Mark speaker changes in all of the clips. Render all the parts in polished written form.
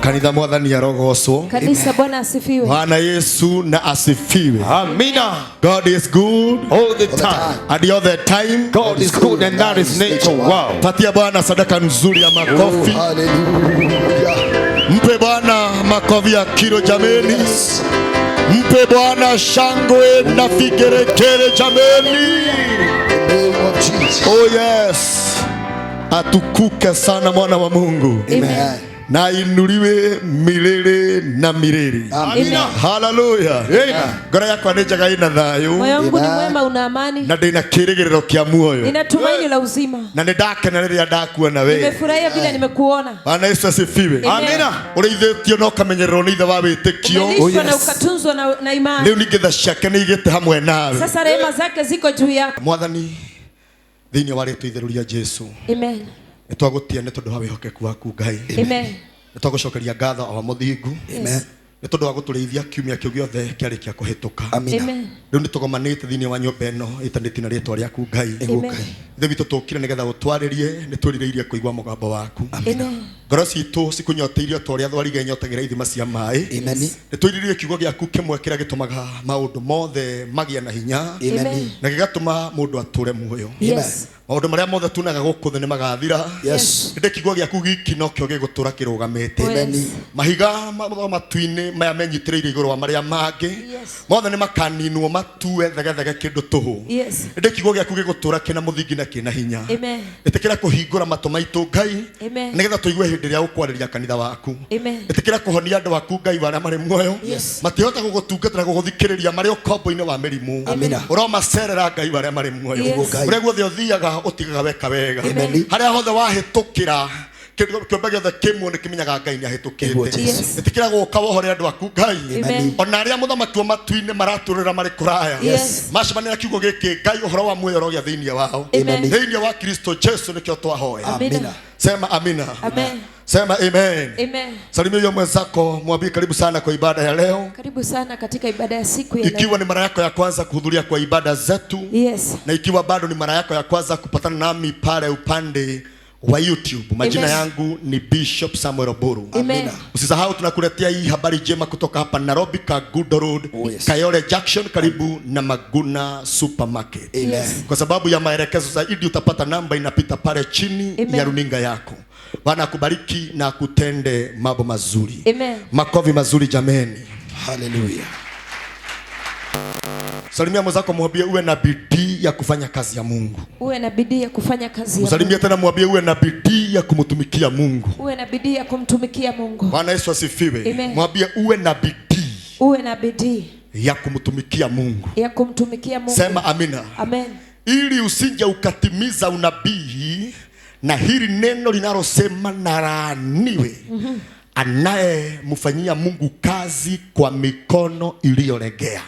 Speaker 1: Kanitha mwathani arogocwo.
Speaker 2: Kanisa Bwana asifiwe.
Speaker 1: Bwana Yesu na asifiwe.
Speaker 3: Amina.
Speaker 1: God is good
Speaker 3: all the time.
Speaker 1: And all the time
Speaker 3: God is good and that is nature. Wow.
Speaker 1: Patia Bwana sadaka nzuri ya makofi.
Speaker 4: Hallelujah.
Speaker 1: Mpe Bwana makofi ya kilo jameni. Mpe Bwana shangwe na vigeregere jameni. Oh yes. Atukuke sana mwana wa Mungu.
Speaker 4: Amen.
Speaker 1: Na inuliwe milele na milele.
Speaker 4: Amina.
Speaker 1: Hallelujah. Amen. Ngoro yakwa nĩ njega ina thayo.
Speaker 2: Moyo wangu ni mwema una amani.
Speaker 1: Na ndĩna kĩrĩgĩrĩro kĩa muoyo.
Speaker 2: Nina tumaini la uzima.
Speaker 1: Na nĩndakena rĩrĩa ndakuona wewe.
Speaker 2: Nimefurahia vile nimekuona.
Speaker 1: Bwana Yesu asifiwe.
Speaker 2: Amina.
Speaker 1: Ũrĩithĩtio na ũkamenyererwo nĩ ithe wa wĩtĩkio.
Speaker 2: Umelishwa na ukatunzwa na imani.
Speaker 1: Rĩu ningĩ tha ciake nĩ igĩte hamwe nawe.
Speaker 2: Sasa rehema zake ziko juu yako.
Speaker 1: Mwathani thĩinĩ wa rĩĩtwa itherũ rĩa Jesũ.
Speaker 2: Amen.
Speaker 1: Nĩtwagũtia nĩ tondũ wa wĩhokeku waku Ngai.
Speaker 2: Amen.
Speaker 1: Nĩtwagũcokeria ngatho wa mũthingu.
Speaker 4: Amen.
Speaker 1: Nĩ tondũ wa gũtũrĩithia kiumia kĩu gĩothe kĩarĩkia kũhĩtũka.
Speaker 2: Amen.
Speaker 1: Rĩu nĩtũgomanĩte thĩinĩ wa nyũmba ĩno ĩtanĩtio na rĩĩtwa rĩaku Ngai.
Speaker 2: Amen.
Speaker 1: Ithe witũ tũkire nĩgetha ũtwarĩrie nĩtwĩrirĩirie kũigua mũgambo waku.
Speaker 2: Amen.
Speaker 1: Ngoro citũ cikunyoteire ta ũrĩa thwariga inyotagĩra ithima cia maaĩ.
Speaker 4: Amen.
Speaker 1: Nĩtwĩrirĩirie kiugo gĩaku kĩmwe kĩrĩa gĩtũmaga maũndũ mothe magĩa na hinya.
Speaker 2: Amen.
Speaker 1: Na gĩgatũma mũndũ atũre muoyo.
Speaker 2: Yes.
Speaker 1: Maũndũ marĩa mothe tunaga gũkũ thĩ nĩmagathira.
Speaker 4: Yes.
Speaker 1: Ndĩ kiugo gĩaku giki no kĩo gĩgũtũra kĩrũgamĩte.
Speaker 4: Amen.
Speaker 1: Mahiga matu-inĩ maya menyitĩrĩire igũrũ wa marĩa mangĩ. Mothe nĩmakaninwo matue thegethege kĩndũ tũhũ.
Speaker 2: Yes.
Speaker 1: Ndĩ kiugo gĩaku gĩgũtũra kĩna mũthingi na kĩna hinya.
Speaker 2: Amen.
Speaker 1: Ĩtĩkĩra kũhingũra matũ maitũ Ngai.
Speaker 2: Amen.
Speaker 1: Nĩgetha tũigue hĩndĩ ĩrĩa ũkwarĩria kanitha waku.
Speaker 2: Amen.
Speaker 1: Ĩtĩkĩra kũhonia andũ aku Ngai arĩa marĩ muoyo. Matihota gũgũtungatĩra gũgũthikĩrĩria marĩ ũkombo-inĩ wa mĩrimũ.
Speaker 4: Amina.
Speaker 1: Ũromacerera Ngai arĩa marĩ muoyo. Ũrĩa guothe ũthiaga ũtigaga weka wega. Harĩa hothe wahĩtũkĩra kĩũmbe gĩothe kĩmwe nĩkĩmenyaga Ngai nĩahĩtũkĩte. Ĩtĩkĩra gũka wohore andũ aku Ngai. Ona arĩa mũthamaki wa matu-inĩ maratũrĩra marĩ kũraya. Macemanĩra kiugo gĩkĩ Ngai ũhoro wa muoyo ũrogĩa thĩinĩ wao. Thĩinĩ wa Kristo Jesu nĩkĩo twahoya.
Speaker 2: Amina.
Speaker 1: Sema amina.
Speaker 2: Amen.
Speaker 1: Sema amen.
Speaker 2: Amen.
Speaker 1: Salimia yule mwenzako, mwambie karibu sana kwa ibada ya leo.
Speaker 2: Karibu sana katika ibada ya siku ya leo.
Speaker 1: Ikiwa ni mara yako ya kwanza kuhudhuria kwa ibada zetu.
Speaker 2: Yes.
Speaker 1: Na ikiwa bado ni mara yako ya kwanza kupatana nami pale upande wa YouTube. Majina yangu ni Bishop Samuel Oburu.
Speaker 2: Amen.
Speaker 1: Usisahau tunakuletea hii habari njema kutoka hapa Nairobi Kagudo Road, Kayole Junction karibu na Maguna Supermarket. Kwa sababu ya maelekezo zaidi utapata namba inapita pale chini ya runinga yako. Bwana akubariki na kutende mambo mazuri.
Speaker 2: Amen.
Speaker 1: Makofi mazuri jameni.
Speaker 4: Hallelujah.
Speaker 1: Salimia mwenzako mwambie uwe na bidii ya kufanya kazi ya Mungu.
Speaker 2: Uwe na bidii ya kufanya kazi ya Mungu.
Speaker 1: Salimia tena mwambie uwe na bidii ya kumtumikia Mungu.
Speaker 2: Uwe na bidii ya kumtumikia Mungu.
Speaker 1: Bwana Yesu asifiwe.
Speaker 2: Amen.
Speaker 1: Mwambie uwe na bidii.
Speaker 2: Uwe na bidii
Speaker 1: ya kumtumikia Mungu.
Speaker 2: Ya kumtumikia Mungu.
Speaker 1: Sema amina.
Speaker 2: Amen.
Speaker 1: Ili usije ukatimiza unabii na hili neno linalosema na laaniwe anayemfanyia Mungu kazi kwa mikono iliyolegea.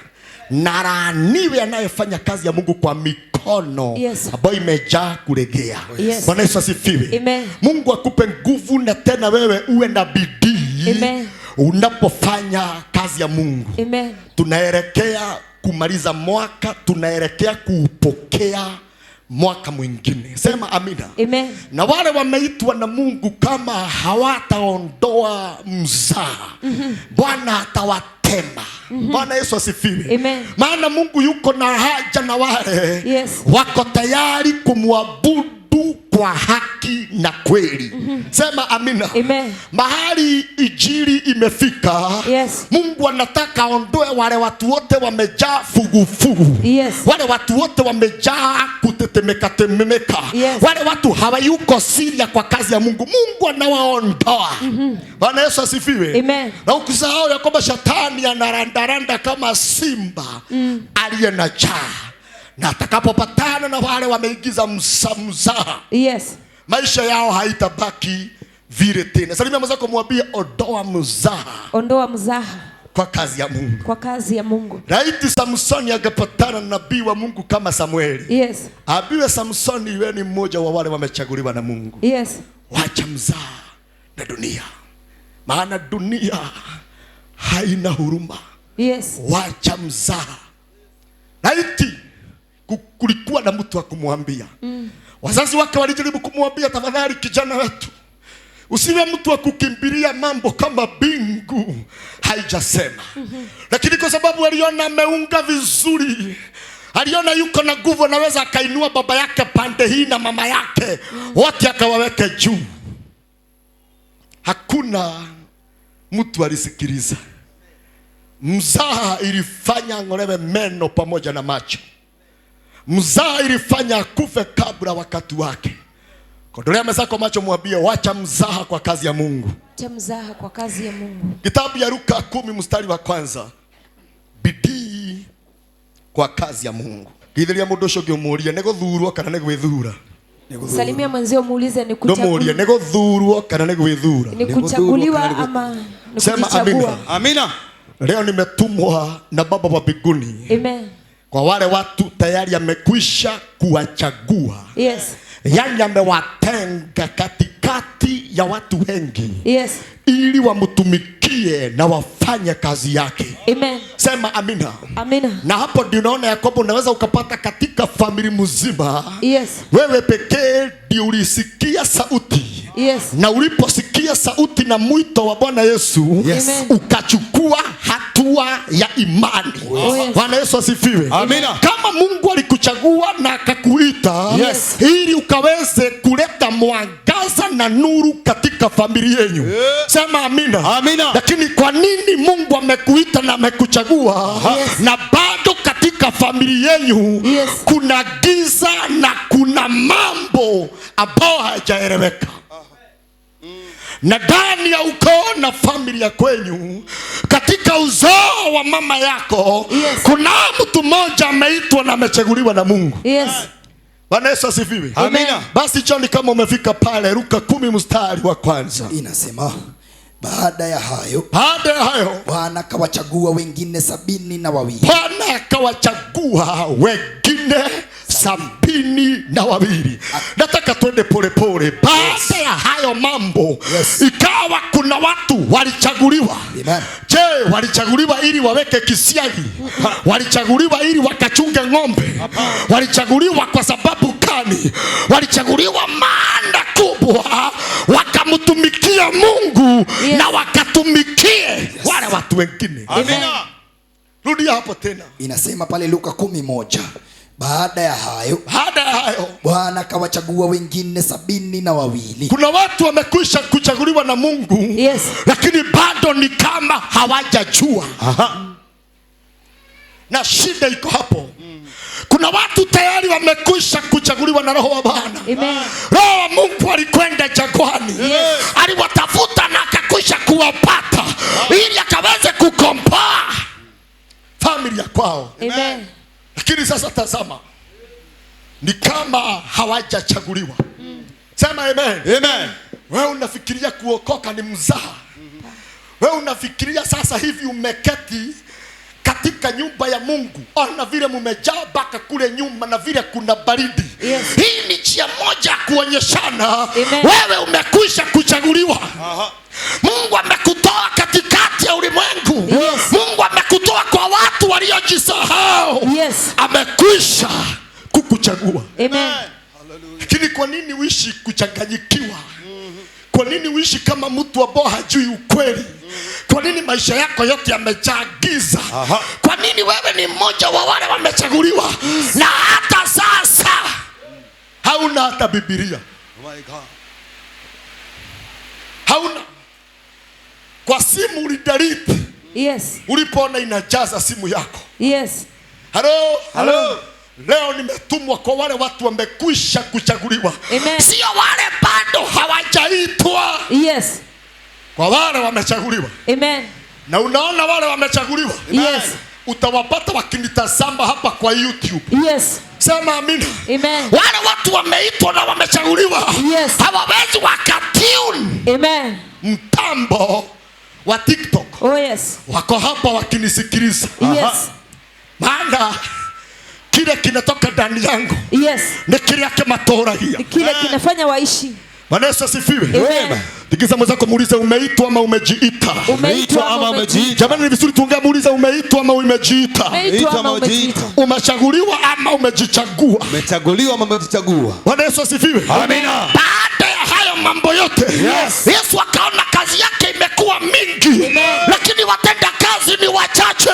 Speaker 1: Na laaniwe anayefanya kazi ya Mungu kwa mikono ambayo imejaa kulegea. Bwana Yesu asifiwe.
Speaker 2: Amen.
Speaker 1: Mungu akupe nguvu na tena wewe uwe na bidii.
Speaker 2: Amen.
Speaker 1: Unapofanya kazi ya Mungu.
Speaker 2: Amen.
Speaker 1: Tunaelekea kumaliza mwaka, tunaelekea kuupokea mwaka mwingine. Sema amina.
Speaker 2: Amen.
Speaker 1: Na wale wameitwa na Mungu kama hawataondoa mzaha, Bwana atawatema. Bwana Yesu asifiwe.
Speaker 2: Amen.
Speaker 1: Maana Mungu yuko na haja na wale wako tayari kumwabudu kwa haki na kweli. Sema amina.
Speaker 2: Amen.
Speaker 1: Mahali injili imefika, Mungu anataka aondoe wale watu wote wamejaa fugufugu. Wale watu wote wamejaa kutetemeka temeka. Wale watu hawayuko siria kwa kazi ya Mungu. Mungu anawaondoa. Bwana Yesu asifiwe.
Speaker 2: Amen.
Speaker 1: Na ukisahau ya kwamba shetani anarandaranda kama simba aliye na njaa. Na atakapopatana na wale wameigiza mzaha, maisha yao haitabaki vile tena. Salimia mwenzako mwambie ondoa mzaha.
Speaker 2: Ondoa mzaha
Speaker 1: kwa kazi ya Mungu.
Speaker 2: Kwa kazi ya Mungu.
Speaker 1: Laiti Samsoni angepatana na nabii wa Mungu kama Samueli. Abiwe Samsoni wewe ni mmoja wa wale wamechaguliwa na Mungu. Wacha mzaha na dunia. Maana dunia haina huruma. Wacha mzaha. Laiti kulikuwa na mtu wa kumwambia. Wazazi wake walijaribu kumwambia, tafadhali kijana wetu, Usiwe mtu wa kukimbilia mambo kama bingu haijasema. Lakini kwa sababu aliona ameunga vizuri, aliona yuko na nguvu, anaweza akainua baba yake pande hii na mama yake wote akawaweke juu. Hakuna mtu alisikiliza. Mzaha ilifanya ng'olewe meno pamoja na macho. Mzaha ilifanya akufe kabla wakati wake. Kodolea mwenzako macho, mwambie wacha mzaha kwa kazi ya Mungu.
Speaker 2: Wacha mzaha kwa kazi ya Mungu.
Speaker 1: Kitabu ya Luka 10 mstari wa kwanza. Bidii kwa kazi ya Mungu. Githiria mundu ucio ngiumuria nego thurwo kana nego gwithura.
Speaker 2: Salimia mwenzio muulize ni kuchaguliwa.
Speaker 1: Nego thurwo kana nego gwithura.
Speaker 2: Ni kuchaguliwa ama ni
Speaker 1: kuchagua? Sema amina.
Speaker 3: Amina.
Speaker 1: Leo nimetumwa na Baba wa mbinguni.
Speaker 2: Amen.
Speaker 1: Kwa wale watu tayari amekwisha kuwachagua.
Speaker 2: Yes.
Speaker 1: Yani amewatenga katikati ya watu wengi.
Speaker 2: Yes.
Speaker 1: Ili wamtumikie na wafanye kazi yake.
Speaker 2: Amen.
Speaker 1: Sema amina.
Speaker 2: Amina.
Speaker 1: Na hapo ndio unaona ya kwamba unaweza ukapata katika familia mzima.
Speaker 2: Yes.
Speaker 1: Wewe pekee ndio ulisikia sauti.
Speaker 2: Yes.
Speaker 1: Na uliposikia sauti na mwito wa Bwana Yesu,
Speaker 2: yes,
Speaker 1: ukachukua hatua ya imani.
Speaker 2: Yes.
Speaker 1: Bwana Yesu asifiwe.
Speaker 3: Amina.
Speaker 1: Kama Mungu alikuchagua na akakuita,
Speaker 3: yes,
Speaker 1: ili ukaweze kuleta mwangaza na nuru katika familia yenu. Yes. Sema amina.
Speaker 3: Amina.
Speaker 1: Lakini kwa nini Mungu amekuita na amekuchagua, yes, na bado katika familia yenu, yes, kuna giza na kuna mambo ambayo hayajaeleweka? Na ndani ya ukoo na familia kwenyu, katika uzao wa mama yako, yes, kuna mtu mmoja ameitwa na amechaguliwa na Mungu.
Speaker 2: Yes.
Speaker 1: Bwana Yesu asifiwe.
Speaker 3: Amina.
Speaker 1: Basi John, kama umefika pale Luka 10 mstari wa kwanza.
Speaker 4: Inasema baada ya hayo
Speaker 1: Bwana
Speaker 4: akawachagua wengine 72.
Speaker 1: Bwana akawachagua wengine 72. Nataka twende pole pole. Baada ya hayo mambo, yes, ikawa kuna watu walichaguliwa.
Speaker 4: Amen.
Speaker 1: Je, walichaguliwa ili waweke kisiagi? Walichaguliwa ili wakachunge ng'ombe? Walichaguliwa kwa sababu gani? Walichaguliwa maana kubwa wakamtumikia Mungu, yes, na wakatumikie, yes, wale watu wengine.
Speaker 3: Amina.
Speaker 1: Rudi hapo tena.
Speaker 4: Inasema pale Luka 11. Baada ya hayo
Speaker 1: Bwana
Speaker 4: akawachagua wengine 72.
Speaker 1: Kuna watu wamekwisha kuchaguliwa na Mungu,
Speaker 2: yes,
Speaker 1: lakini bado ni kama hawajajua. Na shida iko hapo. Kuna watu tayari wamekwisha kuchaguliwa na Roho wa Bwana.
Speaker 2: Amen.
Speaker 1: Roho wa Mungu alikwenda jangwani, yes, aliwatafuta na akakwisha kuwapata, ili akaweze kukomboa familia kwao.
Speaker 2: Amen.
Speaker 1: Lakini sasa tazama, ni kama hawajachaguliwa. Sema amen.
Speaker 3: Amen.
Speaker 1: Wewe unafikiria kuokoka ni mzaha. Wewe unafikiria sasa hivi umeketi katika nyumba ya Mungu, ona vile mumejaa baka kule nyuma na vile kuna baridi.
Speaker 2: Yes.
Speaker 1: Hii ni njia moja kuonyeshana wewe umekwisha kuchaguliwa. Mungu amekutoa katikati ya ulimwengu. Yes. Mungu amekutoa kwa watu waliojisahau.
Speaker 2: Yes.
Speaker 1: Amekwisha kukuchagua.
Speaker 2: Amen.
Speaker 1: Lakini kwa nini uishi kuchanganyikiwa? Kwa nini uishi kama mtu ambaye hajui ukweli? Kwa nini maisha yako yote yamejaa giza? Kwa nini wewe ni mmoja wa wale wamechaguliwa, na hata sasa hauna hata Biblia? Oh my God. Hauna. Kwa simu ulidelete.
Speaker 2: Yes.
Speaker 1: Ulipoona inajaza simu yako.
Speaker 2: Yes.
Speaker 1: Hello. Leo nimetumwa kwa wale watu wamekwisha kuchaguliwa.
Speaker 2: Amen.
Speaker 1: Sio wale bado hawajaitwa.
Speaker 2: Yes.
Speaker 1: Kwa wale wamechaguliwa.
Speaker 2: Amen.
Speaker 1: Na unaona wale wamechaguliwa.
Speaker 2: Yes.
Speaker 1: Utawapata wakinitazama hapa kwa YouTube.
Speaker 2: Yes.
Speaker 1: Sema amina.
Speaker 2: Amen.
Speaker 1: Wale watu wameitwa na wamechaguliwa.
Speaker 2: Yes.
Speaker 1: Hawawezi wakatune.
Speaker 2: Amen.
Speaker 1: Mtambo wa TikTok.
Speaker 2: Oh yes.
Speaker 1: Wako hapa wakinisikiliza.
Speaker 2: Yes.
Speaker 1: Maana kile kinatoka ndani yangu.
Speaker 2: Yes.
Speaker 1: Ni kile yake matorahia.
Speaker 2: Kile kinafanya waishi.
Speaker 1: Bwana Yesu asifiwe.
Speaker 2: Amen.
Speaker 1: Tikiza mwenzako muulize umeitwa ama umejiita.
Speaker 2: Umeitwa ama umejiita.
Speaker 1: Jamani ni vizuri tuongee, muulize umeitwa ama umejiita.
Speaker 2: Umeitwa ama umejiita.
Speaker 1: Umechaguliwa ama umejichagua.
Speaker 3: Umechaguliwa ama umejichagua.
Speaker 1: Bwana Yesu asifiwe.
Speaker 3: Amina.
Speaker 1: Baada ya hayo mambo yote.
Speaker 3: Yes.
Speaker 1: Yesu akaona kazi yake imekuwa mingi, lakini watenda kazi ni wachache.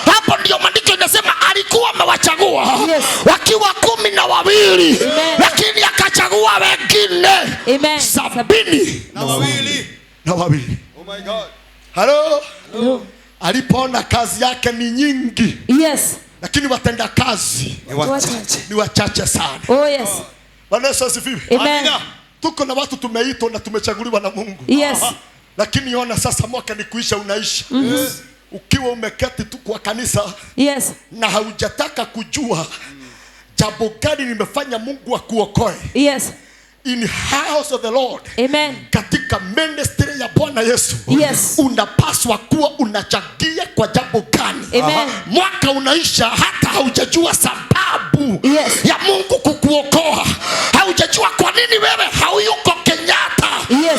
Speaker 1: Hapo ndio maandiko inasema alikuwa amewachagua wakiwa 12, lakini akachagua wengine 72.
Speaker 3: Oh my God.
Speaker 1: Halo. Alipoona kazi yake ni nyingi, lakini watenda kazi ni wachache sana. Bwana Yesu asifiwe.
Speaker 2: Amen.
Speaker 1: Tuko na watu tumeitwa na tumechaguliwa na Mungu. Lakini ona sasa mwaka ni kuisha, unaisha. Ukiwa umeketi tu kwa kanisa na haujataka kujua jambo gani nimefanya Mungu akuokoe. In house of the Lord. Katika ministry ya Bwana Yesu. Unapaswa kuwa unachangia kwa jambo gani. Mwaka unaisha hata haujajua sababu ya Mungu kukuokoa. Haujajua kwa nini wewe hauyuko Kenyatta.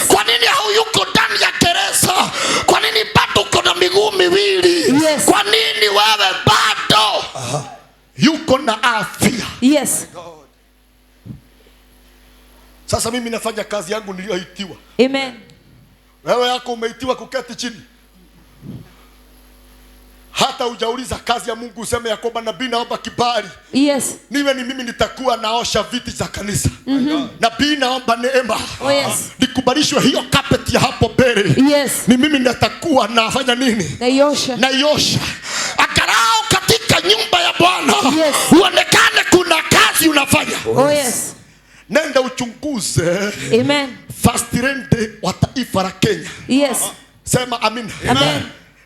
Speaker 1: Kwa nini hauyuko ndani ya gereza. Kwa nini bado uko na miguu miwili. Kwa nini wewe bado yuko na afya. Sasa mimi nafanya kazi yangu niliyoitiwa. Wewe yako umeitiwa kuketi chini. Hata hujauliza kazi ya Mungu, useme ya kwamba nabii naomba kibali. Niwe ni mimi nitakuwa naosha viti za kanisa. Nabii naomba neema. Nikubalishwe hiyo carpet ya hapo mbele. Ni mimi nitakuwa nafanya nini? Naiosha. Akarao katika nyumba ya Bwana. Uonekane kuna kazi unafanya. Nenda uchunguze. First lady wa taifa la Kenya. Sema amina.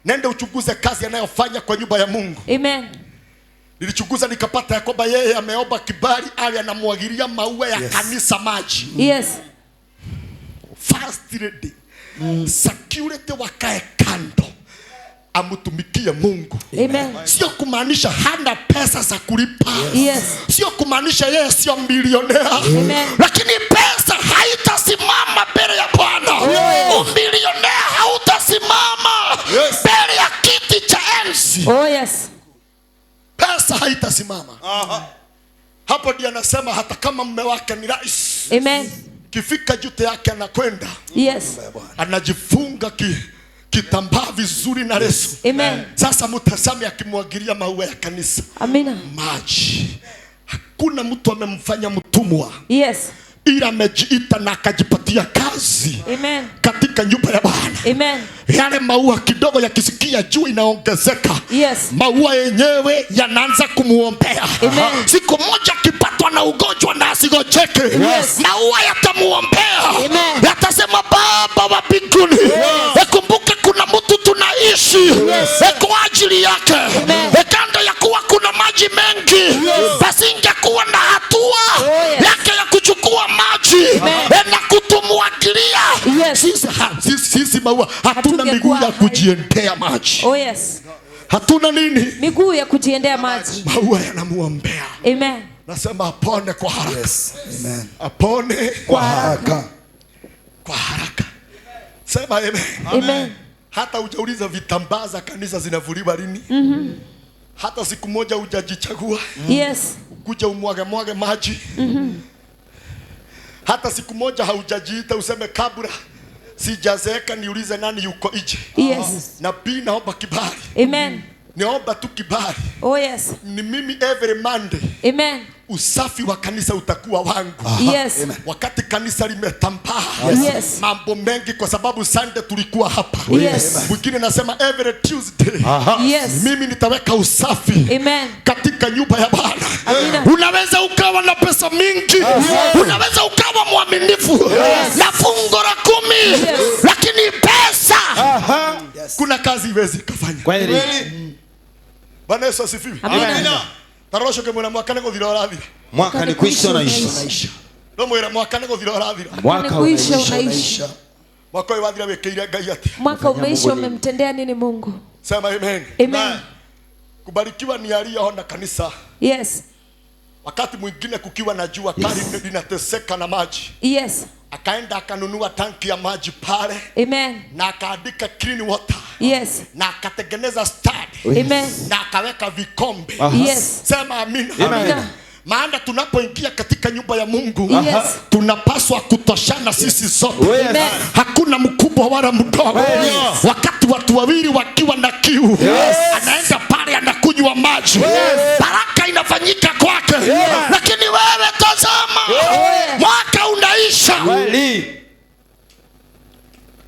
Speaker 1: Nenda uchunguze kazi anayofanya kwa nyumba ya Mungu. Nilichunguza nikapata ya kwamba yeye ameomba kibali ali anamwagilia maua ya kanisa maji. First lady. Security wakae kando, amutumikie Mungu. Sio kumaanisha hana pesa za kulipa. Sio kumaanisha yeye sio milionea. Lakini pesa haitasimama mbele ya Bwana. Umilionea hautasimama mbele ya kiti cha enzi. Pesa haitasimama. Hapo ndiye anasema hata kama mume wake ni rais. Kifika jute yake anakwenda. Anajifunga kitambaa vizuri na leso. Sasa mtazame akimwagilia maua ya kanisa. Maji. Hakuna mtu amemfanya mtumwa. Ila amejiita na akajipatia kazi. Katika nyumba ya Bwana. Yale maua kidogo yakisikia juu inaongezeka. Maua yenyewe yanaanza kumuombea. Siku moja kipatwa na ugonjwa na asigojeke. Maua yatamuombea. Yatasema Baba wa mbinguni, kumbuka kuna mtu tunaishi kwa ajili yake. Kando ya kuwa kuna maji mengi, basi ingekuwa na hatua yake ya kuchukua maji na kutumwagilia. Sisi maua hatuna miguu ya kujiendea maji. Hatuna nini? Miguu ya kujiendea maji. Maua yanamuombea. Nasema apone kwa haraka. Apone kwa haraka. Kwa haraka. Sema amen. Hata hujauliza vitambaa za kanisa zinavuliwa lini. Hata siku moja hujajichagua. Kuja umwage maji. Hata siku moja haujajiita useme kabla sijazeeka niulize nani yuko nje. Nabii naomba kibali. Niomba tu kibali. Ni mimi every Monday. Usafi wa kanisa utakuwa wangu. Wakati kanisa limetambaa. Mambo mengi kwa sababu Sunday tulikuwa hapa. Mwingine nasema every Tuesday. Mimi nitaweka usafi. Katika nyumba ya Bwana. Unaweza ukawa na pesa mingi. Unaweza ukawa mwaminifu. Na fungo la 10. Lakini pesa. Kuna kazi iwezi kufanya. Kweli. Bwana Yesu asifiwe. Amina. Tarosho kemuna mwaka nego thira orathira.
Speaker 3: Mwaka ni kuisha unaisha.
Speaker 1: No mwera mwaka nego thira orathira.
Speaker 2: Mwaka kuisha unaisha.
Speaker 1: Mwaka wathira wekeire Ngai ati.
Speaker 2: Mwaka umeisha umemtendea nini Mungu?
Speaker 1: Sema amen.
Speaker 2: Amen.
Speaker 1: Kubarikiwa ni aliyeona kanisa. Wakati mwingine kukiwa na jua kali linateseka na maji. Akaenda akanunua tanki ya maji pale. Na akaandika clean water. Na akatengeneza stand. Na akaweka vikombe. Sema amina. Maana tunapoingia katika nyumba ya Mungu,
Speaker 2: Yes.
Speaker 1: tunapaswa kutoshana sisi sote.
Speaker 2: Amen.
Speaker 1: Hakuna mkubwa wala mdogo. Wakati watu wawili wakiwa na kiu, anaenda pale anakunywa maji. Baraka inafanyika kwake. Lakini wewe tazama, mwaka unaisha.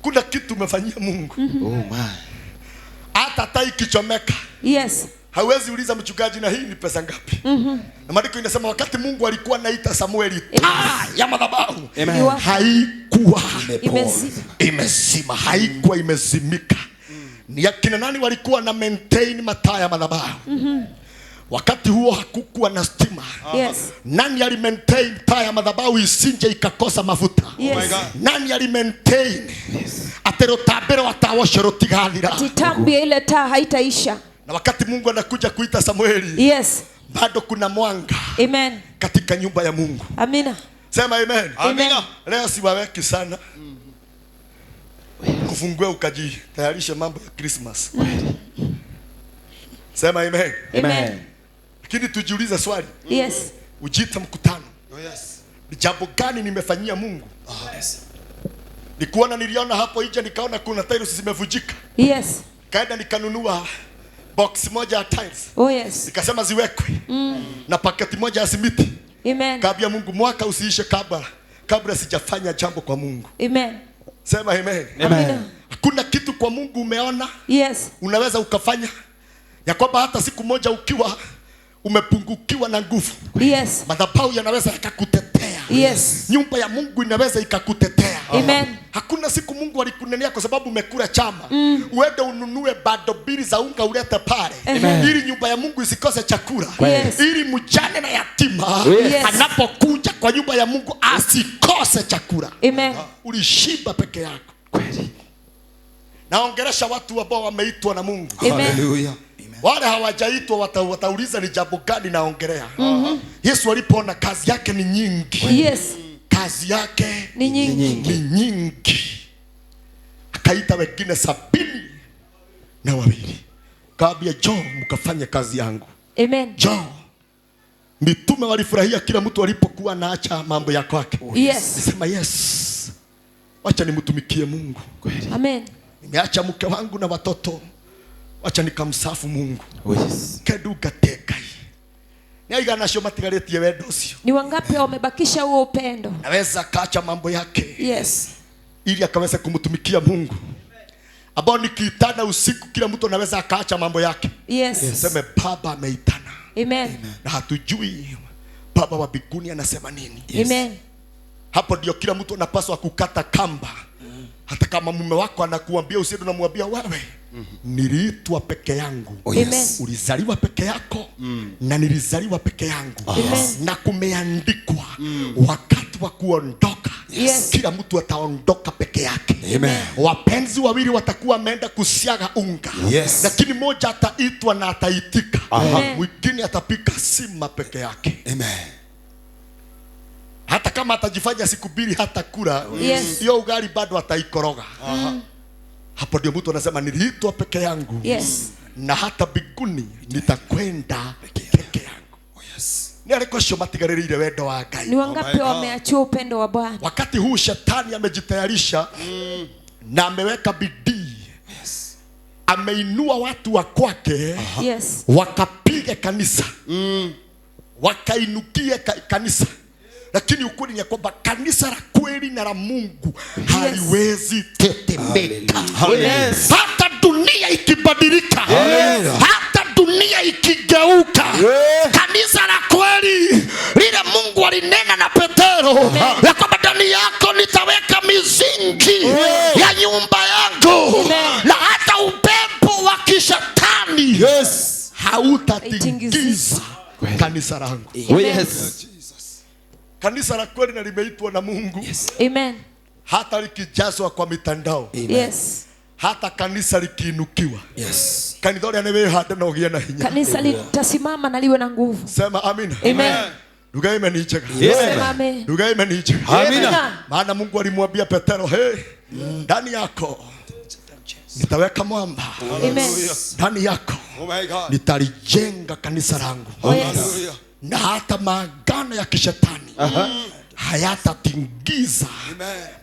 Speaker 1: Kuna kitu umefanyia Mungu. Hata tai kichomeka.
Speaker 2: Yes.
Speaker 1: Hawezi uliza mchungaji, na hii ni pesa ngapi? Na maandiko inasema wakati Mungu alikuwa anaita Samueli, taa ya madhabahu haikuwa imezima, haikuwa imezimika. Ni akina nani walikuwa na maintain mataa ya madhabahu? Wakati huo hakukuwa na stima.
Speaker 2: Yes.
Speaker 1: Nani ali maintain taa ya madhabahu isinje ikakosa mafuta?
Speaker 2: Yes.
Speaker 1: Nani ali maintain atero tabero watawosha rotigadira,
Speaker 2: Titambi ile taa haitaisha.
Speaker 1: na wakati Mungu anakuja kuita Samueli,
Speaker 2: Yes.
Speaker 1: bado kuna mwanga
Speaker 2: Amen.
Speaker 1: katika nyumba ya Mungu.
Speaker 2: Amina.
Speaker 1: Sema amen.
Speaker 2: Amina.
Speaker 1: Leo siwaweki sana. Kufungue ukajitayarishe mambo ya Christmas. Sema amen.
Speaker 2: Amen.
Speaker 1: Lakini tujiulize swali.
Speaker 2: Yes.
Speaker 1: Ujiita mkutano. Ni jambo gani nimefanyia Mungu? Niliona hapo nje nikaona kuna tiles zimevujika.
Speaker 2: Yes.
Speaker 1: Kaenda nikanunua box moja ya tiles.
Speaker 2: Oh yes.
Speaker 1: Nikasema ziwekwe. Na paketi moja ya simiti.
Speaker 2: Amen.
Speaker 1: Kabla Mungu mwaka usiishe kabla sijafanya jambo kwa Mungu.
Speaker 2: Amen.
Speaker 1: Sema amen.
Speaker 2: Amina.
Speaker 1: Hakuna kitu kwa Mungu umeona
Speaker 2: Yes.
Speaker 1: unaweza ukafanya ya kwamba hata siku moja ukiwa umepungukiwa na nguvu,
Speaker 2: Yes.
Speaker 1: madhabahu yanaweza yakakutetea.
Speaker 2: Yes.
Speaker 1: Nyumba ya Mungu inaweza ikakutetea.
Speaker 2: Amen.
Speaker 1: Hakuna siku Mungu alikunenea kwa sababu umekula chama. Uende ununue bado bili za unga ulete pale. Ili nyumba ya Mungu isikose chakula.
Speaker 2: Yes.
Speaker 1: Ili mjane na yatima anapokuja kwa nyumba ya Mungu asikose chakula.
Speaker 2: Amen.
Speaker 1: Ulishiba peke yako. Naongelesha watu ambao wameitwa na Mungu.
Speaker 2: Amen.
Speaker 1: Wale hawajaitwa watauliza ni jambo gani naongelea. Yesu alipoona kazi yake ni nyingi.
Speaker 2: Yes.
Speaker 1: Kazi yake
Speaker 2: Ni nyingi.
Speaker 1: ni nyingi. Akaita wengine 72. Kaambia njoo mkafanye kazi yangu.
Speaker 2: Amen.
Speaker 1: Njoo. Mitume walifurahia kila mtu alipokuwa anaacha mambo ya kwake.
Speaker 2: Yes.
Speaker 1: Nisema yes. Wacha nimtumikie Mungu.
Speaker 2: Amen.
Speaker 1: Nimeacha mke wangu na watoto. Wacha nikamsafu Mungu.
Speaker 3: Yes.
Speaker 1: Keduga tekai. Niaiga nasho matigaretie wendo ucio.
Speaker 2: Ni wangapi wamebakisha huo upendo?
Speaker 1: Naweza kaacha mambo yake.
Speaker 2: Yes.
Speaker 1: Ili akaweza kumtumikia Mungu. Ambao nikiitana usiku kila mtu anaweza akaacha mambo yake.
Speaker 2: Yes.
Speaker 1: Sema Baba ameitana.
Speaker 2: Amen.
Speaker 1: Na hatujui Baba wa mbinguni anasema nini.
Speaker 2: Amen.
Speaker 1: Hapo ndio kila mtu anapaswa kukata kamba. Hata kama mume wako anakuambia usiende, unamwambia wewe niliitwa peke yangu.
Speaker 2: Amen.
Speaker 1: Ulizaliwa peke yako na nilizaliwa peke yangu.
Speaker 2: Amen.
Speaker 1: Na kumeandikwa wakati wa kuondoka.
Speaker 2: Yes.
Speaker 1: Kila mtu ataondoka peke yake.
Speaker 3: Amen.
Speaker 1: Wapenzi wawili watakuwa wameenda kusiaga unga.
Speaker 3: Yes.
Speaker 1: Lakini mmoja ataitwa na ataitika.
Speaker 2: Amen.
Speaker 1: Mwingine atapika sima peke yake.
Speaker 3: Amen.
Speaker 1: Hata kama atajifanya siku mbili hata kula,
Speaker 2: Yes.
Speaker 1: hiyo ugali bado ataikoroga. Hapo ndio mtu anasema niliitwa peke yangu.
Speaker 2: Yes.
Speaker 1: Na hata mbinguni nitakwenda peke yangu. Ni alikosho matigarire wendo wa Ngai.
Speaker 2: Ni wangapi wameachia upendo wa Bwana?
Speaker 1: Wakati huu shetani amejitayarisha na ameweka bidii. Ameinua watu wa kwake.
Speaker 2: Yes.
Speaker 1: Wakapige kanisa. Wakainukie kanisa. Lakini ukweli ni kwamba kanisa la kweli na la Mungu haliwezi tetemeka.
Speaker 3: Yes.
Speaker 1: Hata dunia ikibadilika, hata dunia ikigeuka, kanisa la kweli lile Mungu alinena na Petero ya kwamba ndani yako nitaweka misingi ya nyumba yangu, na hata upepo wa kishetani hautatingiza kanisa langu.
Speaker 3: Yes.
Speaker 1: Kanisa la kweli na limeitwa na Mungu.
Speaker 2: Amen.
Speaker 1: Hata likijazwa kwa mitandao.
Speaker 2: Yes.
Speaker 1: Hata kanisa likiinukiwa.
Speaker 3: Yes.
Speaker 1: Kanisa lile wewe hata na ugia na hinya.
Speaker 2: Kanisa litasimama na liwe na nguvu.
Speaker 1: Sema amina.
Speaker 2: Amen.
Speaker 1: Lugha imenicheka.
Speaker 2: Sema amen.
Speaker 1: Lugha imenicheka.
Speaker 3: Amina.
Speaker 1: Maana Mungu alimwambia Petero, ndani yako nitaweka mwamba.
Speaker 2: Amen.
Speaker 1: Ndani yako nitalijenga kanisa langu.
Speaker 2: Oh yes.
Speaker 1: na hata maagano ya kishetani hayatatingiza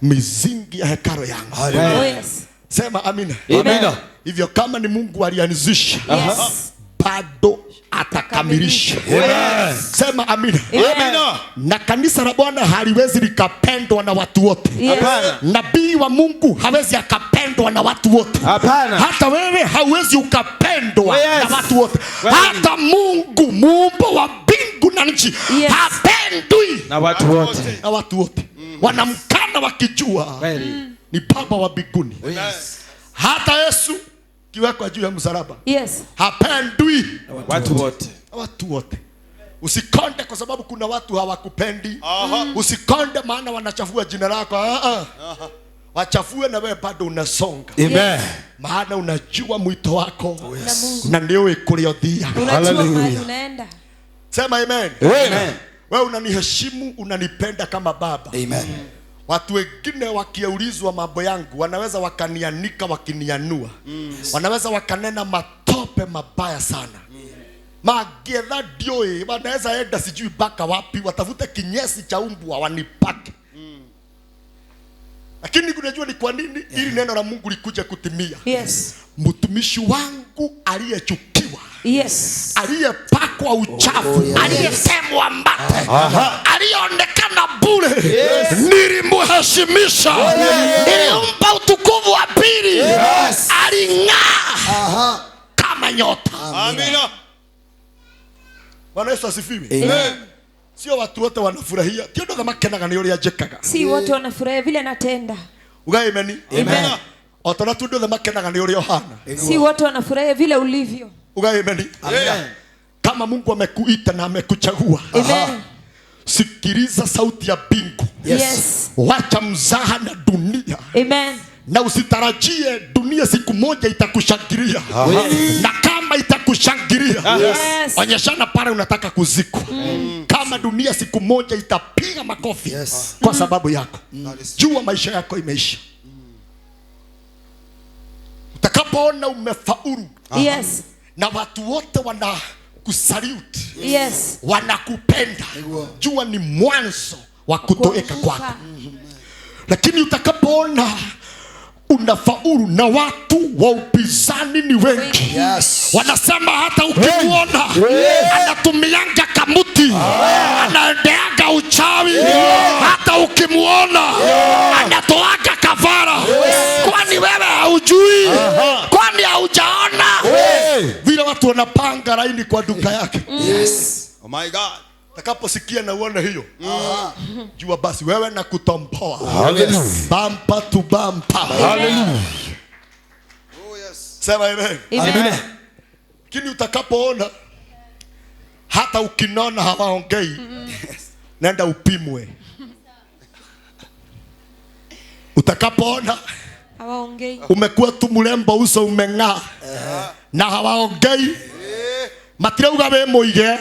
Speaker 1: mizingi ya hekalo yangu.
Speaker 2: Oh, yes.
Speaker 1: Sema amina.
Speaker 3: Amina.
Speaker 1: Hivyo kama ni Mungu alianzisha,
Speaker 2: Yes.
Speaker 1: bado atakamilisha.
Speaker 3: Yes.
Speaker 1: Sema amina.
Speaker 3: Amina.
Speaker 1: Na kanisa la Bwana haliwezi likapendwa na watu wote.
Speaker 2: Yes.
Speaker 3: Hapana.
Speaker 1: Nabii wa Mungu hawezi akapendwa na watu wote.
Speaker 3: Hapana.
Speaker 1: Hata wewe hauwezi ukapendwa
Speaker 3: Yes.
Speaker 1: na watu wote.
Speaker 3: Well.
Speaker 1: Hata Mungu muumba wa mbingu na nchi
Speaker 2: Yes.
Speaker 1: hapendwi
Speaker 3: Na watu wote.
Speaker 1: na watu wote. Wanamkana wakijua
Speaker 3: Kweli.
Speaker 1: ni Baba wa mbinguni.
Speaker 3: Yes.
Speaker 1: Hata Yesu kiwekwa juu ya msalaba
Speaker 2: Yes.
Speaker 1: hapendwi
Speaker 3: Watu wote.
Speaker 1: na watu wote. Usikonde kwa sababu kuna watu hawakupendi. Usikonde maana wanachafua jina lako. Wachafue na wewe bado unasonga.
Speaker 3: Amen.
Speaker 1: Maana unajua mwito wako.
Speaker 2: Na Mungu.
Speaker 1: Na ndio ikuliodia.
Speaker 2: Unajua
Speaker 3: Hallelujah.
Speaker 2: mahali unaenda.
Speaker 1: Sema amen.
Speaker 3: Amen.
Speaker 1: Wewe unaniheshimu, unanipenda kama baba.
Speaker 4: Amen.
Speaker 1: Watu wengine wakiulizwa mambo yangu wanaweza wakanianika wakinianua. Wanaweza wakanena matope mabaya sana. Magetha dioi wanaweza enda sijui baka wapi watafute kinyesi cha umbwa wanipake. Lakini unajua ni kwa nini? Ili neno la Mungu likuje kutimia.
Speaker 2: Yes.
Speaker 1: Mtumishi wangu aliyechukiwa,
Speaker 2: Yes.
Speaker 1: aliyepakwa uchafu,
Speaker 4: yes.
Speaker 1: aliyesemwa mate, aliyeonekana bure, nilimheshimisha, nilimpa utukufu wa pili.
Speaker 4: Yes.
Speaker 1: Aling'aa kama nyota.
Speaker 3: Amina.
Speaker 1: Bwana Yesu asifiwe.
Speaker 4: Amen.
Speaker 1: Sio watu wote wanafurahia. Tio ndo kama kenaga ni ule ajekaga.
Speaker 2: Si wote wanafurahia vile natenda.
Speaker 1: Ugai ameni.
Speaker 4: Amen.
Speaker 1: Otona tu ndo kama kenaga ni ule Yohana.
Speaker 2: Si wote wanafurahia vile ulivyo.
Speaker 1: Ugai ameni.
Speaker 3: Amen.
Speaker 1: Kama Mungu amekuita na amekuchagua.
Speaker 2: Amen.
Speaker 1: Sikiliza sauti ya mbingu.
Speaker 2: Yes.
Speaker 1: Wacha mzaha na dunia.
Speaker 2: Amen.
Speaker 1: Na usitarajie dunia siku moja itakushangilia. Na kama itakushangilia,
Speaker 2: Yes.
Speaker 1: onyeshana pale unataka kuzikwa. Kama dunia siku moja itapiga makofi
Speaker 4: Yes.
Speaker 1: kwa sababu yako, jua maisha yako imeisha. Utakapoona umefaulu
Speaker 2: Yes.
Speaker 1: na watu wote wanakusalute,
Speaker 2: Yes.
Speaker 1: wanakupenda, jua ni mwanzo wa kutoweka kwako. Lakini utakapoona unafaulu na watu wa upinzani ni wengi,
Speaker 4: Yes.
Speaker 1: wanasema hata ukimuona anatumianga kamuti, anaendeanga uchawi, hata ukimuona anatoaga kafara. Kwani wewe haujui? Kwani haujaona vile watu wanapanga laini kwa duka yake?
Speaker 4: Yes.
Speaker 3: Oh my God.
Speaker 1: Utakaposikia na uone hiyo, jua basi wewe na kutomboa.
Speaker 3: Hallelujah.
Speaker 1: Bampa tu bampa.
Speaker 3: Hallelujah.
Speaker 1: Oh yes. Sema amen.
Speaker 2: Amen.
Speaker 1: Lakini utakapoona hata ukinona hawaongei, nenda upimwe. Utakapoona
Speaker 2: Hawaongei.
Speaker 1: umekuwa tu mrembo, uso umeng'aa, na hawaongei, matirauga we muige,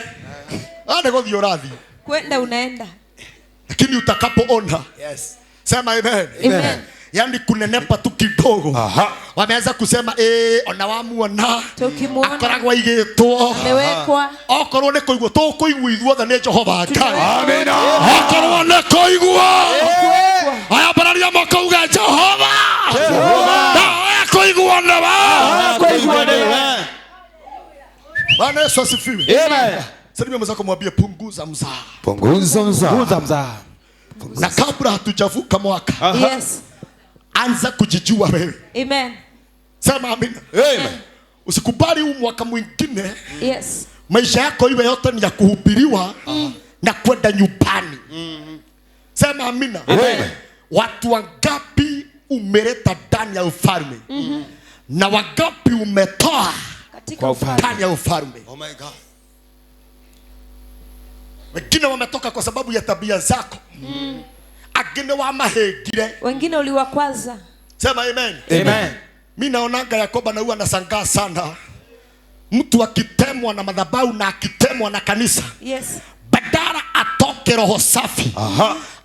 Speaker 1: ande gothi urathi.
Speaker 2: Kwenda unaenda.
Speaker 1: Lakini utakapoona,
Speaker 4: Yes.
Speaker 1: sema amen.
Speaker 2: Amen.
Speaker 1: Yani kunenepa tu kidogo, wameanza kusema ona wamuona
Speaker 2: Tukimuona
Speaker 1: akoragwa igitwo,
Speaker 2: amewekwa.
Speaker 1: okorwo nĩ kũigua tũkũigua ithuothe nĩ Jehova Ngai.
Speaker 2: Amina.
Speaker 1: Okorwo nĩ kũigua
Speaker 2: Kuwekwa.
Speaker 1: aya mbararia makauga Jehova nawe kũigua nĩwe. Bwana Yesu asifiwe.
Speaker 3: Amen.
Speaker 1: Salimia mwenzako mwambie punguza mzaha.
Speaker 3: Punguza mzaha.
Speaker 1: Na kabla hatujavuka mwaka,
Speaker 2: Yes.
Speaker 1: anza kujijua wewe.
Speaker 2: Amen.
Speaker 1: Sema amina.
Speaker 3: Amen.
Speaker 1: Usikubali huu mwaka mwingine
Speaker 2: Yes.
Speaker 1: maisha yako iwe yote ni ya kuhubiriwa na kwenda nyumbani. Sema amina.
Speaker 3: Amen.
Speaker 1: Watu wangapi umeleta ndani ya ufalme na wangapi umetoa
Speaker 2: Katika
Speaker 3: Kwa ufalme.
Speaker 1: ndani ya ufalme?
Speaker 3: Oh my God.
Speaker 1: Wengine wametoka kwa sababu ya tabia zako, agine wa mahegire.
Speaker 2: wengine uliwakwaza.
Speaker 1: Sema amen.
Speaker 3: Amen.
Speaker 1: Mimi naonanga Yakoba na huwa nasangaa sana, mtu akitemwa na madhabahu na akitemwa na kanisa,
Speaker 2: Yes.
Speaker 1: badala atoke roho safi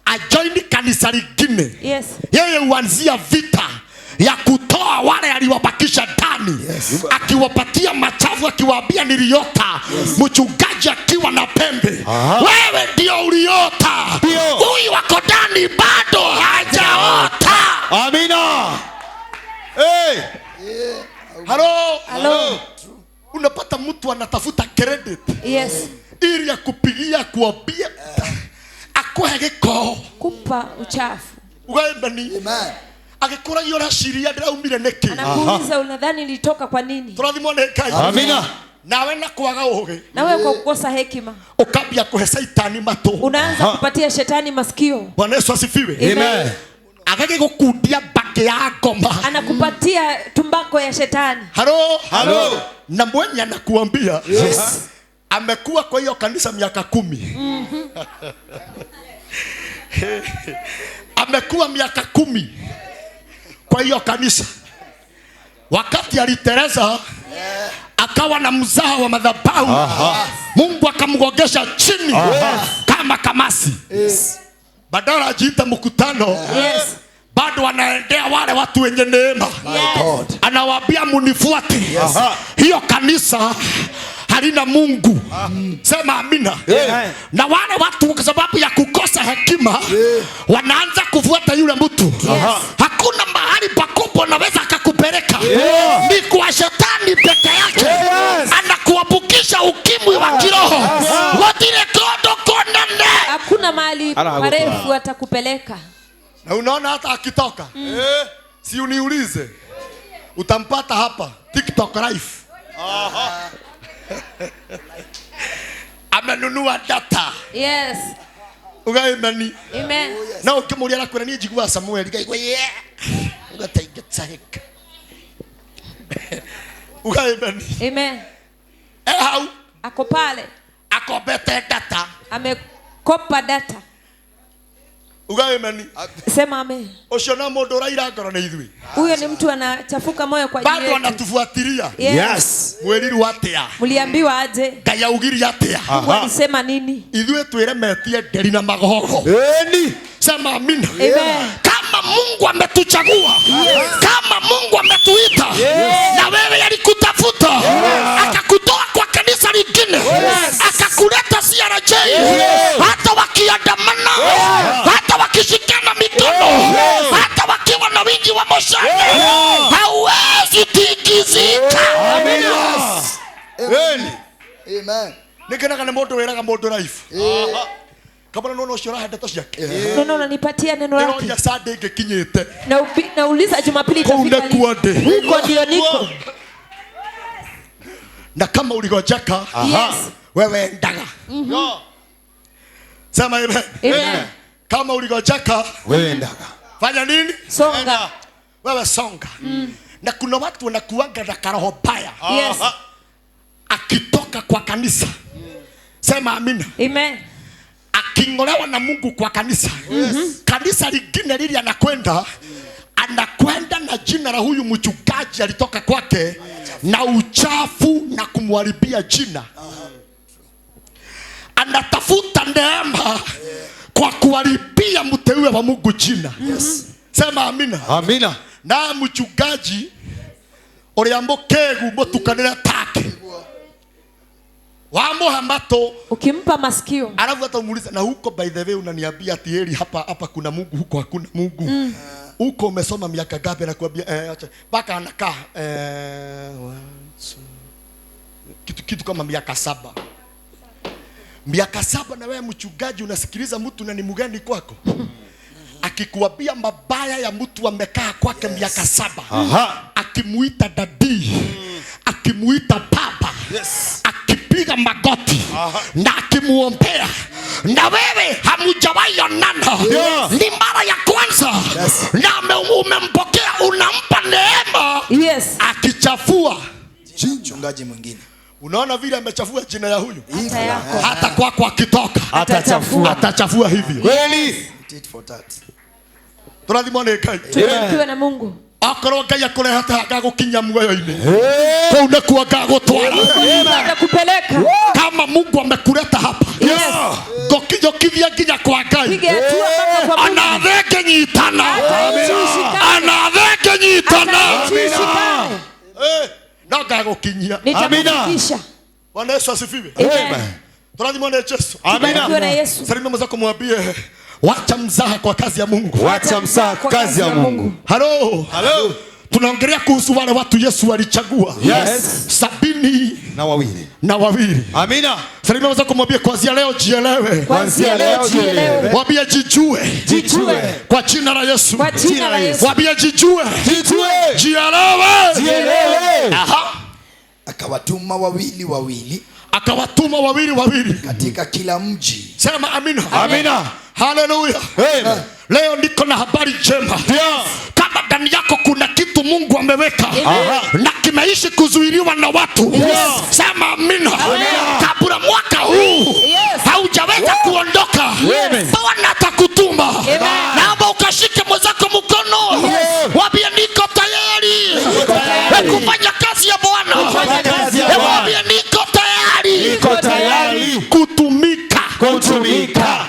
Speaker 1: ajoini kanisa lingine,
Speaker 2: Yes.
Speaker 1: yeye huanzia vita ya kutoa wale aliwabakisha ndani ndani, akiwapatia machafu, akiwaambia niliota. Mchungaji akiwa na pembe, wewe ndio uliota. Huyu wako ndani bado hajaota.
Speaker 3: Amina. Hey.
Speaker 1: Halo. Unapata mtu anatafuta credit.
Speaker 2: Yes.
Speaker 1: Ili ya kupigia kuambia akohe giko
Speaker 2: Kupa uchafu.
Speaker 1: Ugaembani.
Speaker 4: Amen.
Speaker 1: Agikora yora shiria ndiraumire neki.
Speaker 2: Anakuuliza unadhani ilitoka kwa nini?
Speaker 1: Turathimwo ni Ngai.
Speaker 3: Amina.
Speaker 1: Nawe na kwaga uge.
Speaker 2: Na wewe kwa kukosa hekima
Speaker 1: Ukambia kuhe Saitani mato.
Speaker 2: unaanza kupatia shetani masikio.
Speaker 1: Bwana Yesu asifiwe.
Speaker 3: Amen.
Speaker 1: Agage gukundia bake ya ngoma.
Speaker 2: Anakupatia tumbako ya shetani.
Speaker 1: Halo. Na mwenye anakuambia amekuwa kwa hiyo kanisa miaka 10. Amekuwa miaka 10 kwa hiyo kanisa. Wakati alitereza akawa na mzao wa madhabahu, Mungu akamgogesha chini kama kamasi. Badala ajiita mkutano, bado anaendea wale watu wenye neema. Anawaambia munifuate. Hiyo kanisa halina Mungu. Sema amina. Na wale watu kwa sababu ya kukosa hekima wanaanza kufuata yule mtu. Hakuna mahali pakubwa naweza akakupeleka. Ni kwa shetani peke yake. Anakuambukisha ukimwi wa kiroho. Wadile kodo konane.
Speaker 2: Hakuna mahali parefu atakupeleka.
Speaker 1: Na unaona hata akitoka si uniulize, utampata hapa TikTok live. Amenunua data.
Speaker 2: Yes.
Speaker 1: Ugaimani.
Speaker 2: Amen.
Speaker 1: Na ukimulia na kurani jigwa Samuel gaigwa ugataigetsaika. Ugaimani.
Speaker 2: Amen.
Speaker 1: Hau
Speaker 2: Ako pale.
Speaker 1: akobete data.
Speaker 2: Amekopa data.
Speaker 1: Ugaimani.
Speaker 2: Sema amen.
Speaker 1: Oshona mondo raira ngoro na ithui.
Speaker 2: Huyo ni mtu anachafuka moyo kwa ajili
Speaker 1: Bado
Speaker 2: yetu.
Speaker 1: anatufuatilia.
Speaker 2: Yes.
Speaker 1: Mweriru atia.
Speaker 2: Muliambiwa aje?
Speaker 1: Gaya ugiri atia.
Speaker 2: Mungu alisema nini?
Speaker 1: Ithui tweremetie nderi na magogo. Sema amina.
Speaker 2: Amen.
Speaker 1: Kama Mungu ametuchagua, kama Mungu ametuita, na wewe alikutafuta, akakutoa kwa kanisa lingine, akakuleta CRJ, hata wakiandamana, hata wakishikana mikono, hata wakiwa na wingi wa moshani, hauwezi tikizika.
Speaker 4: Amen. Amen.
Speaker 1: Nikena kana moto weraga moto life. Kama nono shora hada toshia.
Speaker 2: Nono unanipatia neno lake.
Speaker 1: Ndio ya Sunday gekinyete.
Speaker 2: Na uliza Jumapili itafika lini? Huko ndio niko.
Speaker 1: Na kama uligojeka, wewe ndaga. Sema amen.
Speaker 2: Amen.
Speaker 1: Kama uligojeka,
Speaker 3: Wewe ndaga.
Speaker 1: fanya nini?
Speaker 2: Songa.
Speaker 1: Wewe songa. Na kuna watu wanakuanga na karoho baya.
Speaker 2: Yes.
Speaker 1: Akitoka kwa kanisa. Sema amina.
Speaker 2: Amen.
Speaker 1: Akingolewa na Mungu kwa kanisa. Kanisa lingine lili anakwenda na jina la huyu mchungaji alitoka kwake na uchafu na kumharibia jina. Anatafuta neema kwa kuharibia mteule wa Mungu jina. Sema amina.
Speaker 3: Amina.
Speaker 1: Na mchungaji oriambo kegu motukanira take. Wamo hambato
Speaker 2: Ukimpa masikio.
Speaker 1: alafu hata umuuliza na huko by the way unaniambia ati heri hapa kuna Mungu, huko hakuna Mungu. Huko umesoma miaka gapi? Anakuambia acha baka anakaa kitu kama miaka 7. Miaka 7 na wewe mchungaji unasikiliza mtu na ni mgeni kwako. Akikuambia mabaya ya mtu amekaa kwake miaka 7. Akimuita dadi, akimuita baba, akipiga magoti na akimuombea, na wewe hamujawahi onana, ni mara ya kwanza, na umempokea, unampa neema, akichafua
Speaker 4: mchungaji mwingine.
Speaker 1: Unaona vile amechafua jina ya huyu,
Speaker 2: hata
Speaker 1: kwako akitoka atachafua hivyo.
Speaker 3: Kweli.
Speaker 4: Tit for tat.
Speaker 1: Tunathimwo nĩ Ngai.
Speaker 2: Tuwe na Mungu.
Speaker 1: Akorwo Ngai akurehete agagukinya muoyo-ini, kou nĩkuo ngagũtwara.
Speaker 2: Nakupeleka.
Speaker 1: Kama Mungu amekuleta hapa, ngokithia nginya kwa Ngai. Anathenge nyitana. na ngagukinyia.
Speaker 2: Nitakufikisha.
Speaker 1: Bwana Yesu asifiwe.
Speaker 2: Amen.
Speaker 1: Tunamwona Yesu.
Speaker 2: Amina.
Speaker 1: Salimia mwenzako mwambie wacha mzaha kwa kazi ya Mungu.
Speaker 3: Wacha mzaha kwa kazi ya Mungu.
Speaker 1: Halo.
Speaker 3: Halo.
Speaker 1: Tunaongelea kuhusu wale watu Yesu alichagua.
Speaker 3: Yes.
Speaker 1: 72.
Speaker 3: Amina.
Speaker 1: Salimia mwenzako mwambie kuanzia leo jielewe.
Speaker 2: Kuanzia leo jielewe.
Speaker 1: Mwambie jijue.
Speaker 2: Jijue.
Speaker 1: Kwa jina la Yesu.
Speaker 2: Kwa jina la Yesu.
Speaker 1: Mwambie jijue.
Speaker 3: Jijue.
Speaker 1: Jielewe.
Speaker 3: Jielewe.
Speaker 1: Aha.
Speaker 4: Akawatuma wawili
Speaker 1: katika
Speaker 4: kila mji.
Speaker 1: Sema amina.
Speaker 3: Amina.
Speaker 1: Hallelujah.
Speaker 3: Amen.
Speaker 1: Leo niko na habari njema. Kama ndani yako kuna kitu Mungu ameweka na kimeishi kuzuiliwa na watu. Sema amina. Kabla mwaka huu haujaweza kuondoka, Bwana atakutuma. Naomba ukashike mwenzako mkono. Mwambie niko tayari kufanya kazi ya Bwana. Mwambie niko tayari kutumika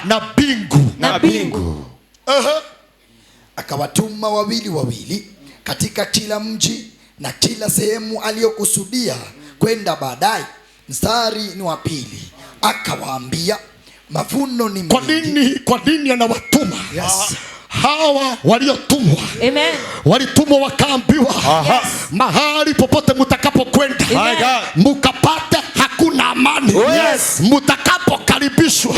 Speaker 1: na bingu.
Speaker 4: Akawatuma wawili katika kila mji na kila sehemu aliyokusudia kwenda baadaye. Mstari ni wa 2. Akawaambia mavuno ni mengi.
Speaker 1: Kwa nini anawatuma? Hawa waliotumwa,
Speaker 2: Amen,
Speaker 1: walitumwa wakaambiwa, mahali popote mtakapokwenda mukapate hakuna amani. Mutakapokaribishwa,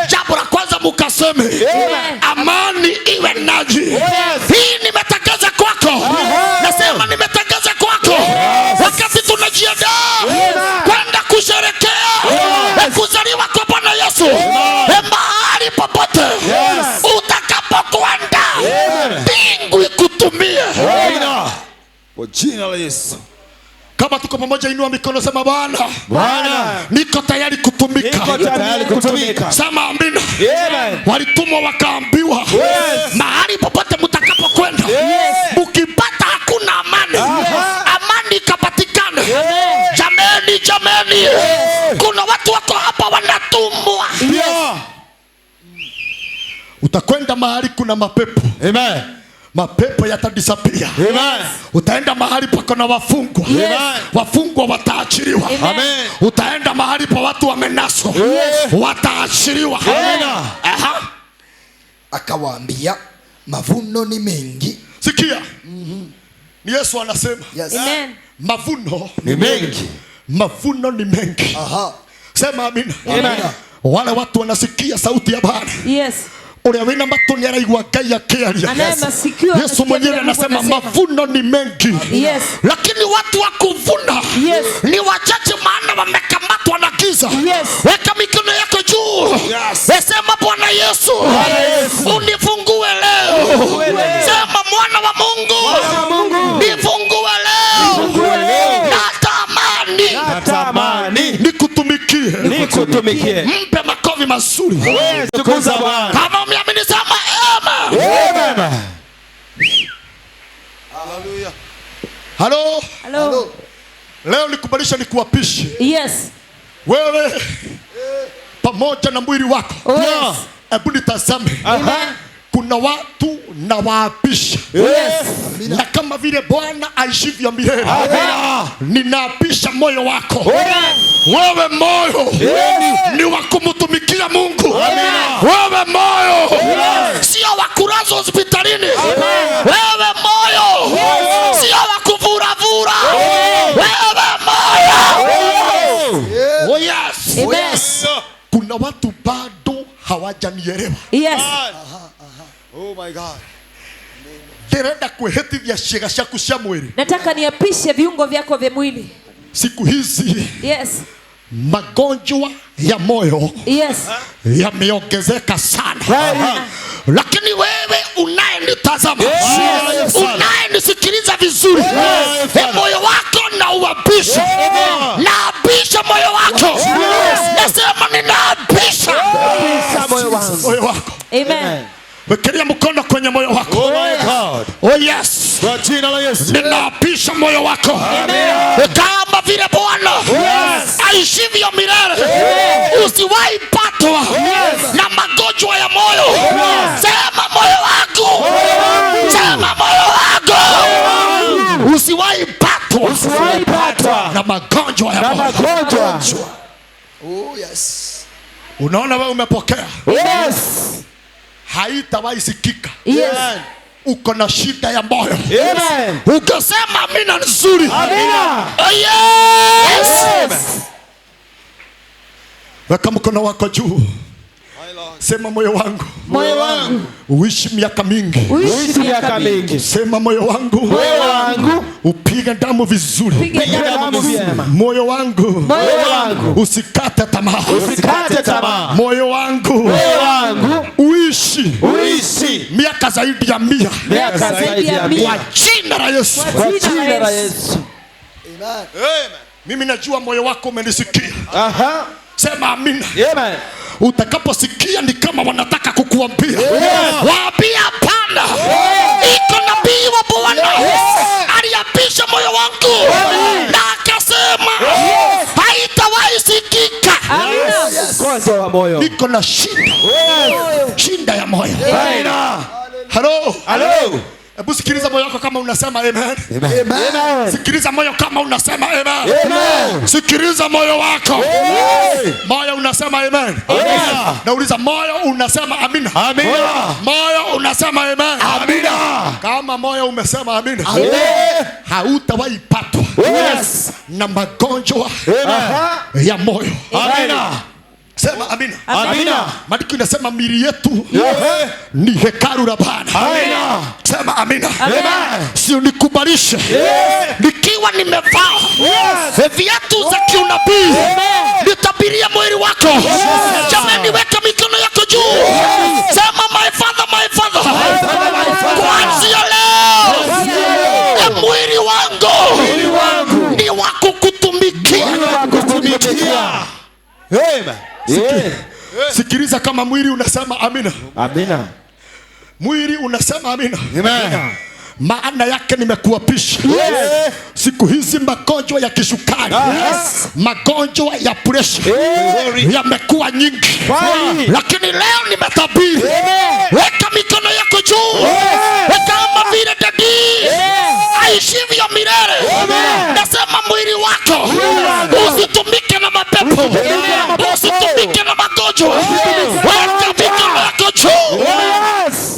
Speaker 1: jambo la kwanza mukaseme amani iwe naji. Hii nimetangaza kwako. Nasema nimetangaza kwako. Wakati tunajiandaa kwenda kusherehekea kuzaliwa kwa Bwana Yesu, mahali popote utakapokwenda, mbingu ikutumie.
Speaker 3: Kwa jina la Yesu.
Speaker 1: Kama tuko pamoja, inua mikono, sema Bwana, niko tayari kutumika. Sema amina. Walitumwa wakaambiwa, mahali popote mtakapokwenda, mkipata hakuna amani, amani ikapatikana. Jameni, kuna watu wako hapa wanatumwa. Utakwenda mahali kuna mapepo.
Speaker 3: Amen.
Speaker 1: Mapepo yatadisapia. Utaenda mahali pako na wafungwa. Wafungwa wataachiliwa. Utaenda mahali pa watu wamenaswa. Wataachiliwa.
Speaker 4: Akawaambia mavuno ni mengi.
Speaker 1: Sikia. Ni Yesu anasema.
Speaker 2: Amen.
Speaker 1: Mavuno
Speaker 3: ni mengi.
Speaker 1: Mavuno ni mengi. Sema amina.
Speaker 2: Amen.
Speaker 1: Wale watu wanasikia sauti ya Bwana.
Speaker 2: Yes.
Speaker 1: Yesu mwenyewe anasema mavuno ni mengi. Lakini watu wa kuvuna ni wachache, maana wamekamatwa na giza. Weka mikono yako juu. Sema Bwana Yesu, unifungue leo. Sema Mwana wa Mungu, nifungue leo. Natamani nikutumikie. Mpe makofi mazuri. Kama umeamini sema amen. Halo. Leo nikubalisha nikuapishe. Wewe pamoja na mwili wako. Hebu nitazame. Kuna watu na waapisha. Na kama vile Bwana aishivyo milele, ninaapisha moyo wako. Wewe moyo ni wa kumtumikia Mungu. Wewe moyo sio wa kulazwa hospitalini. Wewe moyo sio wa kuvuravura. Wewe moyo. Yes. Kuna watu bado hawajanielewa.
Speaker 3: Oh my God.
Speaker 1: Terenda kuhetithia ciega ciaku cia mwili.
Speaker 2: Nataka niapishe viungo vyako vya mwili.
Speaker 1: Siku hizi magonjwa ya moyo yameongezeka sana. Lakini wewe unayenitazama, unayenisikiliza vizuri, moyo wako na uapisha. Naapisha moyo wako. Nasema ninaapisha moyo wako.
Speaker 2: Amen.
Speaker 1: Wekelea mkono kwenye moyo wako.
Speaker 3: Oh my God.
Speaker 1: Oh yes.
Speaker 3: Kwa jina la Yesu.
Speaker 1: Ninaapisha moyo wako. Kama vile Bwana aishivyo milele, usiwahi patwa na magonjwa ya moyo. Sema moyo wako. Sema moyo wako. Usiwahi patwa magonjwa ya moyo.
Speaker 4: Oh yes.
Speaker 1: Unaona wewe umepokea.
Speaker 2: Yes.
Speaker 1: Haitawahi sikika.
Speaker 2: Yes.
Speaker 1: Uko na shida ya moyo.
Speaker 2: Amen.
Speaker 1: Ukasema amina nzuri.
Speaker 2: Amina.
Speaker 1: Oh yes. Weka mkono wako juu. Sema moyo wangu.
Speaker 2: Moyo wangu.
Speaker 1: Uishi miaka mingi.
Speaker 2: Uishi miaka mingi.
Speaker 1: Sema moyo wangu.
Speaker 2: Moyo wangu.
Speaker 1: Upige damu vizuri.
Speaker 2: Upige damu vyema.
Speaker 1: Moyo wangu.
Speaker 2: Moyo wangu.
Speaker 1: Usikate tamaa.
Speaker 2: Usikate tamaa.
Speaker 1: Moyo wangu.
Speaker 2: Moyo wangu.
Speaker 1: Uishi.
Speaker 2: Uishi.
Speaker 1: Miaka zaidi ya 100.
Speaker 2: Miaka zaidi ya 100.
Speaker 1: Kwa jina la Yesu.
Speaker 2: Kwa jina la Yesu.
Speaker 4: Amen.
Speaker 1: Mimi najua moyo wako umenisikia.
Speaker 2: Aha.
Speaker 1: Sema amina.
Speaker 2: Amen.
Speaker 1: Utakaposikia ni kama wanataka kukuambia. Waambia hapana. Iko nabii wa Bwana. Aliapisha moyo wangu. Na akasema haitawahi sikika.
Speaker 2: Kwanza wa moyo.
Speaker 1: Niko na shida. Shida ya moyo.
Speaker 2: Amina.
Speaker 1: Hello.
Speaker 2: Hello.
Speaker 1: Hebu sikiliza moyo wako kama unasema amen.
Speaker 2: Amen.
Speaker 1: Sikiliza moyo kama unasema amen.
Speaker 2: Amen.
Speaker 1: Sikiliza moyo wako. Moyo unasema amen.
Speaker 2: Amina.
Speaker 1: Nauliza moyo unasema amina.
Speaker 2: Amina.
Speaker 1: Moyo unasema amen.
Speaker 2: Amina.
Speaker 1: Kama moyo umesema amina.
Speaker 2: Amen.
Speaker 1: Hautawahi patwa
Speaker 2: Yes.
Speaker 1: na magonjwa ya moyo.
Speaker 2: Amina.
Speaker 1: Sema amina.
Speaker 2: Amina.
Speaker 1: Maandiko inasema miili yetu
Speaker 2: Yes.
Speaker 1: ni hekalu la Bwana.
Speaker 2: Amina.
Speaker 1: Sema amina.
Speaker 2: Amen.
Speaker 1: Sio nikubalishe. Nikiwa nimevaa viatu za kiunabii. Nitabiria mwili wako. Jamani, weka mikono yako juu. Sema my father, my father. Kuanzia leo mwili wangu ni wa kukutumikia. Sikiliza kama mwili unasema amina.
Speaker 2: Amina.
Speaker 1: Mwili unasema amina.
Speaker 2: Amen.
Speaker 1: Maana yake nimekuapisha. Siku hizi magonjwa ya kisukari, magonjwa ya pressure yamekuwa nyingi. Lakini leo nimetabiri. Weka mikono yako juu. Kama vile dadii aishivyo milele. Nasema mwili wako usitumike na mapepo. Usitumike na magonjwa. Weka mikono yako juu.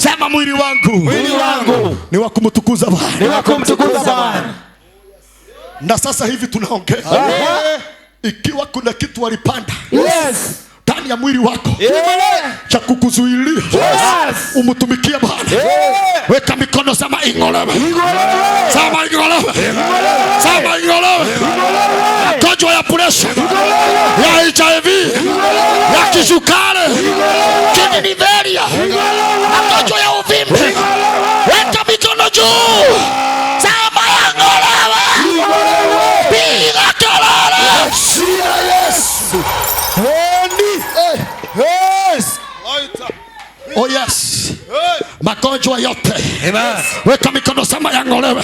Speaker 1: Sema mwili wangu ni wa kumtukuza Bwana.
Speaker 2: Ni wa kumtukuza Bwana.
Speaker 1: Na sasa hivi tunaongea. Ikiwa kuna kitu walipanda ndani ya mwili wako cha kukuzuilia umtumikie Bwana, weka mikono, sema ing'olewe. Sema ing'olewe. Sema ing'olewe. Magonjwa ya pressure, ya HIV, ya kisukari, kidney failure, magonjwa ya uvimbe, weka mikono juu. Sema ing'olewe. Piga kelele.
Speaker 3: Yesu.
Speaker 1: Oh yes. Magonjwa yote. Weka mikono, sema yang'olewe.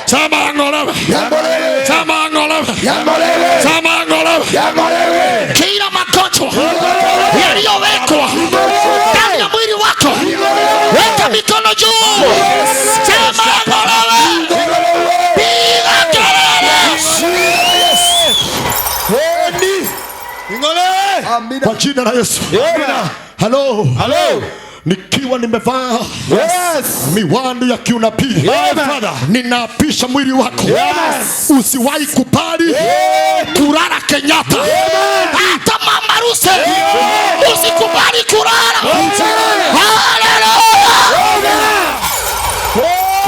Speaker 1: Sema yang'olewe. Sema yang'olewe. Sema yang'olewe. Kila magonjwa yaliyowekwa ndani ya mwili wako, weka mikono juu. Sema yang'olewe. Piga kelele. Kwa jina la Yesu. Hello. Nikiwa nimevaa miwani ya kiunabii, ninaapisha mwili wako. Usiwahi kubali kulala Kenyatta. Hata mama Ruse, usikubali kulala. Haleluya.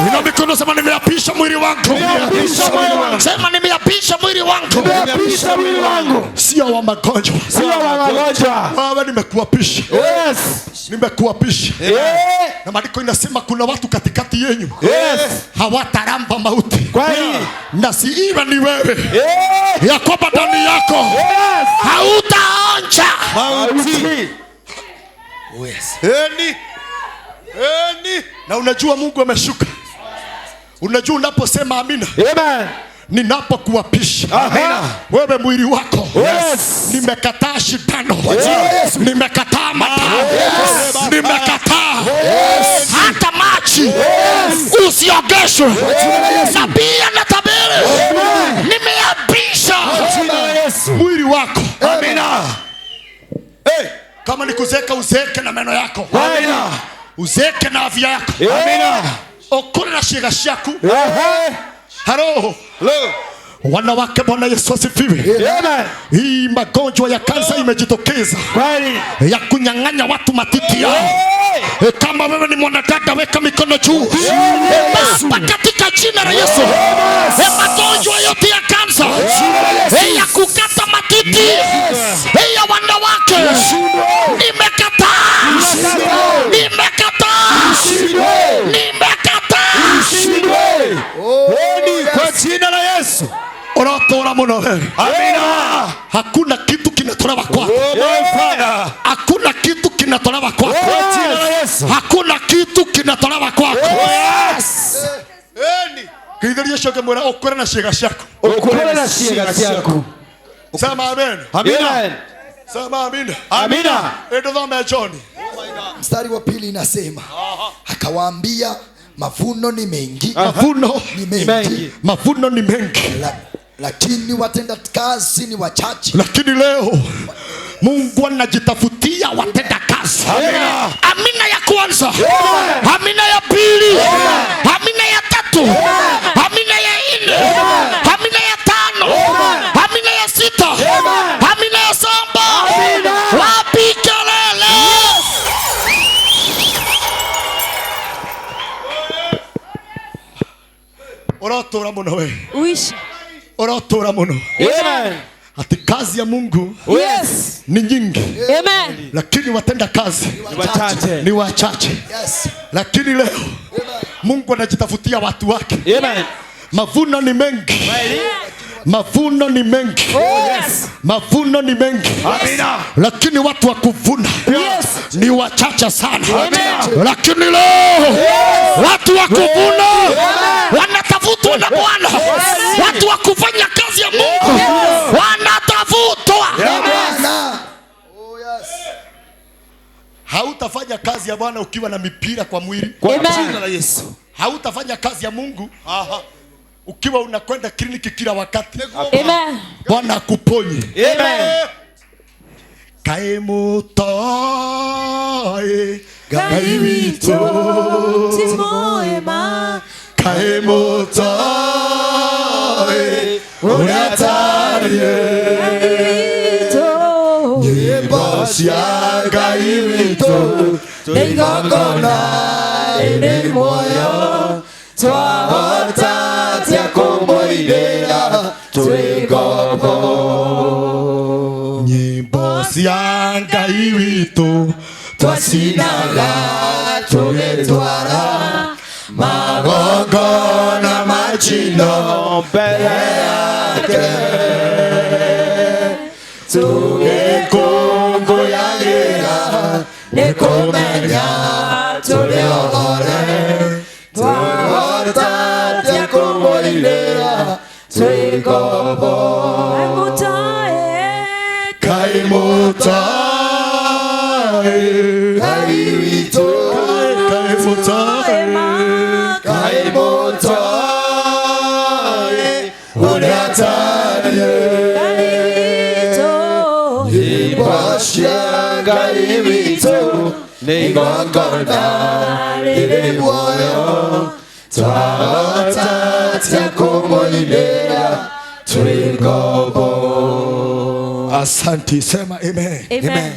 Speaker 1: Ina mikono, sema nimeapisha mwili wangu. Sema nimeapisha mwili wangu. Sio wa magonjwa. Wewe nimekuapisha. Nimekuapisha. Na maandiko inasema kuna watu katikati yenu hawataramba mauti. Na si iwe ni wewe. Ya kwamba ndani yako hautaonja mauti. Na unajua Mungu ameshuka. Unajua unaposema amina. Ninapokuapisha wewe mwili wako, nimekataa shindano, nimekataa madawa, nimekataa hata maji usiogeshwe. Sabia na tabiri nimeambia wako.
Speaker 3: Amina.
Speaker 1: Kama ni kuzeka, uzeke na meno yako.
Speaker 3: Amina.
Speaker 1: Uzeke na afya yako.
Speaker 3: Amina.
Speaker 1: Okore na shiga shaku. Haro. Wanawake, Bwana Yesu asifiwe.
Speaker 3: Amen.
Speaker 1: Hii magonjwa ya kansa imejitokeza ya kunyang'anya watu matiti yao. Kama wewe ni mwanadada, weka mikono juu. Baba, katika jina la Yesu, magonjwa yote ya kansa ya kukata matiti ya wanawake nimekataa, nimekataa, nimekataa
Speaker 3: Kwa jina la Yesu.
Speaker 1: Unatora muno.
Speaker 3: Amina.
Speaker 1: Hakuna kitu kinatolewa kwako. Hakuna kitu kinatolewa kwako.
Speaker 3: Kwa jina la Yesu.
Speaker 1: Hakuna kitu kinatolewa kwako. Kiidhiria shoke mwera okore na shiga shako.
Speaker 3: Okore na shiga shako.
Speaker 1: Sema amen.
Speaker 3: Amina.
Speaker 1: Sema amina.
Speaker 3: Amina.
Speaker 1: Endo dhame John.
Speaker 4: Mstari wa pili inasema, akawaambia mavuno ni mengi.
Speaker 1: Mavuno
Speaker 4: ni mengi.
Speaker 1: Mavuno ni mengi.
Speaker 4: Lakini watenda kazi ni wachache.
Speaker 1: Lakini leo Mungu anajitafutia watenda kazi.
Speaker 3: Amina.
Speaker 1: Amina ya kwanza. Amina ya pili. Amina ya tatu. Amina ya nne. Amina ya tano. Amina ya sita. Amina ya saba. Wapi kelele? Uratora muno we.
Speaker 2: Uishi.
Speaker 1: Uratora muno.
Speaker 3: Amen.
Speaker 1: Ati kazi ya Mungu
Speaker 2: Yes.
Speaker 1: ni nyingi.
Speaker 2: Amen.
Speaker 1: Lakini watenda kazi ni wachache.
Speaker 4: Yes.
Speaker 1: Lakini leo Mungu anajitafutia watu wake.
Speaker 3: Amen.
Speaker 1: Mavuno ni mengi. Mavuno ni mengi.
Speaker 2: Yes.
Speaker 1: Mavuno ni mengi.
Speaker 3: Amina.
Speaker 1: Lakini watu wa kuvuna ni wachache sana.
Speaker 3: Amen.
Speaker 1: Lakini leo watu wa kuvuna wanatafutwa na Bwana. Watu wa kufanya kazi ya Mungu wanatafutwa.
Speaker 4: Bwana. Oh yes.
Speaker 1: Hautafanya kazi ya Bwana ukiwa na mipira kwa mwili.
Speaker 3: Kwa
Speaker 2: Amen.
Speaker 3: jina la Yesu.
Speaker 1: Hautafanya kazi ya Mungu ukiwa unakwenda kliniki kila wakati.
Speaker 2: Amen.
Speaker 1: Bwana akuponye.
Speaker 3: Amen.
Speaker 1: Kae mutoe
Speaker 2: Ngai witũ ti mwema.
Speaker 1: Kae mutoe ũrĩa tariĩ. Nyĩmbo cia Ngai witũ
Speaker 2: Nĩ igongona rĩrĩ muoyo. Twahota atĩa kũmũinĩra twĩ ngombo.
Speaker 1: Nyĩmbo cia Ngai witũ twacinaga tũgĩtwara magongona majino mbere yake tũgĩkũngũyagĩra nĩ kũmenya tũrĩ ohore. Twahota atĩa kũmũinĩra twĩ ngombo. Kaĩ mũtoe Ngai witũ. Kaĩ mũtoe. Kaĩ mũtoe ũrĩa tariĩ. Nyĩmbo cia Ngai witũ nĩ igongona rĩrĩ muoyo. Twahota atĩa kũmũinĩra twĩ ngombo. Asante, sema amen.
Speaker 2: Amen.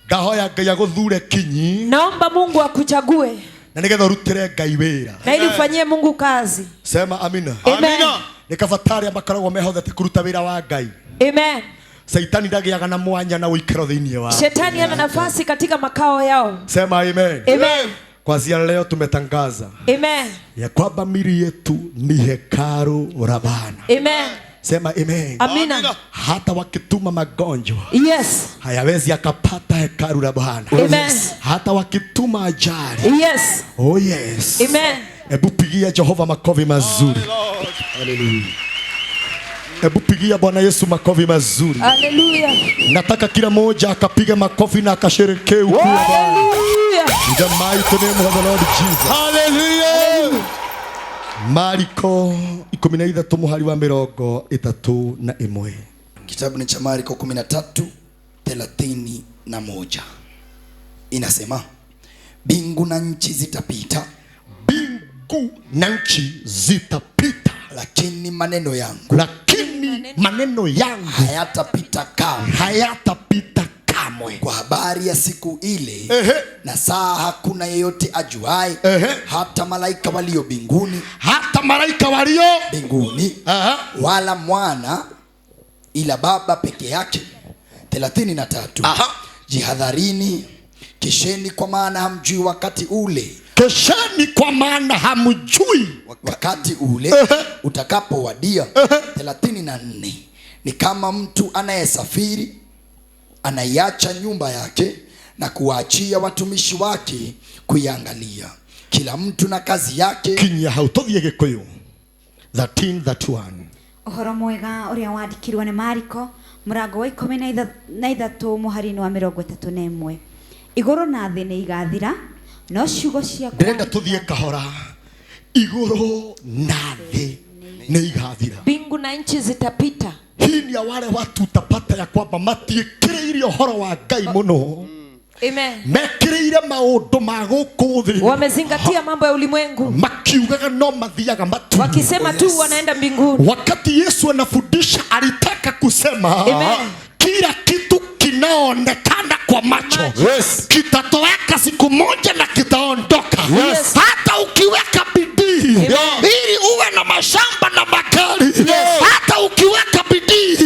Speaker 1: Ndahoya Ngai aguthure kinyi
Speaker 2: Naomba Mungu akuchague
Speaker 1: na nigetha urutire Ngai wira.
Speaker 2: na ili ufanyie Mungu kazi.
Speaker 1: Sema amina.
Speaker 2: Amen.
Speaker 1: Nikabatari amakaragwo mehotete kuruta wira wa Ngai.
Speaker 2: Amen.
Speaker 1: Saitani ndagiaga na mwanya na uikaro thiini wa.
Speaker 2: Shetani ana nafasi katika makao yao.
Speaker 1: Sema amen.
Speaker 2: Amen.
Speaker 1: Kwanzia leo tumetangaza
Speaker 2: Amen.
Speaker 1: ya kwamba mili yetu ni hekalu la Bwana.
Speaker 2: Amen.
Speaker 1: Sema amen.
Speaker 2: Amina.
Speaker 1: Hata wakituma magonjwa
Speaker 2: Yes.
Speaker 1: hayawezi akapata hekalu la Bwana.
Speaker 2: Amen.
Speaker 1: Hata wakituma ajali.
Speaker 2: Yes.
Speaker 1: Oh yes.
Speaker 2: Amen.
Speaker 1: Hebu pigia Jehova makofi mazuri. Hallelujah. Hebu pigia Bwana Yesu makofi mazuri.
Speaker 2: Hallelujah.
Speaker 1: Nataka kila mmoja akapiga makofi na akasherekee ukuu wa Bwana.
Speaker 2: Hallelujah.
Speaker 1: In the mighty name of the Lord Jesus.
Speaker 3: Hallelujah.
Speaker 1: Mariko 13 mũhari wa 31.
Speaker 4: Kitabu ni cha Marko 13:31. Inasema, mbingu na nchi zitapita,
Speaker 1: mbingu na nchi zitapita,
Speaker 4: lakini maneno yangu hayatapita kamwe.
Speaker 1: Hayatapita kamwe.
Speaker 4: Kwa habari ya siku ile na saa hakuna yeyote ajuaye, hata malaika walio mbinguni, wala mwana, ila Baba peke yake. 33. Jihadharini, kesheni, kwa maana hamjui wakati ule.
Speaker 1: Kesheni kwa maana hamjui
Speaker 4: wakati ule utakapowadia. 34. Ni kama mtu anayesafiri, anaiacha nyumba yake na kuwaachia watumishi wake kuiangalia, kila mtu na kazi yake.
Speaker 1: Kinya hautothie Gikuyu 13:31.
Speaker 5: Uhoro mwega uria wandikirwo ni Mariko murango wa 13 muhari-ini wa 31. Iguru na thĩ nĩ igathira, no ciugo ciakwa
Speaker 1: ndĩrenda tuthie kahora. Iguru na thĩ nĩ igathira,
Speaker 2: mbingu na nchi zitapita.
Speaker 1: Hii ni ya wale watu utapata ya kwamba matiĩkĩrĩire ũhoro wa Ngai mũno.
Speaker 2: Amen.
Speaker 1: Mekĩrĩire maũndũ ma gũkũ thĩ,
Speaker 2: wamezingatia mambo ya ulimwengu,
Speaker 1: makiugaga no mathiaga matu,
Speaker 2: wakisema tu wanaenda mbinguni.
Speaker 1: Wakati Yesu anafundisha alitaka kusema,
Speaker 2: Amen,
Speaker 1: kila kitu kinaonekana kwa macho kitatoweka siku moja na kitaondoka. Hata ukiweka bidii ili uwe na mashamba na magari, hata ukiweka bidii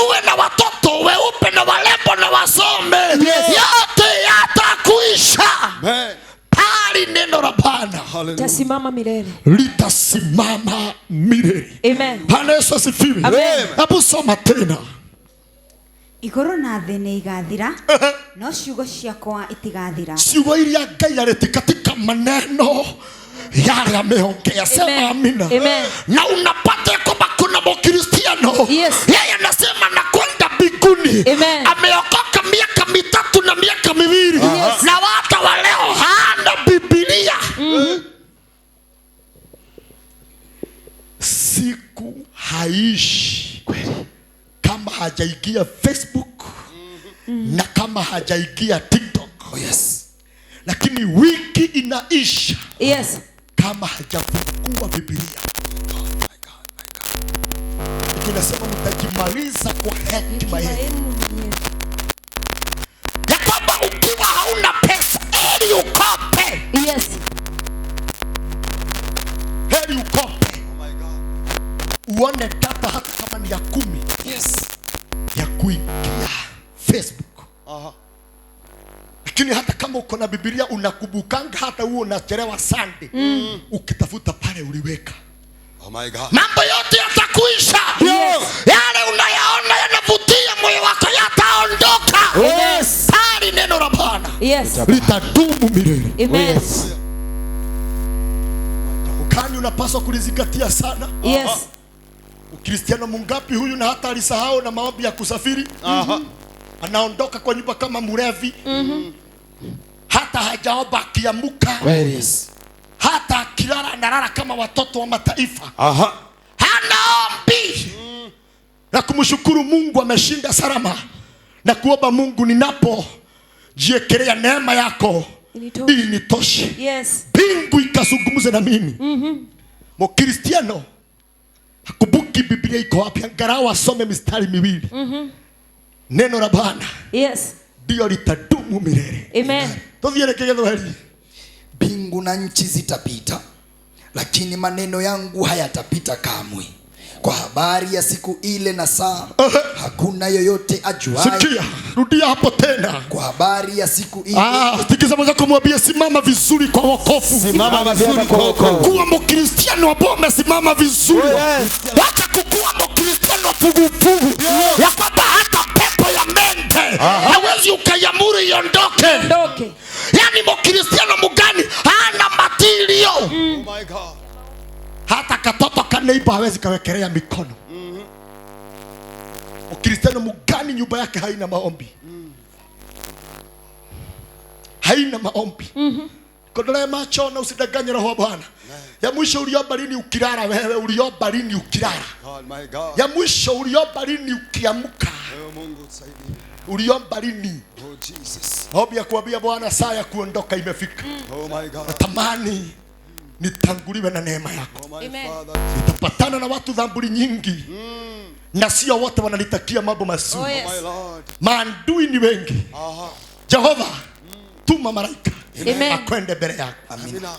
Speaker 1: uwe na watoto weupe na walembo na wasome, yote yatakuisha. Pali neno la Bwana
Speaker 2: litasimama milele.
Speaker 1: Litasimama milele.
Speaker 2: Amen.
Speaker 1: Bwana Yesu asifiwe. Hebu soma tena.
Speaker 5: Iguru na thĩ nĩ igathira, no ciugo ciakwa itigathira.
Speaker 1: Ciugo iria Ngai arĩti katika maneno yale ameongea. Sema amina.
Speaker 2: Amen.
Speaker 1: Na unapata kwamba kuna Mkristiano yeye anasema nakwenda mbinguni, ameokoka miaka 3 na miaka 2, na watu wa leo hana Biblia. Siku haishi kweli kama hajaingia Facebook na kama hajaingia TikTok. Lakini wiki inaisha kama hajafungua Biblia. Tunasema mtajimaliza kwa hekima yenu, ya kwamba ukiwa hauna pesa heri ukope. Heri ukope. Uone data hata kama ni ya 10 ya kuingia Facebook. Lakini hata kama uko na Biblia unakumbukanga hata huo unachelewa Sunday, ukitafuta pale uliweka. Mambo yote yatakuisha. Yale unayaona yanavutia moyo wako yataondoka. Pali neno la Bwana litadumu milele.
Speaker 2: Amen.
Speaker 1: Ukani unapaswa kulizingatia sana. Ukristiano mungapi huyu na hata alisahau na maombi ya kusafiri. Anaondoka kwa nyumba kama mlevi. Hata hajaomba akiamuka. Hata akilala analala kama watoto wa mataifa. Hanaombi na kumshukuru Mungu ameshinda salama, na kuomba Mungu, ninapo jiekelea neema yako initoshe. Mbingu ikazungumze na mimi. Mkristiano hakubuki Biblia iko wapi, angalau asome mistari 2. Neno la Bwana ndio litadumu milele.
Speaker 2: Amen.
Speaker 4: Mbingu na nchi zitapita, lakini maneno yangu hayatapita kamwe. Kwa habari ya siku ile na saa hakuna yoyote ajuaye.
Speaker 1: Sikia, rudia hapo tena.
Speaker 4: Kwa habari ya siku ile.
Speaker 1: Sikiza mmoja kumwambia simama vizuri kwa wokovu.
Speaker 3: Simama vizuri kwa wokovu.
Speaker 1: Kuwa Mkristiano ambao umesimama vizuri. Wacha kukuwa Mkristiano fugufugu. Ya kwamba hata pepo ya mente hawezi ukayamuru iondoke. Yani Mkristiano mgani hana matilio. Hata katoto kaneiba hawezi kawekelea mikono. Mkristiano mgani nyumba yake haina maombi? Haina maombi. Kodole macho na usidanganye roho Bwana. Ya mwisho uliomba lini ukilala wewe? Uliomba lini ukilala?
Speaker 3: God, my God.
Speaker 1: Ya mwisho uliomba lini ukiamka?
Speaker 3: Oh, Mungu tusaidie.
Speaker 1: Uliomba lini?
Speaker 3: Oh, Jesus.
Speaker 1: Ombi ya kuambia Bwana saa ya kuondoka imefika.
Speaker 3: Oh, my God.
Speaker 1: Tamani nitanguliwe na neema yako.
Speaker 3: Oh, my
Speaker 2: Amen.
Speaker 3: Father.
Speaker 1: Nitapatana na watu dhamburi nyingi. Na sio wote wananitakia mambo mazuri.
Speaker 2: Oh, yes.
Speaker 3: My Lord.
Speaker 1: Maadui ni wengi.
Speaker 3: Aha.
Speaker 1: Jehova, tuma malaika
Speaker 2: Amen.
Speaker 1: akwende mbele yako.
Speaker 3: Amina.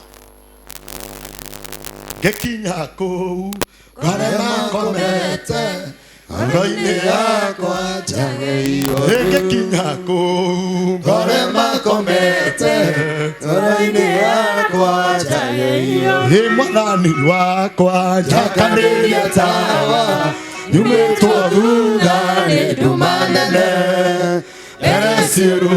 Speaker 1: Gekinya kou garema komete roine
Speaker 4: Yako ajaweyo
Speaker 1: gekinya kou garema komete
Speaker 4: Roine yako ajaweyo
Speaker 1: he mwanani wakwa jakaniria tawa yumetwa rugani dumanene eresiru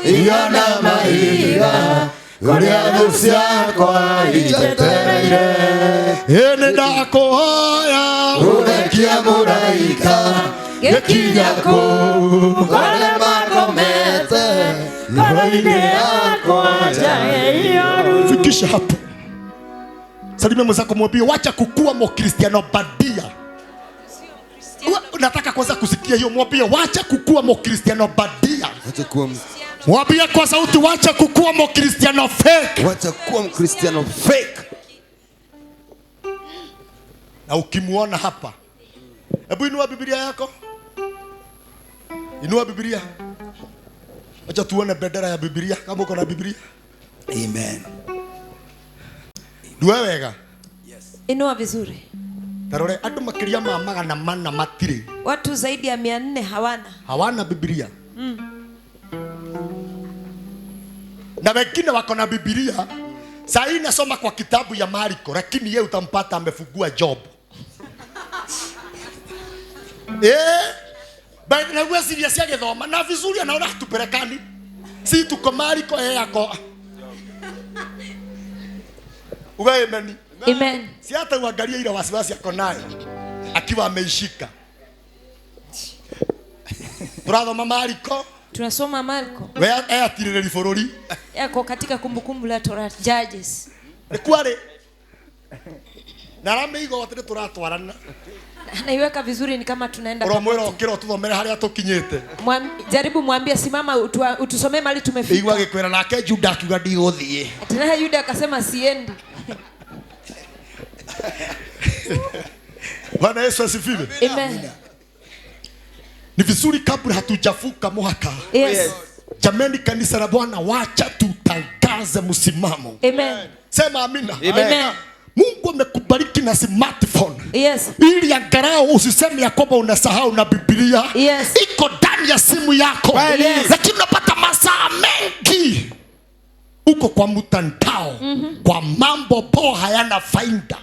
Speaker 1: iyana mahiga Goria Lucia kwa ijetereire Ene dako haya Urekia muraika Gekinya kou
Speaker 2: Gole makomete Gole yako ajayeyo.
Speaker 1: Fikisha hapo. Salimia mwenzako mwambie wacha kukua mokristiano badia. Nataka kwanza kusikia hiyo, mwambie wacha kukua mokristiano badia.
Speaker 3: Wacha kuwa
Speaker 1: Mwambie kwa sauti wacha kukua mokristiano fake.
Speaker 3: wacha kuwa Mkristiano fake.
Speaker 1: Na ukimuona hapa, hebu inua Biblia yako. Inua Biblia. Acha tuone bendera ya Biblia kama uko na Biblia.
Speaker 4: Amen.
Speaker 1: Duwe wega.
Speaker 2: Inua vizuri.
Speaker 1: Tarore andu makiria ma magana mana matire.
Speaker 2: Watu zaidi ya 400
Speaker 1: Hawana Biblia. Na wengine wako na Biblia. Saa hii nasoma kwa kitabu ya Marko, lakini yeye utampata amefungua Job. Bali na wewe serious yake dhoma na vizuri anaona tupelekani. Si tuko Marko yeye yako. Amen.
Speaker 2: Amen.
Speaker 1: Si hata uangalie ile wasiwasi yako nayo akiwa ameishika. Tunathoma Marko.
Speaker 2: Tunasoma Marko.
Speaker 1: Wewe atiriri forori.
Speaker 2: Yako katika kumbukumbu la Torah Judges.
Speaker 1: Ni kwale. Na rame igo watire turatwarana.
Speaker 2: Anaiweka vizuri ni kama tunaenda.
Speaker 1: Uromwera okiro tuthomere haria tukinyete.
Speaker 2: Jaribu mwambie simama utusomee mali tumefika.
Speaker 1: Igwa gikwera nake Juda akiuga ndiguthie.
Speaker 2: Tena Yuda akasema siendi.
Speaker 1: Bwana Yesu asifiwe.
Speaker 2: Amen.
Speaker 1: Ni vizuri kabla hatujavuka mwaka.
Speaker 2: Yes.
Speaker 1: Jameni kanisa la Bwana wacha tutangaze msimamo.
Speaker 2: Amen.
Speaker 1: Sema amina.
Speaker 2: Amen.
Speaker 1: Mungu amekubariki na smartphone.
Speaker 2: Yes.
Speaker 1: Ili angalau usiseme ya kwamba unasahau na Biblia.
Speaker 2: Yes.
Speaker 1: Iko ndani ya simu yako.
Speaker 2: Yes.
Speaker 1: Lakini unapata masaa mengi uko kwa mtandao kwa mambo poa hayana faida.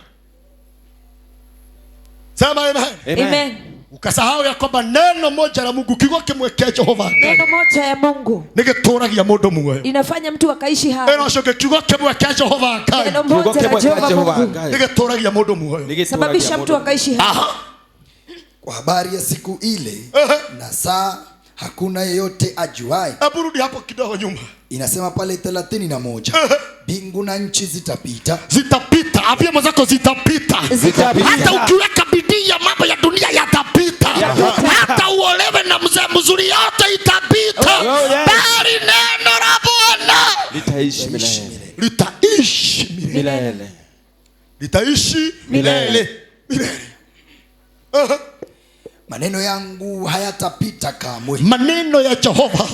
Speaker 1: Sema amen.
Speaker 2: Amen.
Speaker 1: Ukasahau ya kwamba neno moja la Mungu kigo kimwekea Jehova.
Speaker 2: Neno moja ya Mungu
Speaker 1: Nigetoragia mundu muoyo.
Speaker 2: inafanya mtu akaishi hapa.
Speaker 1: Eno shoke kigo kimwekea Jehova akai.
Speaker 2: Neno moja la Jehova Mungu
Speaker 1: Nigetoragia mundu muoyo.
Speaker 2: sababisha mtu akaishi hapa.
Speaker 1: Aha.
Speaker 4: Kwa habari ya siku ile na saa hakuna yeyote ajuai.
Speaker 1: Aburudi hapo kidogo nyuma.
Speaker 4: Inasema pale 31 mbingu na nchi zitapita.
Speaker 1: Zitapita. Apia mwenzako zitapita. Hata ukiweka bidii ya mambo ya dunia yatapita. Hata uolewe na mzee mzuri yote itapita. Bali neno la Bwana
Speaker 3: Litaishi milele.
Speaker 1: litaishi milele.
Speaker 3: Milele.
Speaker 1: Litaishi
Speaker 3: Milele.
Speaker 1: milele.
Speaker 4: Maneno yangu hayatapita kamwe.
Speaker 1: Maneno ya Jehova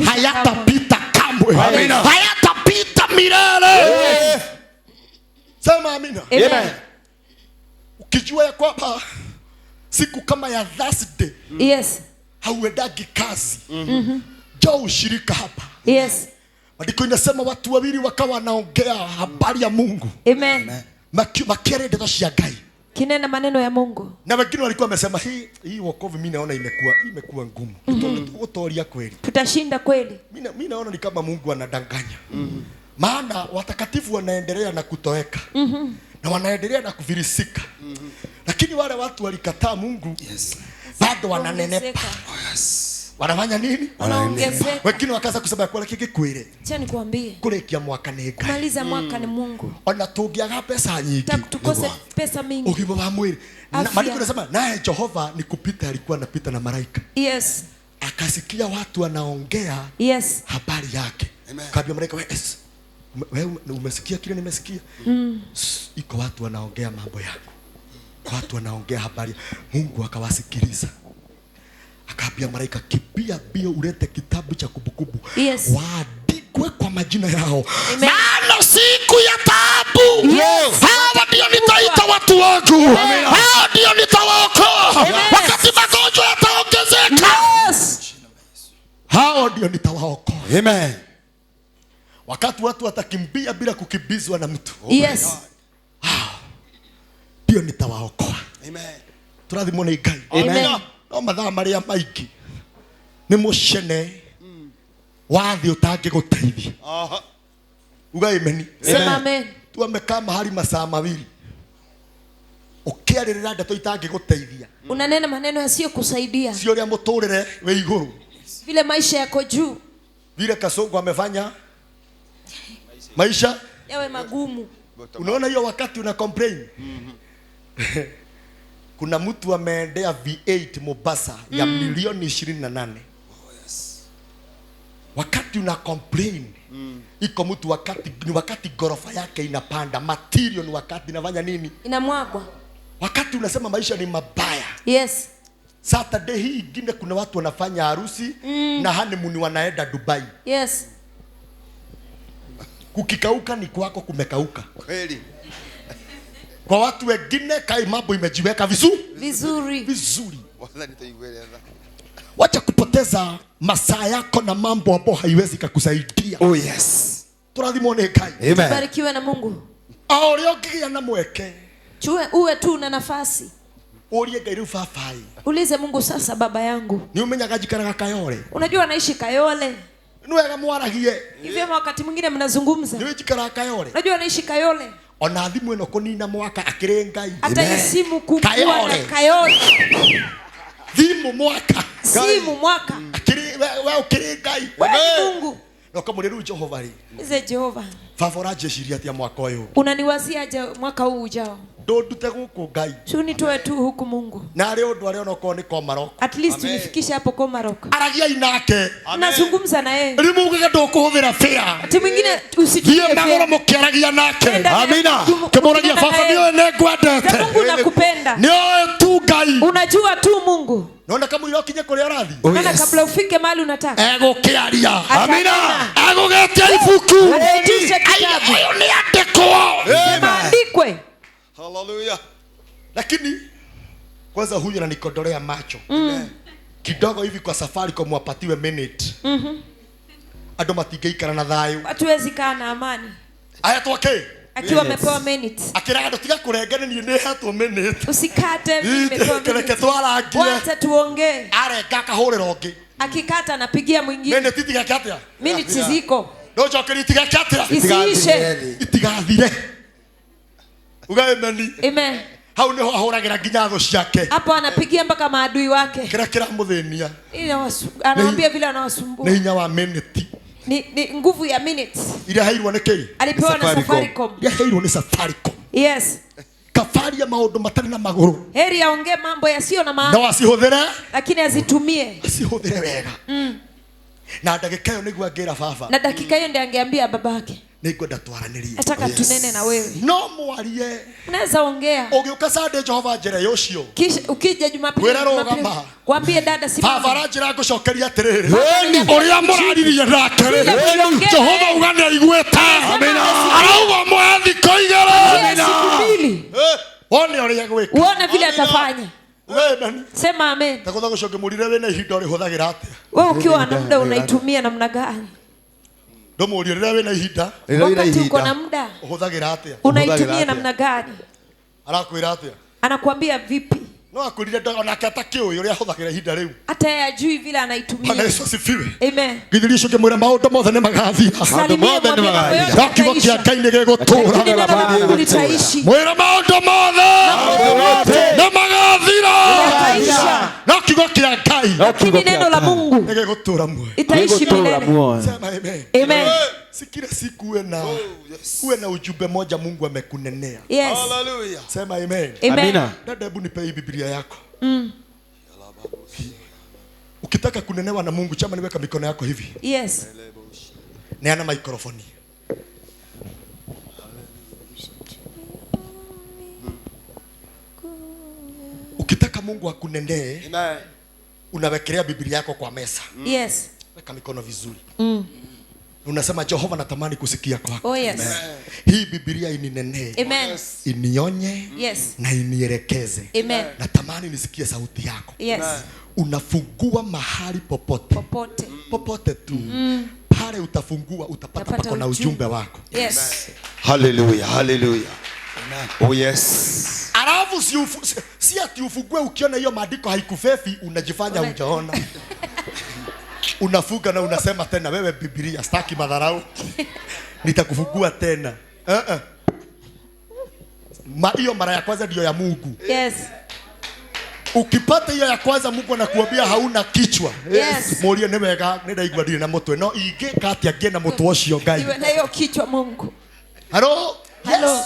Speaker 1: hayatapita kamwe. Hayatapita milele. Sema amina.
Speaker 2: Amen.
Speaker 1: Ukijua ya kwamba siku kama ya Thursday
Speaker 2: Yes.
Speaker 1: hauendagi kazi. Njoo ushirika hapa.
Speaker 2: Yes.
Speaker 1: Andiko inasema watu wawili wakawa wanaongea habari ya Mungu.
Speaker 2: Amen.
Speaker 1: Makiere ndeto cia Ngai.
Speaker 2: Kinena maneno ya Mungu.
Speaker 1: Na wengine walikuwa wamesema hii wokovu mimi naona imekuwa ngumu. Utoria kweli.
Speaker 2: Tutashinda kweli.
Speaker 1: Mimi naona ni kama Mungu anadanganya. Maana watakatifu wanaendelea na kutoweka. Na wanaendelea na kufilisika. Lakini wale watu walikataa Mungu.
Speaker 4: Yes.
Speaker 1: Bado wananenepa. wanafanya nini?
Speaker 2: Wanaongezeka.
Speaker 1: Wengine wakaanza kusema kwa kile kwere.
Speaker 2: Acha nikwambie.
Speaker 1: Kurekia mwaka ni Ngai.
Speaker 2: Kumaliza mwaka ni Mungu.
Speaker 1: Ona tungiaga pesa nyingi.
Speaker 2: Tukose pesa mingi.
Speaker 1: Ugima wa mwili. Maandiko yanasema naye Jehova ni kupita alikuwa anapita na malaika.
Speaker 2: Yes.
Speaker 1: Akasikia watu wanaongea
Speaker 2: Yes.
Speaker 1: habari yake. Kaambia malaika wewe umesikia kile nimesikia? Iko watu wanaongea mambo yako. Watu wanaongea habari. Mungu akawasikiliza. Akaambia malaika kimbia bio ulete kitabu cha kumbukumbu.
Speaker 2: Yes.
Speaker 1: Waandikwe kwa majina yao. Maana siku ya taabu.
Speaker 2: Yes.
Speaker 1: Hawa ndio nitaita watu wangu. Hawa ndio nitawaokoa. Wakati magonjwa yataongezeka.
Speaker 2: Yes.
Speaker 1: Hao ndio nitawaokoa.
Speaker 3: Amen.
Speaker 1: Wakati watu watakimbia bila kukimbizwa na mtu.
Speaker 2: Yes.
Speaker 1: Ndio nitawaokoa.
Speaker 3: Amen.
Speaker 1: Turathimwo nĩ Ngai.
Speaker 2: Amen.
Speaker 1: No mathaa maria maingĩ nĩ mũcene wathi ũtangĩgũteithia. Uga amen.
Speaker 2: Sema amen.
Speaker 1: Tu amekaa mahali masaa mawili ũkĩarĩrĩra ndeto itangĩgũteithia.
Speaker 2: Unanena maneno yasiyokusaidia.
Speaker 1: Sio ũrĩa mũtũrĩre wĩ igũrũ.
Speaker 2: Vile maisha yako juu.
Speaker 1: Vile Kasongo amefanya maisha
Speaker 2: yawe magumu.
Speaker 1: Unaona hiyo wakati una complain. Kuna mtu ameendea V8 Mombasa ya milioni 28. Wakati una complain. Iko mtu wakati gorofa yake inapanda, material ni wakati inafanya nini?
Speaker 2: Inamwagwa.
Speaker 1: Wakati unasema maisha ni mabaya.
Speaker 2: Yes.
Speaker 1: Saturday hii ingine kuna watu wanafanya harusi na honeymoon wanaenda Dubai.
Speaker 2: Yes.
Speaker 1: Kukikauka ni kwako kumekauka.
Speaker 3: Kweli.
Speaker 1: Kwa watu wengine kai mambo imejiweka vizuri.
Speaker 3: Wala nitaikueleza.
Speaker 1: Wacha kupoteza masaa yako na mambo ambayo haiwezi kukusaidia.
Speaker 3: Oh yes.
Speaker 1: Turathimwo nĩ Ngai.
Speaker 3: Amen.
Speaker 2: Barikiwe na Mungu.
Speaker 1: Aũrĩa ũngĩgĩa na mweke.
Speaker 2: Uwe tu na nafasi.
Speaker 1: Urie Ngai rĩu babai.
Speaker 2: Ulize Mungu sasa baba yangu.
Speaker 1: Ni umenyaga njikaraga Kayole.
Speaker 2: Unajua naishi Kayole.
Speaker 1: Ni wega mwaragie.
Speaker 2: Hivyo wakati mwingine mnazungumza.
Speaker 1: Ni njikaraga Kayole.
Speaker 2: Unajua naishi Kayole.
Speaker 1: Ona thimũ ĩno kũnina mwaka akĩrĩ Ngai.
Speaker 2: Hata simu kubwa na Kayole.
Speaker 1: Thimũ mwaka.
Speaker 2: Simu mwaka.
Speaker 1: Wewe ukĩrĩ Ngai.
Speaker 2: Mungu.
Speaker 1: No kama rĩu Jehova ri.
Speaker 2: Ize Jehova.
Speaker 1: Favora jeciria atia mwaka ũyũ.
Speaker 2: Unaniwazia mwaka huu ujao.
Speaker 1: Ndũndute gũkũ Ngai.
Speaker 2: Shuni tuwe tu huku Mungu.
Speaker 1: Na leo ndo leo noko ni Komaroko.
Speaker 2: At least unifikishe hapo Komaroko.
Speaker 1: Aragia inake.
Speaker 2: Nazungumza na yeye.
Speaker 1: Rimugaga ndokuhuthira fare.
Speaker 2: Ati mwingine usitie fare.
Speaker 1: Magoro mukiaragia nake.
Speaker 2: Amina.
Speaker 1: Kemuragia baba niwe negwendete.
Speaker 2: Mungu nakupenda.
Speaker 1: Niwe tu Ngai.
Speaker 2: Unajua tu Mungu.
Speaker 1: Naona kama uyokinye kule arathi.
Speaker 2: Maana kabla ufike mahali unataka.
Speaker 1: Egukiaria. Amina. Egugetia ibuku.
Speaker 2: Anaandisha kitabu.
Speaker 1: Ayo ni andikwo.
Speaker 2: Maandikwe.
Speaker 3: Hallelujah.
Speaker 1: Lakini kwanza huyu ananikodolea macho. Kidogo hivi kwa safari kwa mwapatiwe minute. Ado matingeikara na thayo.
Speaker 2: Hatuwezi kaa na amani.
Speaker 1: Aya twake.
Speaker 2: Akiwa amepewa minute.
Speaker 1: Akiraga ndotiga kurengane ni hetwo minute.
Speaker 2: Usikate nimepewa minute. Wacha tuongee.
Speaker 1: Arenga kahurira ungi.
Speaker 2: Akikata anapigia mwingine.
Speaker 1: Minute itigakia.
Speaker 2: Minute ziko.
Speaker 1: Ndojo kiritigakia.
Speaker 2: Isiishe.
Speaker 1: Itigathire. Uga amen.
Speaker 2: Amen.
Speaker 1: Hau niho ahuragira nginya tho ciake.
Speaker 2: Hapo anapigia mpaka maadui wake.
Speaker 1: Kira muthenia.
Speaker 2: Anawaambia vile anawasumbua.
Speaker 1: Ni hinya wa minute.
Speaker 2: Ni nguvu ya minutes.
Speaker 1: Ile hairwo ni kii?
Speaker 2: Alipewa na Safaricom.
Speaker 1: Ile hairwo ni Safaricom.
Speaker 2: Yes.
Speaker 1: Kafari ya maundu matari na maguru.
Speaker 2: Heri aongee mambo yasiyo na maana.
Speaker 1: Na wasihũthĩre.
Speaker 2: Lakini azitumie.
Speaker 1: Asihũthĩre wega. Na dakika hiyo nĩguo angĩra baba.
Speaker 2: Na dakika hiyo ndiye angeambia babake.
Speaker 1: Nĩngwenda twaranĩrie.
Speaker 2: Nataka tunene na wewe.
Speaker 1: No mwarie.
Speaker 2: Unaweza ongea.
Speaker 1: Ũgĩũka Sunday Jehova njĩra ũcio.
Speaker 2: Kisha ukija Jumapili. Kwambie dada si
Speaker 1: baba ranjĩra ngũcokeria atĩrĩrĩ. Ũrĩa mũraririe nake. Jehova ugane aiguĩte. Amina. Arauga mwathi koigere.
Speaker 2: Amina.
Speaker 1: Wone ũrĩa gwĩka.
Speaker 2: Uone vile atafanya.
Speaker 1: Amen.
Speaker 2: Sema amen.
Speaker 1: Takutha gũcoke mũrire wĩna ihinda ũrĩhũthagĩra atĩa?
Speaker 2: Wewe ukiwa na muda unaitumia namna gani?
Speaker 1: Ndomũria rĩrĩa wĩna ihinda.
Speaker 2: Wakati uko na muda
Speaker 1: ũhũthagĩra atĩa?
Speaker 2: Unaitumia namna gani?
Speaker 1: Arakwĩra atĩa?
Speaker 2: Anakuambia vipi?
Speaker 1: No akwĩrire onake atakĩũĩ ũrĩa ahũthagĩra ihinda rĩu.
Speaker 2: Hata yeye ajui vile anaitumia.
Speaker 1: Bwana Yesu asifiwe.
Speaker 2: Amen.
Speaker 1: Githiri icio ngĩmwĩra maũndũ mothe nĩ magathira.
Speaker 2: Maũndũ mothe nĩ magathira.
Speaker 1: Kiugo kĩa Ngai nĩ gĩgũtũũra. Mwĩra maũndũ mothe nĩ magathira. No kiugo kĩa Ngai
Speaker 2: lakini neno la Mungu
Speaker 1: nĩgĩgũtũra muoyo.
Speaker 2: itaishi milele.
Speaker 1: Sema amen.
Speaker 2: Amen.
Speaker 1: Si kila siku uwe na ujumbe moja Mungu amekunenea.
Speaker 2: Yes.
Speaker 3: Hallelujah.
Speaker 1: Sema amen.
Speaker 2: Amen.
Speaker 1: Dada, hebu nipe hii Biblia yako. Ukitaka kunenewa na Mungu, chama niweka mikono yako hivi.
Speaker 2: Yes.
Speaker 1: Neana mikrofoni. Ukitaka Mungu akunenee,
Speaker 3: Amen.
Speaker 1: unawekelea Biblia yako kwa meza.
Speaker 2: Yes.
Speaker 1: Weka mikono vizuri. Unasema Jehova, natamani kusikia kwako.
Speaker 2: Oh yes.
Speaker 1: Hii Biblia ininenee.
Speaker 2: Amen.
Speaker 1: Inionye.
Speaker 2: Yes.
Speaker 1: Na inielekeze.
Speaker 2: Amen.
Speaker 1: Natamani nisikie sauti yako.
Speaker 2: Yes.
Speaker 1: Unafungua mahali popote. Popote tu. Pale utafungua utapata pako na ujumbe wako.
Speaker 2: Yes.
Speaker 3: Hallelujah. Hallelujah. Oh yes.
Speaker 1: Alafu si ati ufungue ukiona hiyo maandiko haikufefi unajifanya hujaona. Unafuga na unasema tena wewe Biblia sitaki madharau. Nitakufungua tena. Hiyo mara ya kwanza ndio ya Mungu.
Speaker 2: Yes.
Speaker 1: Ukipata hiyo ya kwanza Mungu anakuambia hauna kichwa.
Speaker 2: Yes.
Speaker 1: Moria ni wega nenda igwadire na mutwe no ingeka atia ngena mutwe ucio Ngai.
Speaker 2: Iwe na hiyo kichwa Mungu.
Speaker 1: Hello?
Speaker 2: Hello.
Speaker 1: Yes.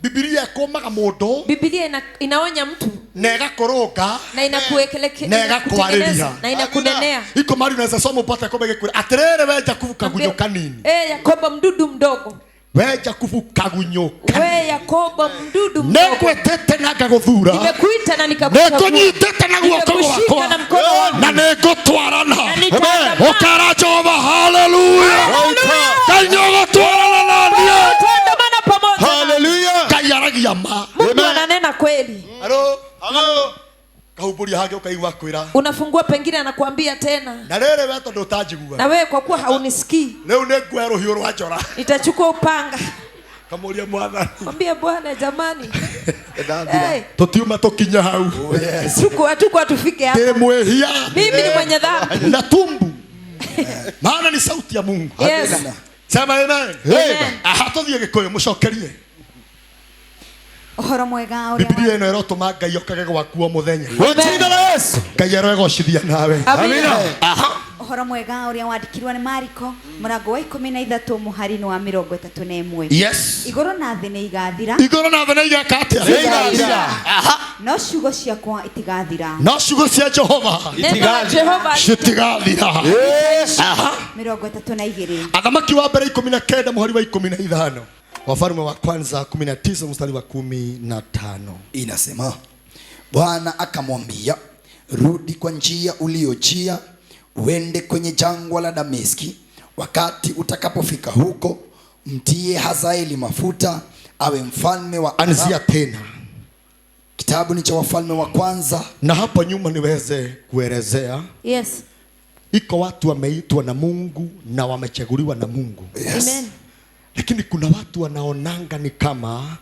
Speaker 1: Biblia komaga mundu.
Speaker 2: Biblia inaonya mtu
Speaker 1: Na igakoroga
Speaker 2: na inakuwekelekea
Speaker 1: na igakwarĩria
Speaker 2: na inakunenea.
Speaker 1: Iko mali unaweza soma upate kombe gikure. Atirere we Jakubu kagunyo kanini.
Speaker 2: Yakobo mdudu mdogo.
Speaker 1: We Jakubu kagunyo kanini.
Speaker 2: We Yakobo mdudu mdogo.
Speaker 1: Nekwetete na ngaguthura.
Speaker 2: Nimekuita na nikakuchagua.
Speaker 1: Nekunyitete na guoko gwakwa. Na negutwarana. Ukara Jehova, hallelujah. Kanyo gutwarana na ndiye.
Speaker 2: Tuandamana pamoja.
Speaker 3: Hallelujah.
Speaker 1: Kayaragia ma.
Speaker 2: Mungu ananena kweli.
Speaker 1: Hello. Hello. Kahuburi hage ukaigwa kwira.
Speaker 2: Unafungua pengine anakuambia tena.
Speaker 1: Na rere we tondu utajigua.
Speaker 2: Na wewe kwa kuwa haunisikii.
Speaker 1: Leo negwa ruhiu rwa njora.
Speaker 2: Nitachukua upanga.
Speaker 1: Kamuria mwathani.
Speaker 2: Mwambie Bwana jamani. Hey.
Speaker 1: Tutiuma tukinya hau.
Speaker 2: Tuko tufike hapa.
Speaker 1: Temwehia.
Speaker 2: Mimi ni mwenye dhambi.
Speaker 1: Na tumbu. Maana ni sauti ya Mungu.
Speaker 2: Yes.
Speaker 1: Sema amen.
Speaker 2: Amen.
Speaker 1: Ahatothie gikuyu mucokerie.
Speaker 5: Uhoro mwega uria
Speaker 1: Biblia ino irotuma Ngai okage gwakuo muthenya.
Speaker 3: Jina la Yesu.
Speaker 1: Ngai arogocithia nawe.
Speaker 2: Amina.
Speaker 5: Uhoro mwega uria wandikirwo ni Mariko murango wa 13 muhari wa 31.
Speaker 1: Yes.
Speaker 5: Igoro na thĩ nĩ igathira.
Speaker 1: Igoro na thĩ nĩ igakatia.
Speaker 5: No ciugo ciakwa itigathira.
Speaker 1: No ciugo cia Jehova citigathira.
Speaker 5: 32.
Speaker 1: Athamaki wa mbere 19 muhari wa 15. Wafalme wa kwanza 19 mstari wa 15.
Speaker 4: Inasema Bwana akamwambia, rudi kwa njia uliojia, uende kwenye jangwa la Dameski. Wakati utakapofika huko, mtie Hazaeli mafuta awe mfalme wa
Speaker 1: Anzia tena.
Speaker 4: Kitabu ni cha Wafalme wa kwanza.
Speaker 1: Na hapo nyuma niweze kuelezea.
Speaker 2: Yes.
Speaker 1: Iko watu wameitwa na Mungu na wamechaguliwa na Mungu.
Speaker 4: Yes.
Speaker 2: Amen.
Speaker 1: Lakini kuna watu wanaonanga ni kama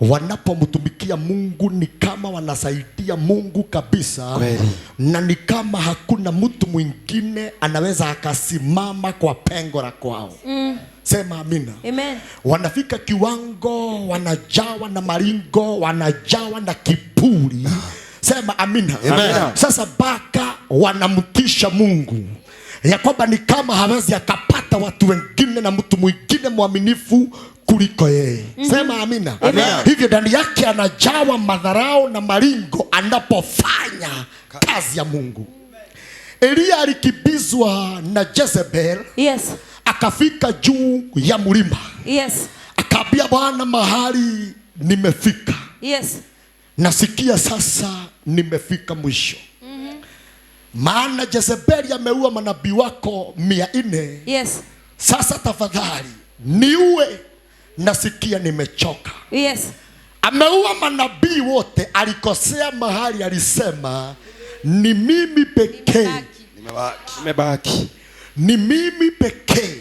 Speaker 1: wanapomtumikia Mungu ni kama wanasaidia Mungu kabisa.
Speaker 4: Kweli.
Speaker 1: Na ni kama hakuna mtu mwingine anaweza akasimama kwa pengo la kwao. Sema amina.
Speaker 2: Amen.
Speaker 1: Wanafika kiwango wanajawa na maringo, wanajawa na kiburi. Sema amina.
Speaker 3: Amen.
Speaker 1: Sasa baka wanamtisha Mungu ya kwamba ni kama hawezi akapata watu wengine na mtu mwingine mwaminifu kuliko yeye. Sema amina. Hivyo ndani yake anajawa madharau na maringo anapofanya kazi ya Mungu. Elia alikibizwa na Jezebel.
Speaker 2: Yes.
Speaker 1: Akafika juu ya mlima.
Speaker 2: Yes.
Speaker 1: Akaambia Bwana, mahali nimefika.
Speaker 2: Yes.
Speaker 1: Nasikia sasa nimefika mwisho. Maana Jezebeli ameua manabii wako 400.
Speaker 2: Yes.
Speaker 1: Sasa tafadhali niue, nasikia nimechoka.
Speaker 2: Yes.
Speaker 1: Ameua manabii wote, alikosea mahali alisema ni mimi pekee.
Speaker 3: Nimebaki.
Speaker 1: Ni mimi pekee.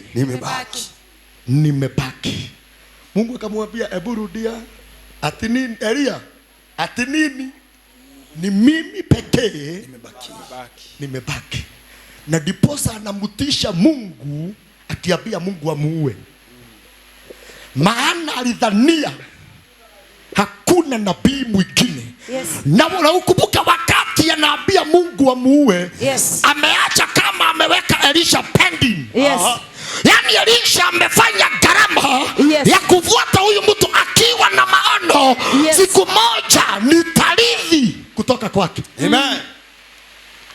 Speaker 1: Nimebaki. Mungu akamwambia hebu rudia. Ati nini Elia? Ati nini? Ni mimi pekee nimebaki. Na diposa anamutisha Mungu akiambia Mungu amuue. Maana alidhania hakuna nabii mwingine.
Speaker 2: Yes.
Speaker 1: Na ukumbuka wakati anaambia Mungu amuue,
Speaker 2: Yes.
Speaker 1: ameacha kama ameweka Elisha pending.
Speaker 2: Yes.
Speaker 1: Yani Elisha amefanya gharama
Speaker 2: Yes.
Speaker 1: ya kufuata huyu mtu akiwa na maono.
Speaker 2: Yes.
Speaker 1: Siku moja nitarithi kutoka kwake.
Speaker 3: Amen.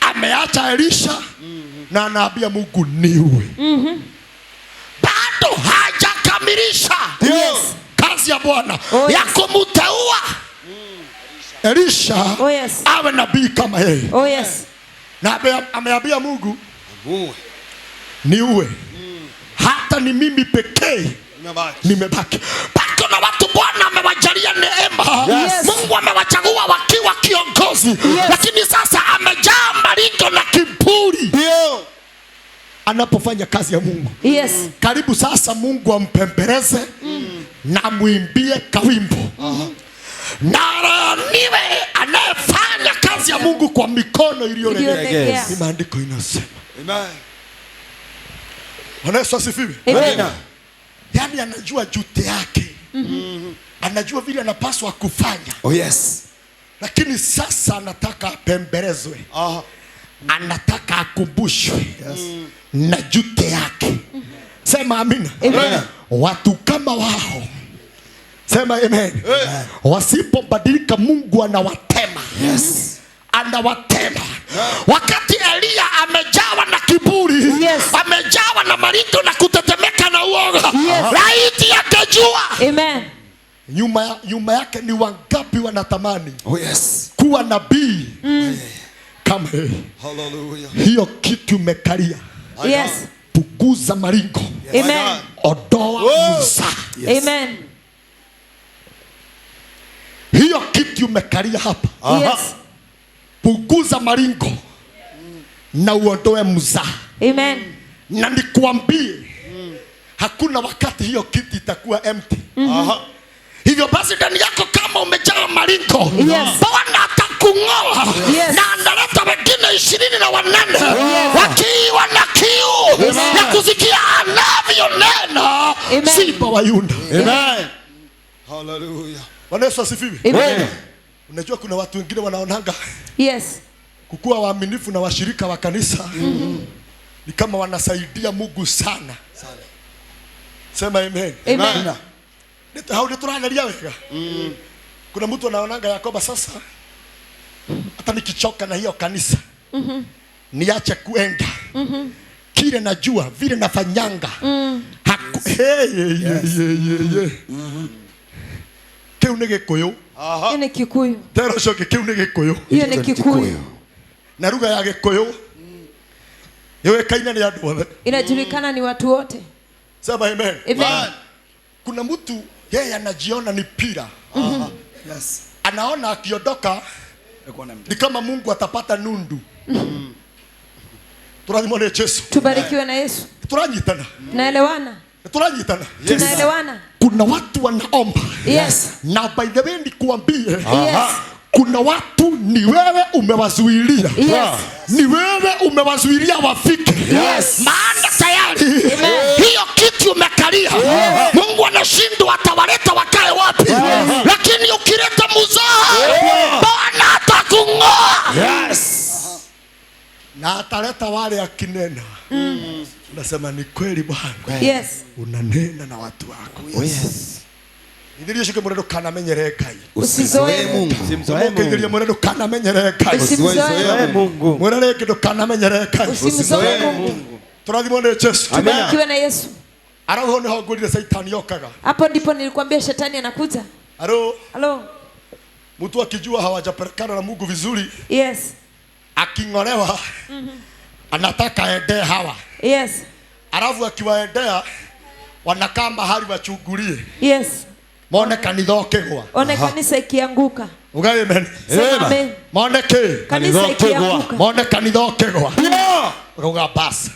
Speaker 1: Ameacha Elisha na anaambia Mungu niue. Bado hajakamilisha kazi ya Bwana ya kumteua Elisha
Speaker 2: Oh, yes.
Speaker 1: awe nabii kama yeye.
Speaker 2: Oh, yes.
Speaker 1: Na ameambia Mungu
Speaker 3: Mungu.
Speaker 1: niue. Hata ni mimi pekee nimebaki. Bado na watu Bwana amewajalia neema.
Speaker 2: Yes.
Speaker 1: Mungu amewachagua wakiwa kiongozi. Lakini sasa amejaa maringo na kiburi. Anapofanya kazi ya Mungu.
Speaker 2: Yes.
Speaker 1: Karibu sasa Mungu ampembeleze na muimbie kawimbo. Na niwe anayefanya kazi ya Mungu kwa mikono iliyolegea. Ni maandiko inasema.
Speaker 3: Amen.
Speaker 1: Bwana Yesu asifiwe.
Speaker 2: Amen.
Speaker 1: Yani anajua jute yake. Anajua vile anapaswa kufanya.
Speaker 3: Oh yes.
Speaker 1: Lakini sasa anataka apembelezwe. Anataka akumbushwe na jute yake. Sema amina.
Speaker 2: Amen.
Speaker 1: Watu kama wao, sema amen, wasipobadilika Mungu anawatema.
Speaker 3: Yes.
Speaker 1: Anawatema. Wakati Elia amejawa na kiburi, amejawa na maringo na kutetemeka na uoga, laiti akajua.
Speaker 2: Amen.
Speaker 1: Nyuma yake ni wangapi wanatamani
Speaker 3: kuwa
Speaker 1: nabii kama yeye.
Speaker 3: Hallelujah.
Speaker 1: Hiyo kitu umekalia.
Speaker 2: Yes.
Speaker 1: Puguza maringo.
Speaker 2: Amen.
Speaker 1: Odoa mzaa.
Speaker 2: Amen.
Speaker 1: Hiyo kitu umekalia hapa.
Speaker 2: Yes.
Speaker 1: Puguza maringo na uondoe mzaa.
Speaker 2: Amen.
Speaker 1: Na nikuambie hakuna wakati hiyo kiti itakuwa empty. Hivyo basi ndani yako kama umejaa maringo, Bwana atakung'oa na analeta wengine 28 wakiwa na kiu ya kusikia anavyonena Simba wa Yuda.
Speaker 3: Amen. Hallelujah.
Speaker 1: Bwana Yesu asifiwe.
Speaker 2: Amen.
Speaker 1: Unajua kuna watu wengine wanaonanga kukuwa waaminifu na washirika wa kanisa ni kama wanasaidia Mungu sana. Sema amen.
Speaker 2: Amen.
Speaker 1: Hao ndio tunaangalia weka. Kuna mtu anaonanga Yakoba sasa hata nikichoka na hiyo kanisa niache kuenda. Kile najua vile nafanyanga. Keu ni Gikuyu.
Speaker 2: Hiyo ni Kikuyu.
Speaker 1: Tero shoke keu ni Gikuyu.
Speaker 2: Hiyo ni Kikuyu.
Speaker 1: Na lugha ya Gikuyu yewe kaina ni andu othe.
Speaker 2: Inajulikana ni watu wote.
Speaker 1: Sema amen.
Speaker 2: Amen.
Speaker 1: Kuna mtu yeye anajiona ni pira.
Speaker 4: Yes.
Speaker 1: Anaona akiondoka ni kama Mungu atapata nundu. Tunaimone Yesu.
Speaker 2: Tubarikiwe na Yesu.
Speaker 1: Tunanyitana.
Speaker 2: Tunaelewana.
Speaker 1: Tunanyitana.
Speaker 2: Tunaelewana.
Speaker 1: Kuna watu wanaomba.
Speaker 2: Yes.
Speaker 1: Na by the way nikuambie.
Speaker 2: Yes.
Speaker 1: Kuna watu ni wewe umewazuilia.
Speaker 2: Yes.
Speaker 1: Ni wewe umewazuilia wafike.
Speaker 2: Yes.
Speaker 1: Maana tayari hiyo kitu umekalia. Mungu anashindwa atawaleta wakae wapi. Lakini ukileta mzaa Bwana atakung'oa.
Speaker 3: Yes.
Speaker 1: Na ataleta wale akinena. Unasema ni kweli Bwana.
Speaker 2: Yes.
Speaker 1: Unanena na watu wako.
Speaker 3: Oh yes.
Speaker 1: Ndiyo shike mwenendo kana menyere Ngai.
Speaker 2: Usizoe Mungu.
Speaker 3: Usimzoe Mungu.
Speaker 1: Ndiyo mwenendo kana menyere Ngai.
Speaker 2: Usimzoe
Speaker 3: Mungu.
Speaker 1: Mwenendo kido kana menyere Ngai.
Speaker 2: Usimzoe Mungu.
Speaker 1: Tunathimone Yesu.
Speaker 2: Tubarikiwe na Yesu.
Speaker 1: Araho ni hogurire Satan yokaga.
Speaker 2: Hapo ndipo nilikwambia shetani anakuja. Hello.
Speaker 1: Mtu akijua hawajapelekana na Mungu vizuri.
Speaker 2: Yes.
Speaker 1: Aking'olewa. Anataka aende Hawa.
Speaker 2: Yes.
Speaker 1: Alafu akiwaendea wanakaa mahali wachungulie.
Speaker 2: Yes.
Speaker 1: Mone kanitha okegwa.
Speaker 2: One kanisa ikianguka.
Speaker 1: Ugai amen.
Speaker 2: Amen.
Speaker 1: Mone
Speaker 2: kanisa ikianguka.
Speaker 1: Mone kanitha okegwa. Uga basi.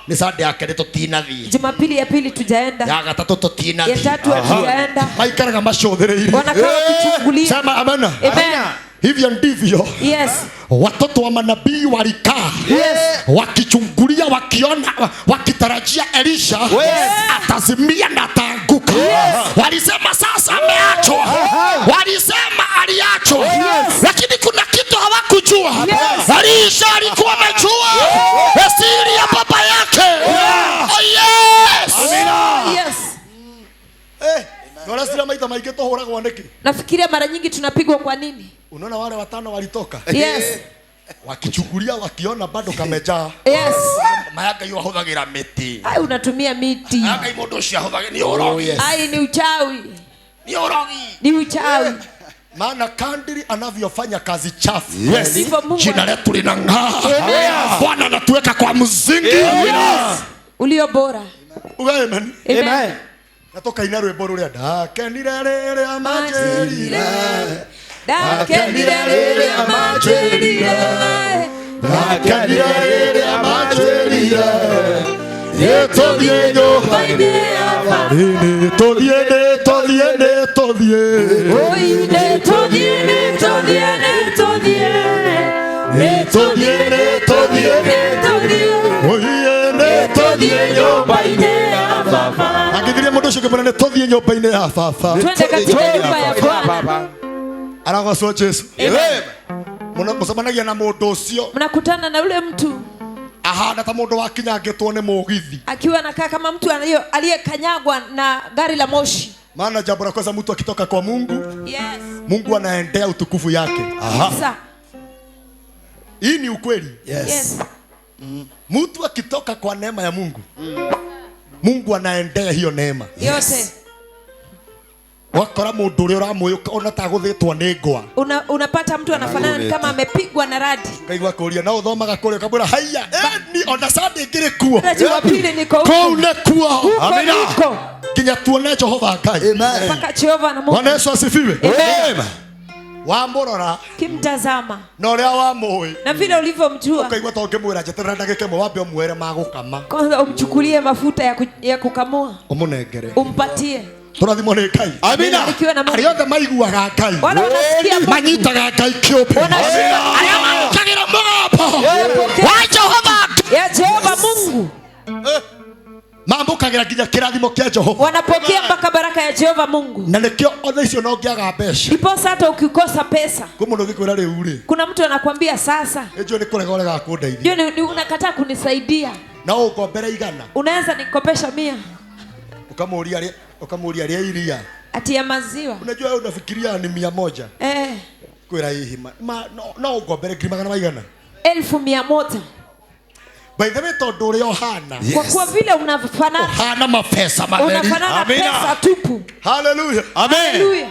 Speaker 1: Ni Sunday yake tutinathii.
Speaker 2: Jumapili ya pili tujaenda.
Speaker 1: Ya gatatu tutinathii.
Speaker 2: Ya tatu tujaenda.
Speaker 1: Maikaraga macũthĩrĩirie.
Speaker 2: Wanakaa wakichungulia.
Speaker 1: Sema amen.
Speaker 2: Amen.
Speaker 1: Hivyo ndivyo.
Speaker 2: Yes.
Speaker 1: Watoto wa manabii walikaa.
Speaker 2: Yes.
Speaker 1: Wakichungulia wakiona wakitarajia Elisha atazimia na ataanguka. Walisema sasa ameachwa. Walisema aliachwa. Lakini kuna kitu hawakujua. Elisha alikuwa amejua siri ya baba yake. Oh yes.
Speaker 2: Yes.
Speaker 1: Ndio maita maige tohora kwa ndeki.
Speaker 2: Nafikiria mara nyingi tunapigwa kwa nini?
Speaker 1: Unaona wale watano walitoka.
Speaker 2: Yes.
Speaker 1: Wakichukulia wakiona bado kamejaa.
Speaker 2: Yes.
Speaker 1: Mayaka yu ahuthagira miti.
Speaker 2: Ai unatumia miti.
Speaker 1: Aka imondo cia ahuthagira ni orogi.
Speaker 2: Ai ni uchawi.
Speaker 1: Ni orogi.
Speaker 2: Ni uchawi.
Speaker 1: Maana kadiri anavyofanya kazi chafu, jina letu linang'aa. Bwana anatuweka kwa msingi
Speaker 2: ulio bora.
Speaker 1: Amen.
Speaker 2: Amen.
Speaker 1: Natoka ina rwimbo ruria ndakenire rere amanjirire,
Speaker 2: ndakenire rere amanjirire,
Speaker 1: ndakenire rere amanjirire, yetothie nyumba-ini ya baba, yetothie
Speaker 2: oi netothie
Speaker 1: nyumba-ini ya baba. Akithiria mundu ucio kibona netothie nyumba-ini ya baba.
Speaker 2: Twende katika nyumba ya Bwana.
Speaker 1: Aragocwo Jesu. Mucemanagia na mundu ucio,
Speaker 2: mnakutana na yule mtu
Speaker 1: ahana ta mundu wakinyangitwo ni mugithi,
Speaker 2: akiwa anakaa kama mtu aliyekanyagwa na gari la moshi.
Speaker 1: Maana jambo la kwanza mtu akitoka kwa Mungu,
Speaker 2: Yes.
Speaker 1: Mungu anaendea utukufu yake.
Speaker 2: Sasa
Speaker 1: Hii ni ukweli.
Speaker 2: yes.
Speaker 1: Mtu akitoka kwa neema ya Mungu, Mungu anaendea hiyo neema
Speaker 2: Yote.
Speaker 1: wakora mundu uri uramuyo ona ta guthitwo ni ngwa.
Speaker 2: Unapata mtu anafanana kama amepigwa na radi.
Speaker 1: Kaigwa kuria na uthomaga kuria kabura haya ni ona sande ngire kuo.
Speaker 2: Jumapili niko huko.
Speaker 1: Ko ne kuo.
Speaker 2: Amina.
Speaker 1: Kinya tuone Jehova Ngai.
Speaker 4: Amen.
Speaker 2: Mpaka Jehova na Mungu.
Speaker 1: Bwana Yesu asifiwe.
Speaker 2: Amen.
Speaker 1: Wamurora
Speaker 2: Kimtazama
Speaker 1: na uria wamui
Speaker 2: na vile ulivyomjua,
Speaker 1: ukaigwa to ngimwira njeterera ndagike mwe wambe umwere magukama,
Speaker 2: kwanza umchukulie mafuta ya kukamua,
Speaker 1: umunengere,
Speaker 2: umpatie.
Speaker 1: Turathimwo ni Ngai.
Speaker 2: Amina.
Speaker 1: Ariothe maiguaga Ngai,
Speaker 2: Wala wanasikia
Speaker 1: manyitaga Ngai kiupe. Aria magukagira mugambo wa Jehova,
Speaker 2: ya Jehova Mungu,
Speaker 1: mambukagira nginya kirathimo kia Jehova,
Speaker 2: wanapokea mpaka baraka ya Jehova Mungu.
Speaker 1: na nikio othe icio no ngiaga mbeca.
Speaker 2: Ndipo hata ukikosa pesa,
Speaker 1: Kumundu gikwira riu ri
Speaker 2: kuna mtu anakuambia sasa,
Speaker 1: ejo ni kurega urega kundeithia,
Speaker 2: ndio ni unakataa kunisaidia,
Speaker 1: na ukombere igana,
Speaker 2: unaweza nikopesha 100,
Speaker 1: ukamuria ria iria,
Speaker 2: ati ya maziwa.
Speaker 1: unajua wewe unafikiria ni 100 kwira hihi no ukombere ngiri magana maigana
Speaker 2: 1,100.
Speaker 1: by the way tondu uri ohana,
Speaker 2: Kwa kuwa vile unafanana,
Speaker 1: hana mapesa matheri.
Speaker 2: unafanana pesa tupu.
Speaker 1: Hallelujah.
Speaker 2: Hallelujah.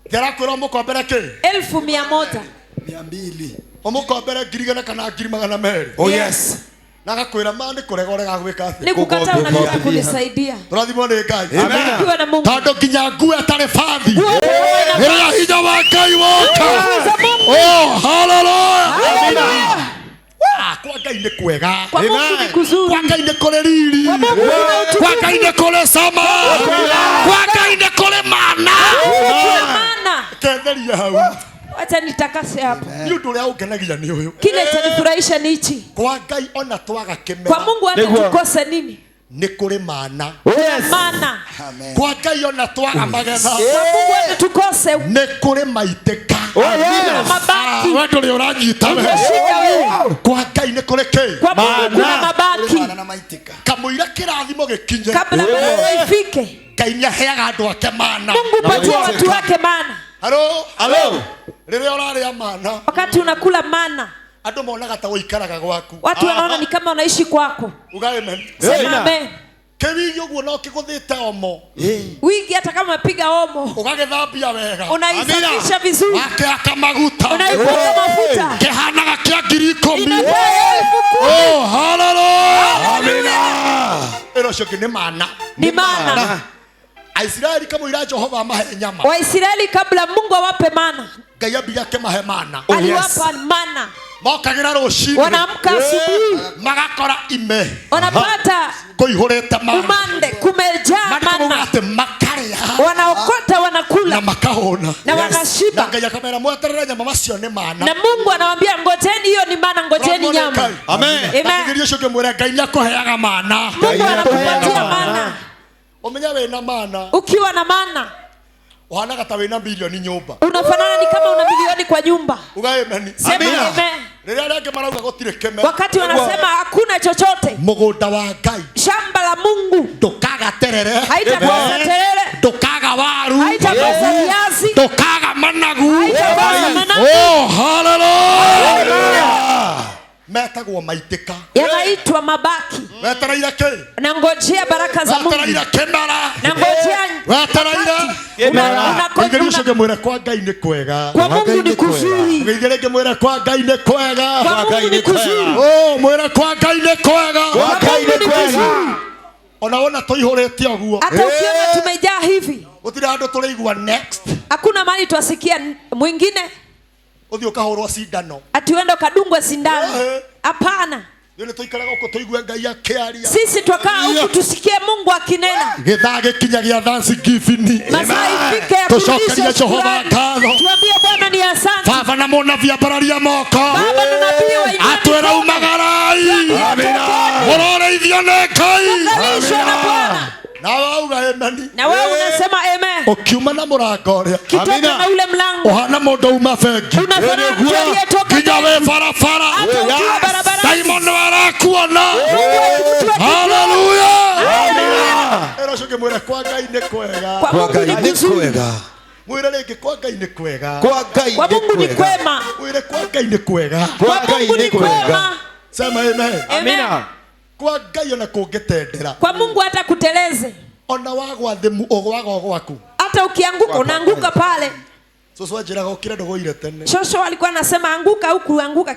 Speaker 1: Ngerakwira mukombere ki
Speaker 2: 1,100.
Speaker 4: 200.
Speaker 1: umukombere ngiri igana kana ngiri magana meri.
Speaker 4: Oh yes.
Speaker 1: Nagakwira mani kurega urega gwika atia,
Speaker 2: Nikukataa unataka kunisaidia.
Speaker 1: turathimwo ni Ngai.
Speaker 2: Ukiwa na Mungu.
Speaker 1: Tondu nginya ngue atari bathi ira hinya wa Ngai woka. Oh hallelujah.
Speaker 2: Hallelujah.
Speaker 1: Kwa Ngai ni kwega,
Speaker 2: Kwa Mungu ni kuzuri.
Speaker 1: kwa Ngai ni kule riri,
Speaker 2: Kwa Mungu kuna utukufu.
Speaker 1: kwa Ngai ni kule sama, kwa Ngai ni kule mana.
Speaker 2: Kuna maana.
Speaker 1: Ketheria hau
Speaker 2: Wacha nitakase hapo.
Speaker 1: ni undu uria ungenagia ni uyu.
Speaker 2: Kile chanifurahisha ni hichi.
Speaker 1: Kwa Ngai ona twaga
Speaker 2: Kwa
Speaker 1: kimera
Speaker 2: Mungu hata tukose nini?
Speaker 1: ni kule mana.
Speaker 2: Maana.
Speaker 4: Amen.
Speaker 1: Kwa Ngai ona twaga magetha
Speaker 2: Kwa Mungu hata tukose
Speaker 1: ni kule maiteka.
Speaker 2: mabaki.
Speaker 1: Wewe ndio uranyita we.
Speaker 2: Shida wewe.
Speaker 1: Kwa Ngai ni kule ki
Speaker 2: Kwa Mungu kuna mabaki.
Speaker 4: Bwana na maitika.
Speaker 1: kamuira kirathimo gikinye,
Speaker 2: Kabla baraka ifike,
Speaker 1: Ngai ni aheaga andu ake mana.
Speaker 2: Mungu patia watu wake maana.
Speaker 1: Halo riria uraria mana
Speaker 2: Wakati unakula maana,
Speaker 1: andu monaga ta uikaraga gwaku,
Speaker 2: watu wanaona ni kama unaishi kwako.
Speaker 1: ugaime
Speaker 2: Sema amen.
Speaker 1: kiwigi uguo no kiguthite omo
Speaker 2: Wigi hata kama piga omo,
Speaker 1: ugagithambia wega,
Speaker 2: unaisafisha vizuri,
Speaker 1: wakiaka maguta
Speaker 2: unaipaka mafuta,
Speaker 1: kihanaga kia 10,000.
Speaker 2: inatoa 10,000.
Speaker 1: Oh hallelujah, amina. Ero shoki ni mana
Speaker 2: Ni maana
Speaker 1: Israeli kama ira Jehova mahe nyama,
Speaker 2: Waisraeli kabla Mungu awape maana,
Speaker 1: Ngai ambi yake mahe mana,
Speaker 2: aliwapa maana.
Speaker 1: mokagira rucini
Speaker 2: Wanaamka asubuhi,
Speaker 1: magakora ime
Speaker 2: wanapata
Speaker 1: kuihurite mana,
Speaker 2: umande, kumejaa
Speaker 1: makamuga
Speaker 2: maana,
Speaker 1: ati makaria
Speaker 2: wanaokota, wanakula
Speaker 1: na makahona
Speaker 2: na wanashiba.
Speaker 1: na Ngai akamera mweterere nyama macio ni mana.
Speaker 2: Na Mungu anawaambia ngojeni, hiyo ni maana, ngojeni nyama.
Speaker 1: Amen.
Speaker 2: Amen.
Speaker 1: Akigirio shoke mwere Ngai nyakuheaga mana.
Speaker 2: Mungu anakupatia maana.
Speaker 1: Umenya wena mana
Speaker 2: Ukiwa na maana,
Speaker 1: uhanaga ta wena milioni nyumba,
Speaker 2: unafanana ni kama una milioni kwa nyumba.
Speaker 1: ugaimeni
Speaker 2: Sema amen. wakati wanasema hakuna chochote,
Speaker 1: mugunda wa Ngai
Speaker 2: shamba la Mungu
Speaker 1: ndukaga terere,
Speaker 2: haitakosa terere,
Speaker 1: ndukaga waru,
Speaker 2: haitakosa viazi,
Speaker 1: ndukaga managu.
Speaker 2: haitakosa managu.
Speaker 1: Oh, hallelujah. Metagwo maitika,
Speaker 2: Yanaitwa mabaki.
Speaker 1: wetereire ki?
Speaker 2: Na ngojea baraka za Mungu.
Speaker 1: Wetereire kimera,
Speaker 2: Na ngojea
Speaker 1: wetereire Ngeithĩrie mwĩre kwa Ngai nĩ kwega.
Speaker 2: kwa Mungu ni kuzuri.
Speaker 1: Ngeithĩrie mwĩre kwa Ngai nĩ kwega.
Speaker 2: Kwa Mungu ni kuzuri.
Speaker 1: Oh, mwĩre kwa Ngai nĩ kwega.
Speaker 2: Kwa Ngai ni kuzuri.
Speaker 1: Onaona tũihũrĩte ũguo.
Speaker 2: Hata ukiona tumejaa hivi,
Speaker 1: Gũtirĩ handũ tũrĩigua next.
Speaker 2: hakuna mali twasikia mwingine
Speaker 1: Ũthiĩ ũkahũrwo cindano.
Speaker 2: atuenda kadungwe sindano. Hapana.
Speaker 1: Nĩ tũikaraga huko tũigue Ngai akĩaria.
Speaker 2: Sisi twakaa huku tusikie Mungu akinena.
Speaker 1: Gĩthaa gĩkinya gĩa Thanksgiving.
Speaker 2: Masaa ifike ya kurudisha
Speaker 1: Tũcokerie Jehova
Speaker 2: shukrani.
Speaker 1: ngatho.
Speaker 2: Tuambie Bwana ni asante.
Speaker 1: Baba na mũnabii ambararia moko.
Speaker 2: Baba na nabii wa imani.
Speaker 1: Atwĩra umagarai. Mũrorĩithio nĩ Ngai.
Speaker 2: Tungalishwa na Bwana.
Speaker 1: Na wauga amen.
Speaker 2: Na wewe unasema amen.
Speaker 1: Ukiuma na mũrango ũrĩa.
Speaker 2: Kitoka na ule mlango.
Speaker 1: Ũhana mũndũ uma bengi.
Speaker 2: Unafanana mtu aliyetoka.
Speaker 1: Kinya we barabara.
Speaker 2: Hata ukiwa barabarani.
Speaker 1: Daimon warakuona. Hallelujah. Era shoke mwĩre kwa Ngai nĩ kwega.
Speaker 2: Kwa Mungu ni kuzuri.
Speaker 1: Mwĩre rĩngĩ kwa Ngai nĩ kwega.
Speaker 2: Kwa Mungu ni kwema.
Speaker 1: Mwĩre kwa Ngai nĩ kwega.
Speaker 2: Kwa Mungu ni kwema.
Speaker 1: Sema amen.
Speaker 2: Amina.
Speaker 1: Kwa Ngai ona kũngĩtendera.
Speaker 2: Kwa Mungu hata kuteleze.
Speaker 1: Ona wagwa thĩ ogwaga gwaku.
Speaker 2: Hata ukianguka unaanguka pale.
Speaker 1: Soso ajiraga ukira ndogoire tene.
Speaker 2: Shosho alikuwa anasema anguka huku anguka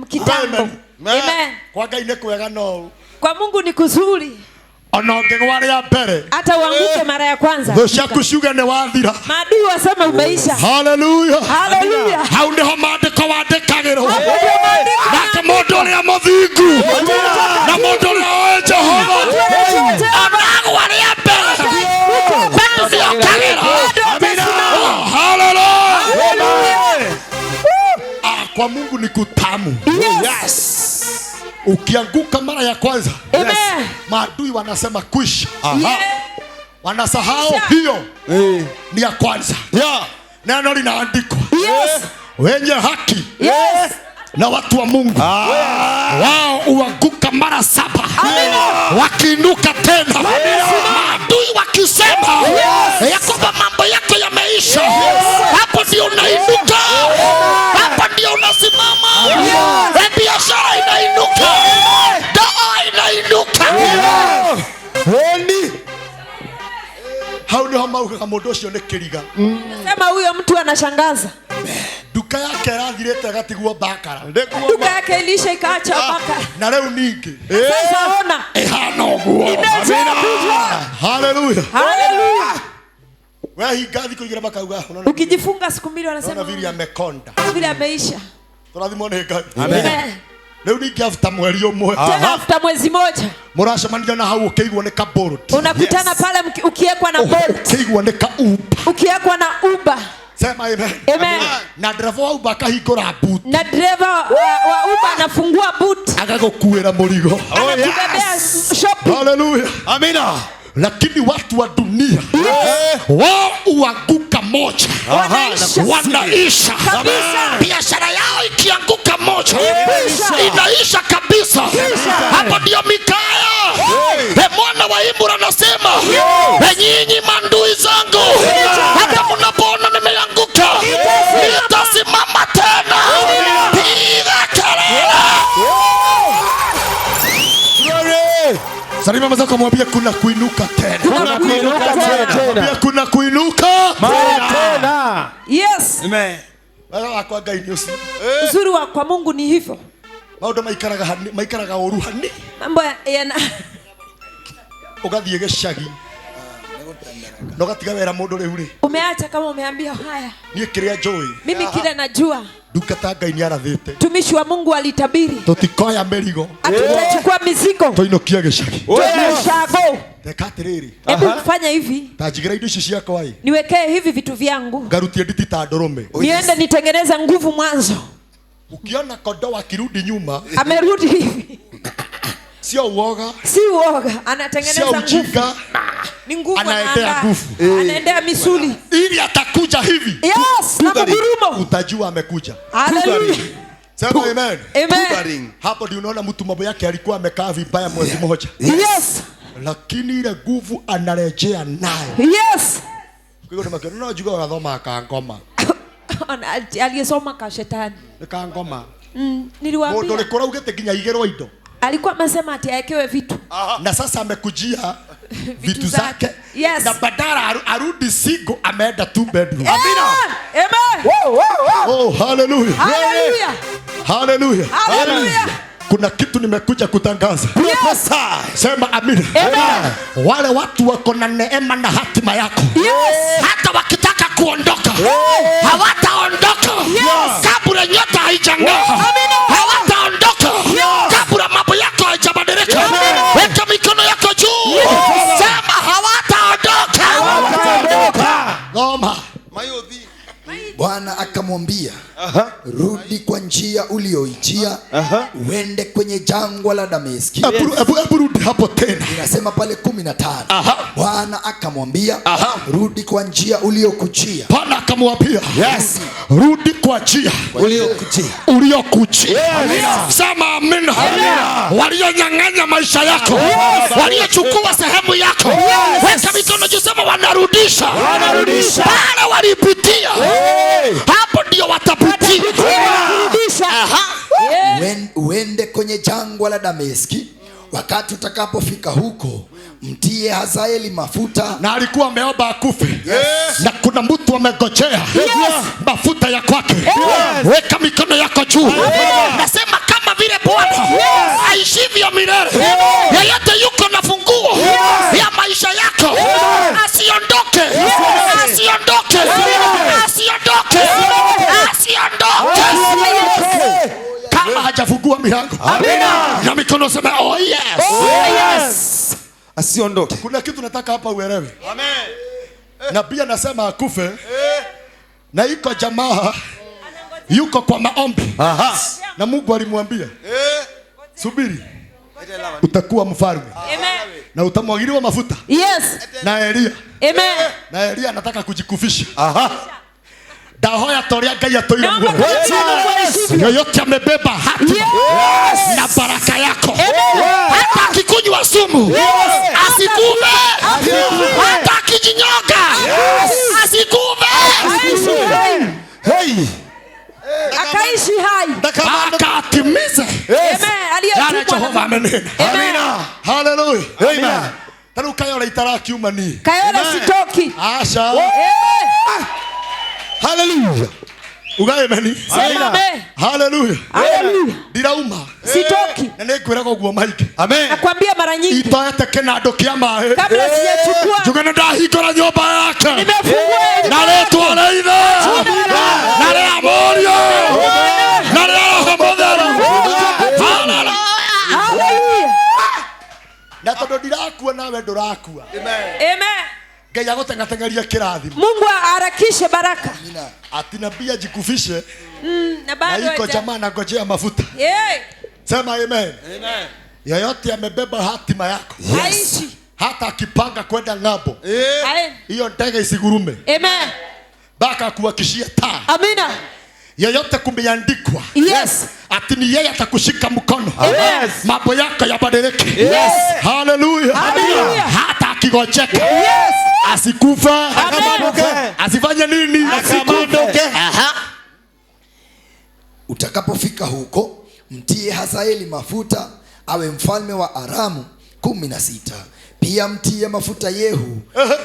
Speaker 2: kitambo. Amen.
Speaker 1: Kwa Ngai nĩ kwega no.
Speaker 2: Kwa Mungu ni kuzuri.
Speaker 1: Ona ũngĩgwa rĩa mbere.
Speaker 2: Hata uanguke mara ya kwanza.
Speaker 1: Thũ ciaku ciuge nĩ wathira.
Speaker 2: Maadui wasema umeisha.
Speaker 1: Hallelujah.
Speaker 2: Hallelujah.
Speaker 1: Hau nĩho maandĩko wandĩkagĩrwo. Nake mũndũ ũrĩa mũthingu. Na mũndũ ũrĩa oĩ Jehova. Onagwa rĩa mbere. Hallelujah. Kwa Mungu ni kutamu.
Speaker 2: Yes.
Speaker 1: Ukianguka mara ya kwanza,
Speaker 2: Amen.
Speaker 1: Maadui wanasema kwisha.
Speaker 2: Yeah.
Speaker 1: Wanasahau hiyo ni ya kwanza. Neno linaandikwa.
Speaker 2: Yes.
Speaker 1: Wenye haki.
Speaker 2: Yes.
Speaker 1: Na watu wa Mungu wao uanguka mara 7. Wakiinuka tena. Maadui wakisema ya kwamba mambo yako yameisha, hapo ndio unainuka. Hapo ndio unasimama. Biashara inainuka. Ndoa inainuka. Hau nĩho maugaga mũndũ ũcio nĩ kĩriga.
Speaker 2: Sema huyo mtu anashangaza.
Speaker 1: Duka yake ĩrathirĩte agatigwo bakara.
Speaker 2: Duka yake ilisha ikaacha bakara.
Speaker 1: Na rĩu ningĩ
Speaker 2: Sasa ona.
Speaker 1: ĩhana ũguo. Hallelujah.
Speaker 2: Hallelujah.
Speaker 1: Wewe hingathi kuingira makauga.
Speaker 2: Ukijifunga siku mbili wanasema
Speaker 1: Unaona vile amekonda.
Speaker 2: vile ameisha.
Speaker 1: Turathimwo nĩ Ngai.
Speaker 2: Amen.
Speaker 1: Rĩu ningĩ after mweri ũmwe.
Speaker 2: Tena after mwezi moja.
Speaker 1: Mũracemania na hau ũkĩigwo nĩ kabolt.
Speaker 2: Unakutana pale ukiekwa na bolt.
Speaker 1: Ũkĩigwo nĩ kauba.
Speaker 2: Ukiekwa na Uber.
Speaker 1: Sema amen.
Speaker 2: Amen.
Speaker 1: Na dereva wa Uber akahingũra boot.
Speaker 2: Na driver wa Uber anafungua boot.
Speaker 1: Agagũkuĩra mũrigo.
Speaker 2: Anakubebea shopping.
Speaker 1: Hallelujah. Amina. Lakini watu wa dunia wao uanguka moja, wanaisha
Speaker 2: kabisa.
Speaker 1: Biashara yao ikianguka moja inaisha kabisa. Hapo ndio Mikaya mwana wa Imra anasema, nyinyi mandui zangu, hata mnapoona nimeanguka nitasimama tena. Piga kelele. Salima mazako mwambie kuna kuinuka tena.
Speaker 2: Kuna kuinuka tena.
Speaker 1: Mwambie kuna kuinuka
Speaker 2: tena. Yes.
Speaker 1: Amen. Wala kwa Ngai ni usi.
Speaker 2: Uzuri wa kwa Mungu ni hivyo.
Speaker 1: Maũndũ maikaraga ũruhani.
Speaker 2: Mambo yana
Speaker 1: Ugathiĩ gĩcagi. No gatiga wera mũndũ rĩu rĩ.
Speaker 2: Umeacha kama umeambia haya.
Speaker 1: Niĩ kĩrĩa njũĩ.
Speaker 2: Mimi kile najua.
Speaker 1: Ndungata Ngai nĩ arathĩte.
Speaker 2: Tumishi wa Mungu alitabiri.
Speaker 1: Tũtikoya mĩrigo.
Speaker 2: Atachukua mizigo.
Speaker 1: Tũinũkie gĩcagi.
Speaker 2: Tushago.
Speaker 1: Teka atĩrĩrĩ.
Speaker 2: Hebu fanya hivi.
Speaker 1: Tanjigĩra indo ici ciakwa ĩ.
Speaker 2: Niwekee hivi vitu vyangu.
Speaker 1: Ngarutie nditi ta ndũrũme.
Speaker 2: Niende nitengeneza nguvu mwanzo.
Speaker 1: Ukiona kondoo akirudi nyuma.
Speaker 2: Amerudi hivi.
Speaker 1: Sio uoga.
Speaker 2: Si uoga, anatengeneza nguvu.
Speaker 1: Ni nguvu anaendea nguvu.
Speaker 2: Anaendea misuli.
Speaker 1: Ili atakuja hivi.
Speaker 2: Yes, na mgurumo.
Speaker 1: Utajua amekuja.
Speaker 2: Hallelujah.
Speaker 1: Sema amen.
Speaker 2: Amen.
Speaker 1: Hapo ndio unaona mtu mambo yake alikuwa amekaa vibaya mwezi mmoja.
Speaker 2: Yes.
Speaker 1: Lakini ile nguvu anarejea nayo.
Speaker 2: Yes.
Speaker 1: Kwa hiyo ndio unajua unadhoma kangoma.
Speaker 2: Aliyesoma ka shetani.
Speaker 1: Kangoma.
Speaker 2: Niliwaambia.
Speaker 1: Ndio lekora ugete ginya igero indo.
Speaker 2: Alikuwa amesema ati awekewe vitu.
Speaker 1: Na sasa amekujia vitu zake.
Speaker 2: Yes.
Speaker 1: Na badala arudi single ameenda 2 bedroom.
Speaker 2: Amina. Amen.
Speaker 1: Oh, hallelujah.
Speaker 2: Hallelujah.
Speaker 1: Hallelujah.
Speaker 2: Hallelujah.
Speaker 1: Kuna kitu nimekuja kutangaza.
Speaker 2: Yes.
Speaker 1: Sema amina.
Speaker 2: Amen.
Speaker 1: Wale watu wako na neema na hatima yako.
Speaker 2: Yes.
Speaker 1: Hata wakitaka kuondoka hawataondoka. Kabla nyota haijang'aa hawataondoka. Kabla mambo yako haijabadilika weka mikono yako juu. Sema hawataondoka. Ngoma.
Speaker 4: Bwana akamwambia, rudi kwa njia ulioijia, uende kwenye jangwa la Dameski.
Speaker 1: Ebu rudi hapo tena.
Speaker 4: Inasema pale 15. Bwana akamwambia, rudi kwa njia uliokujia.
Speaker 1: Bwana akamwambia, rudi kwa njia uliokujia. Sema amina. Walionyang'anya maisha yako, waliochukua sehemu yako, weka mikono juu, sema wanarudisha. Pale walipitia, hapo ndio watapitia.
Speaker 4: Uende kwenye jangwa la Dameski, wakati utakapofika huko mtie Hazaeli mafuta.
Speaker 1: Na alikuwa ameomba akufe. Na kuna mtu amegojea mafuta ya kwake. Weka mikono yako juu. Nasema kama vile Bwana aishivyo milele, yeyote yuko na funguo ya maisha yako asiondoke. Asiondoke. Asiondoke. Asiondoke. Kama hajafungua milango. Na mikono sema oh yes.
Speaker 3: Asiondoke.
Speaker 1: Kuna kitu nataka hapa uelewe. Na pia nasema akufe. Na iko jamaa yuko kwa maombi. Na Mungu alimwambia, subiri, utakuwa mfalme. Na utamwagiliwa mafuta.
Speaker 2: Yes.
Speaker 1: Na Elia.
Speaker 2: Amen.
Speaker 1: Na Elia anataka kujikufisha. Dahoya toria gaya toira mwe. Yoyote amebeba hatima na baraka yako. Hata akikunywa sumu asikuve. Hata akijinyonga asikuve.
Speaker 2: Akaishi hai.
Speaker 1: Akatimize.
Speaker 2: Amen.
Speaker 1: Jehova amenena.
Speaker 2: Amina.
Speaker 1: Hallelujah. Amen. Tanu kayora itaraki umani.
Speaker 2: Kayora sitoki.
Speaker 1: Asha.
Speaker 3: Hallelujah.
Speaker 1: Ugaye meni.
Speaker 2: Sema amen.
Speaker 1: Hallelujah.
Speaker 2: Hallelujah.
Speaker 1: Dirauma.
Speaker 2: Sitoki.
Speaker 1: Na nekwera kwa guo maiki.
Speaker 3: Amen.
Speaker 2: Nakwambia mara nyingi.
Speaker 1: Itoete kenado kia mahe.
Speaker 2: Kabla sijachukua.
Speaker 1: Jugana ndahikora nyumba yake.
Speaker 2: Nimefungua.
Speaker 1: Na leto leitha. Na le amorio. Na le hamodera.
Speaker 2: Hallelujah.
Speaker 1: Na todo ndirakua nawe ndurakua.
Speaker 2: Amen.
Speaker 1: Ngai agotengatengeria kirathimo.
Speaker 2: Mungu aharakishe baraka.
Speaker 1: Ati nabii ajikufishe.
Speaker 2: Na bado
Speaker 1: na iko jamaa anangojea mafuta. Sema amen.
Speaker 3: Amen.
Speaker 1: Yeyote amebeba hatima yako.
Speaker 2: Aishi.
Speaker 1: Hata akipanga kwenda ng'ambo. Hiyo ndege isigurume.
Speaker 2: Amen.
Speaker 1: Baka kuwakishia taa.
Speaker 2: Amina.
Speaker 1: Yeyote kumeandikwa.
Speaker 2: Yes.
Speaker 1: Ati ni yeye atakushika mkono.
Speaker 2: Yes.
Speaker 1: Mambo yako yabadilike.
Speaker 2: Yes.
Speaker 1: Hallelujah.
Speaker 2: Hallelujah.
Speaker 1: Hata akigojeka.
Speaker 2: Yes.
Speaker 1: Asikufa.
Speaker 2: Amen.
Speaker 1: Asifanye nini?
Speaker 2: Asikufe.
Speaker 4: Utakapofika huko mtie Hazaeli mafuta awe mfalme wa Aramu 16. Pia mtie mafuta Yehu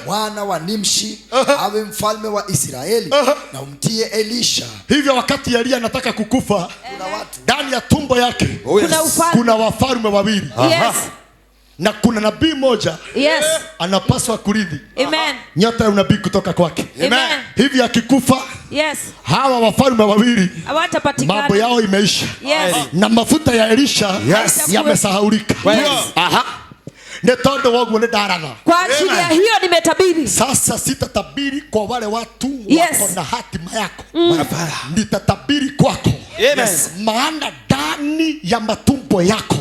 Speaker 4: mwana wa Nimshi awe mfalme wa Israeli, na umtie Elisha.
Speaker 1: Hivyo wakati Elia anataka kukufa,
Speaker 4: Kuna watu
Speaker 1: ndani ya tumbo yake kuna wafalme wawili.
Speaker 2: Yes.
Speaker 1: Na kuna nabii moja anapaswa kurithi nyota ya unabii kutoka kwake.
Speaker 2: Amen.
Speaker 1: Hivi akikufa, hawa wafalme wawili mambo yao imeisha. Na mafuta ya Elisha yamesahaulika. Netondo wangu ni darana.
Speaker 2: Kwa ajili ya hiyo nimetabiri.
Speaker 1: Sasa sitatabiri kwa wale watu wako na hatima yako. Nitatabiri kwako.
Speaker 3: Yes.
Speaker 1: Maana ndani ya matumbo yako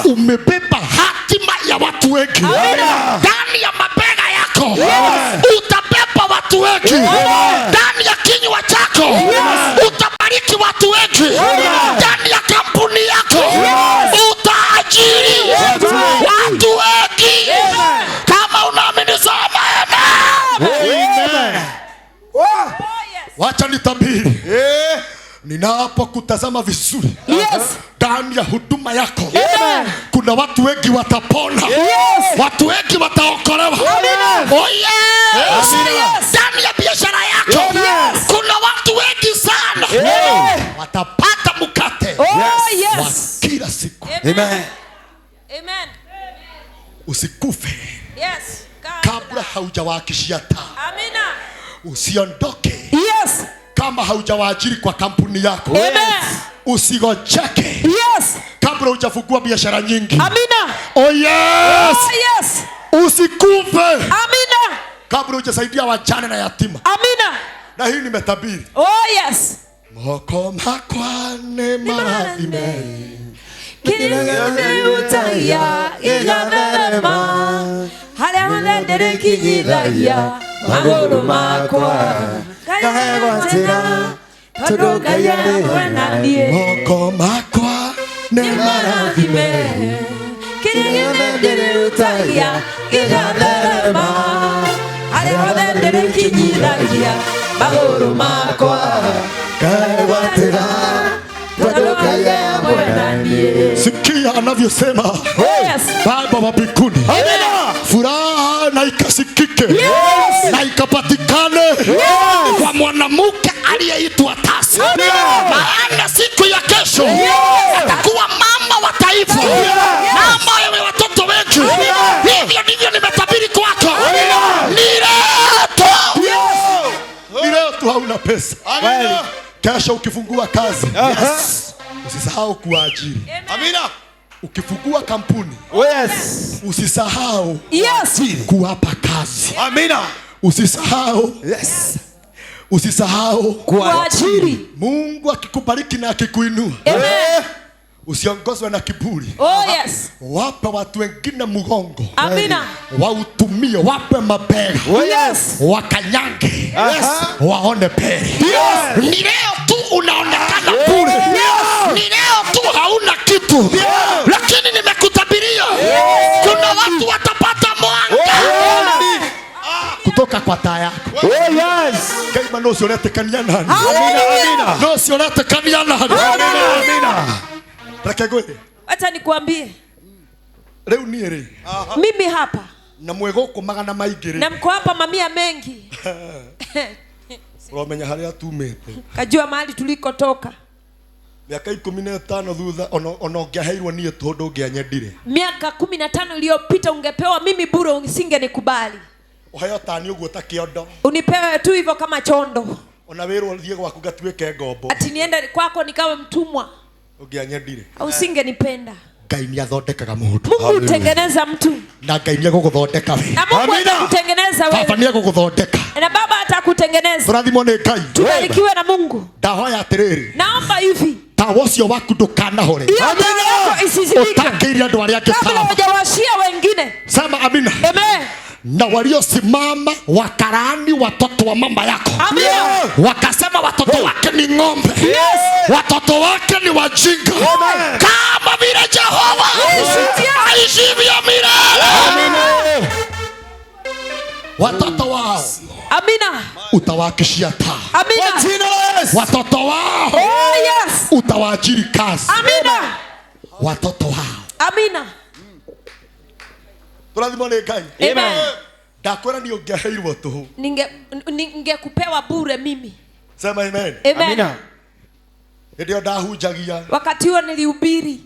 Speaker 1: umebeba hatima ya watu wengi. Ndani ya mabega yako utabeba watu wengi. Ndani ya kinywa chako utabariki watu wengi. Ninapokutazama vizuri
Speaker 2: Yes.
Speaker 1: ndani ya huduma yako,
Speaker 2: Amen.
Speaker 1: kuna watu wengi watapona.
Speaker 2: Yes.
Speaker 1: Watu wengi wataokolewa.
Speaker 2: Amen.
Speaker 1: Oh yes.
Speaker 2: Yes.
Speaker 1: Ndani ya biashara yako,
Speaker 2: Yes.
Speaker 1: kuna watu wengi sana
Speaker 2: Amen.
Speaker 1: watapata mkate
Speaker 2: Oh
Speaker 1: wa
Speaker 2: yes.
Speaker 1: kila siku.
Speaker 2: Amen. Amen.
Speaker 1: Usikufe
Speaker 2: Yes.
Speaker 1: kabla haujawakishia taa.
Speaker 2: Amina.
Speaker 1: Usiondoke
Speaker 2: Yes.
Speaker 1: kama haujawaajiri kwa kampuni yako.
Speaker 2: Amen.
Speaker 1: Usigocheke
Speaker 2: Yes.
Speaker 1: kabla hujafungua biashara nyingi.
Speaker 2: Amina.
Speaker 1: Oh yes.
Speaker 2: Oh yes.
Speaker 1: Usikufe
Speaker 2: Amina.
Speaker 1: kabla hujasaidia wajane na yatima.
Speaker 2: Amina.
Speaker 1: Na hii nimetabiri.
Speaker 2: Oh yes.
Speaker 1: Moko makwa ne marathime.
Speaker 2: Kirigane utaya igatherema haria hothe ndirikinyithagia maguru makwa ngahegwatira tondu Ngai arĩ hamwe na niĩ.
Speaker 1: Moko makwa ne marathime.
Speaker 2: Kirigane ndiriutagia igatherema haria hothe ndirikinyithagia maguru makwa
Speaker 1: ngahegwatira
Speaker 2: tondu Ngai arĩ hamwe na niĩ.
Speaker 1: Sikia anavyosema
Speaker 2: Yes.
Speaker 1: Baba wa mbinguni.
Speaker 2: Amina.
Speaker 1: Furaha na ikasikike.
Speaker 2: Yes.
Speaker 1: Na ikapatikane kwa mwanamke aliyeitwa Tasa. Maana siku ya kesho atakuwa mama wa taifa na mama ya watoto wengi. Hivyo ndivyo nimetabiri kwako. Ni leo tu hauna pesa. Kesho ukifungua kazi, usisahau kuajiri.
Speaker 3: Amina.
Speaker 1: Ukifungua kampuni,
Speaker 3: Yes.
Speaker 1: usisahau
Speaker 2: Yes.
Speaker 1: kuwapa kazi.
Speaker 3: Amina.
Speaker 1: Usisahau,
Speaker 3: Yes.
Speaker 1: usisahau.
Speaker 2: Kuajiri.
Speaker 1: Mungu akikubariki na akikuinua,
Speaker 2: Amen.
Speaker 1: usiongozwe na kiburi.
Speaker 2: Oh yes.
Speaker 1: Wape watu wengine mgongo,
Speaker 2: Amina.
Speaker 1: wautumie, wape mabega,
Speaker 2: Yes.
Speaker 1: wakanyange, waone peri.
Speaker 2: Yes.
Speaker 1: Ni leo tu unaonekana bure. Ni leo tu hauna kitu, lakini nimekutabiria kuna watu watapata mwanga kutoka kwa taa yako.
Speaker 3: Oh yes.
Speaker 1: Kaima no sionetekania nani?
Speaker 2: Amina.
Speaker 1: No sionetekania nani?
Speaker 3: Amina.
Speaker 1: Reke gwethe.
Speaker 2: Acha nikwambie.
Speaker 1: Leo ni ere.
Speaker 2: Mimi hapa
Speaker 1: Na mwego kumagana maingiri.
Speaker 2: na mko hapa mamia mengi.
Speaker 1: Uromenya haria tumete.
Speaker 2: Kajua mahali tulikotoka.
Speaker 1: Miaka 15 thutha ono ngiaheirwo nie tondu ngianyendire.
Speaker 2: Miaka 15 iliyopita ungepewa mimi bure usingenikubali.
Speaker 1: Uheo tani uguo ta kiondo.
Speaker 2: Unipewe tu hivyo kama chondo.
Speaker 1: Ona wirwo thie gwaku gatuike ngombo.
Speaker 2: Ati niende kwako nikawe mtumwa.
Speaker 1: Ungianyendire.
Speaker 2: Usingenipenda.
Speaker 1: Ngai ni athondekaga mundu.
Speaker 2: Mungu utengeneza mtu.
Speaker 1: Na Ngai ni guguthondeka we.
Speaker 2: Na Mungu atakutengeneza
Speaker 1: Baba ni
Speaker 2: wewe.
Speaker 1: guguthondeka.
Speaker 2: Na Baba atakutengeneza.
Speaker 1: Turathimo ni Ngai.
Speaker 2: Tubarikiwe na Mungu.
Speaker 1: Ndahoya atiriri.
Speaker 2: Naomba hivi.
Speaker 1: Tawa ucio waku ndukanahore.
Speaker 2: Amina. Isizimike.
Speaker 1: Utakiria andu aria
Speaker 2: Kabla
Speaker 1: angitawa.
Speaker 2: hujawashia wengine.
Speaker 1: Sema amina.
Speaker 2: Amen.
Speaker 1: Na waliosimama wakarani watoto wa mama yako.
Speaker 2: Amina.
Speaker 1: Wakasema watoto wake ni ng'ombe.
Speaker 2: Yes.
Speaker 1: Watoto wake ni wajinga. Kama vile Jehova aishivyo milele. Watoto wao
Speaker 2: Amina.
Speaker 1: utawakishia taa.
Speaker 2: Amina.
Speaker 1: Watoto wao
Speaker 2: Oh yes.
Speaker 1: utawaajiri kazi.
Speaker 2: Amina.
Speaker 1: Watoto wao.
Speaker 2: Amina.
Speaker 1: Turathimo ni Ngai.
Speaker 2: Amen.
Speaker 1: Ndakwira ni ungiaheirwo tu.
Speaker 2: Ningekupewa bure mimi.
Speaker 1: Sema amen.
Speaker 2: Amen.
Speaker 1: Ndio ndahunjagia.
Speaker 2: Wakati huo nilihubiri.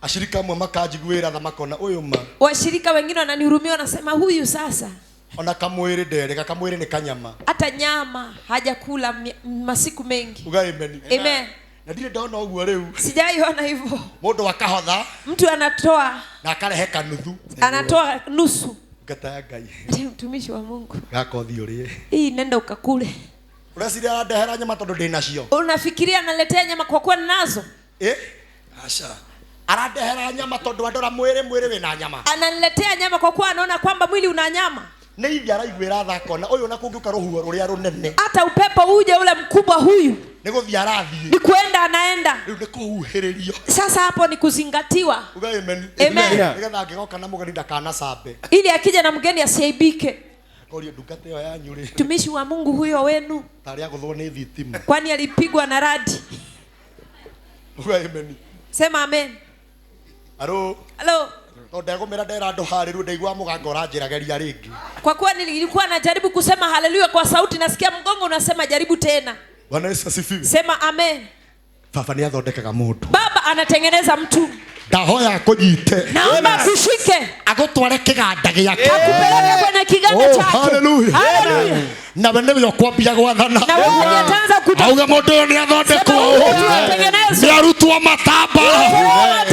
Speaker 1: Ashirika amwe makanjiguira tha makona uyu ma.
Speaker 2: Washirika wengine wananihurumia wanasema huyu sasa
Speaker 1: Ona kamwiri ndereka kamwiri ni kanyama.
Speaker 2: hata nyama hajakula masiku mengi.
Speaker 1: Ugai amen.
Speaker 2: Amen.
Speaker 1: Na ndire ndona uguo riu.
Speaker 2: Sijaiona hivyo.
Speaker 1: Mundu akahotha
Speaker 2: Mtu anatoa
Speaker 1: na akarehe kanuthu.
Speaker 2: anatoa nusu.
Speaker 1: Ngata Ngai.
Speaker 2: Ndiye mtumishi wa Mungu.
Speaker 1: Gakothi uri.
Speaker 2: Hii nenda ukakule.
Speaker 1: Urasiria arandehera nyama tondu ndinacio.
Speaker 2: Unafikiria naletea nyama kwa kuwa ninazo?
Speaker 1: Asha. Arandehera nyama tondu andora mwiri wina nyama.
Speaker 2: Ananiletea nyama kwa kuwa anaona kwamba mwili una nyama.
Speaker 1: Ni hivi araiguira thako na uyu nakungiuka ruhuo ruria runene.
Speaker 2: Hata upepo uje ule mkubwa huyu
Speaker 1: Ni guthii arathii.
Speaker 2: ni kuenda anaenda.
Speaker 1: Riu ni kuhuhiririo.
Speaker 2: Sasa hapo ni kuzingatiwa.
Speaker 1: Ugai amen.
Speaker 2: Amen.
Speaker 1: Nigetha ngigoka na mugeni ndakana sambe.
Speaker 2: Ili akija na mgeni asiaibike.
Speaker 1: Koria ndungata iyo yanyu ri.
Speaker 2: Mtumishi wa Mungu huyo wenu
Speaker 1: Tari aguthwo ni thitima.
Speaker 2: kwani alipigwa na radi.
Speaker 1: Amen.
Speaker 2: Sema amen.
Speaker 1: Aro.
Speaker 2: Hello.
Speaker 1: Ndego mera ndera ndo hariru ndeigwa mugango ranjirageria ringi.
Speaker 2: Kwa kuwa nilikuwa najaribu kusema haleluya kwa sauti, nasikia mgongo unasema jaribu tena.
Speaker 1: Bwana Yesu asifiwe.
Speaker 2: Sema amen.
Speaker 1: Baba ni athondekaga mundu.
Speaker 2: Baba anatengeneza mtu.
Speaker 1: Ndahoya akujite.
Speaker 2: Naomba kushike.
Speaker 1: Agotware kiganda giake.
Speaker 2: Akupeleke kwenye kiganda chake.
Speaker 1: Haleluya.
Speaker 2: Haleluya.
Speaker 1: Na bende byo kwambia gwathana.
Speaker 2: Na wewe unataanza kutoka.
Speaker 1: Auga mundu ni athondekwo.
Speaker 2: Tengeneza.
Speaker 1: Ni arutwa matamba.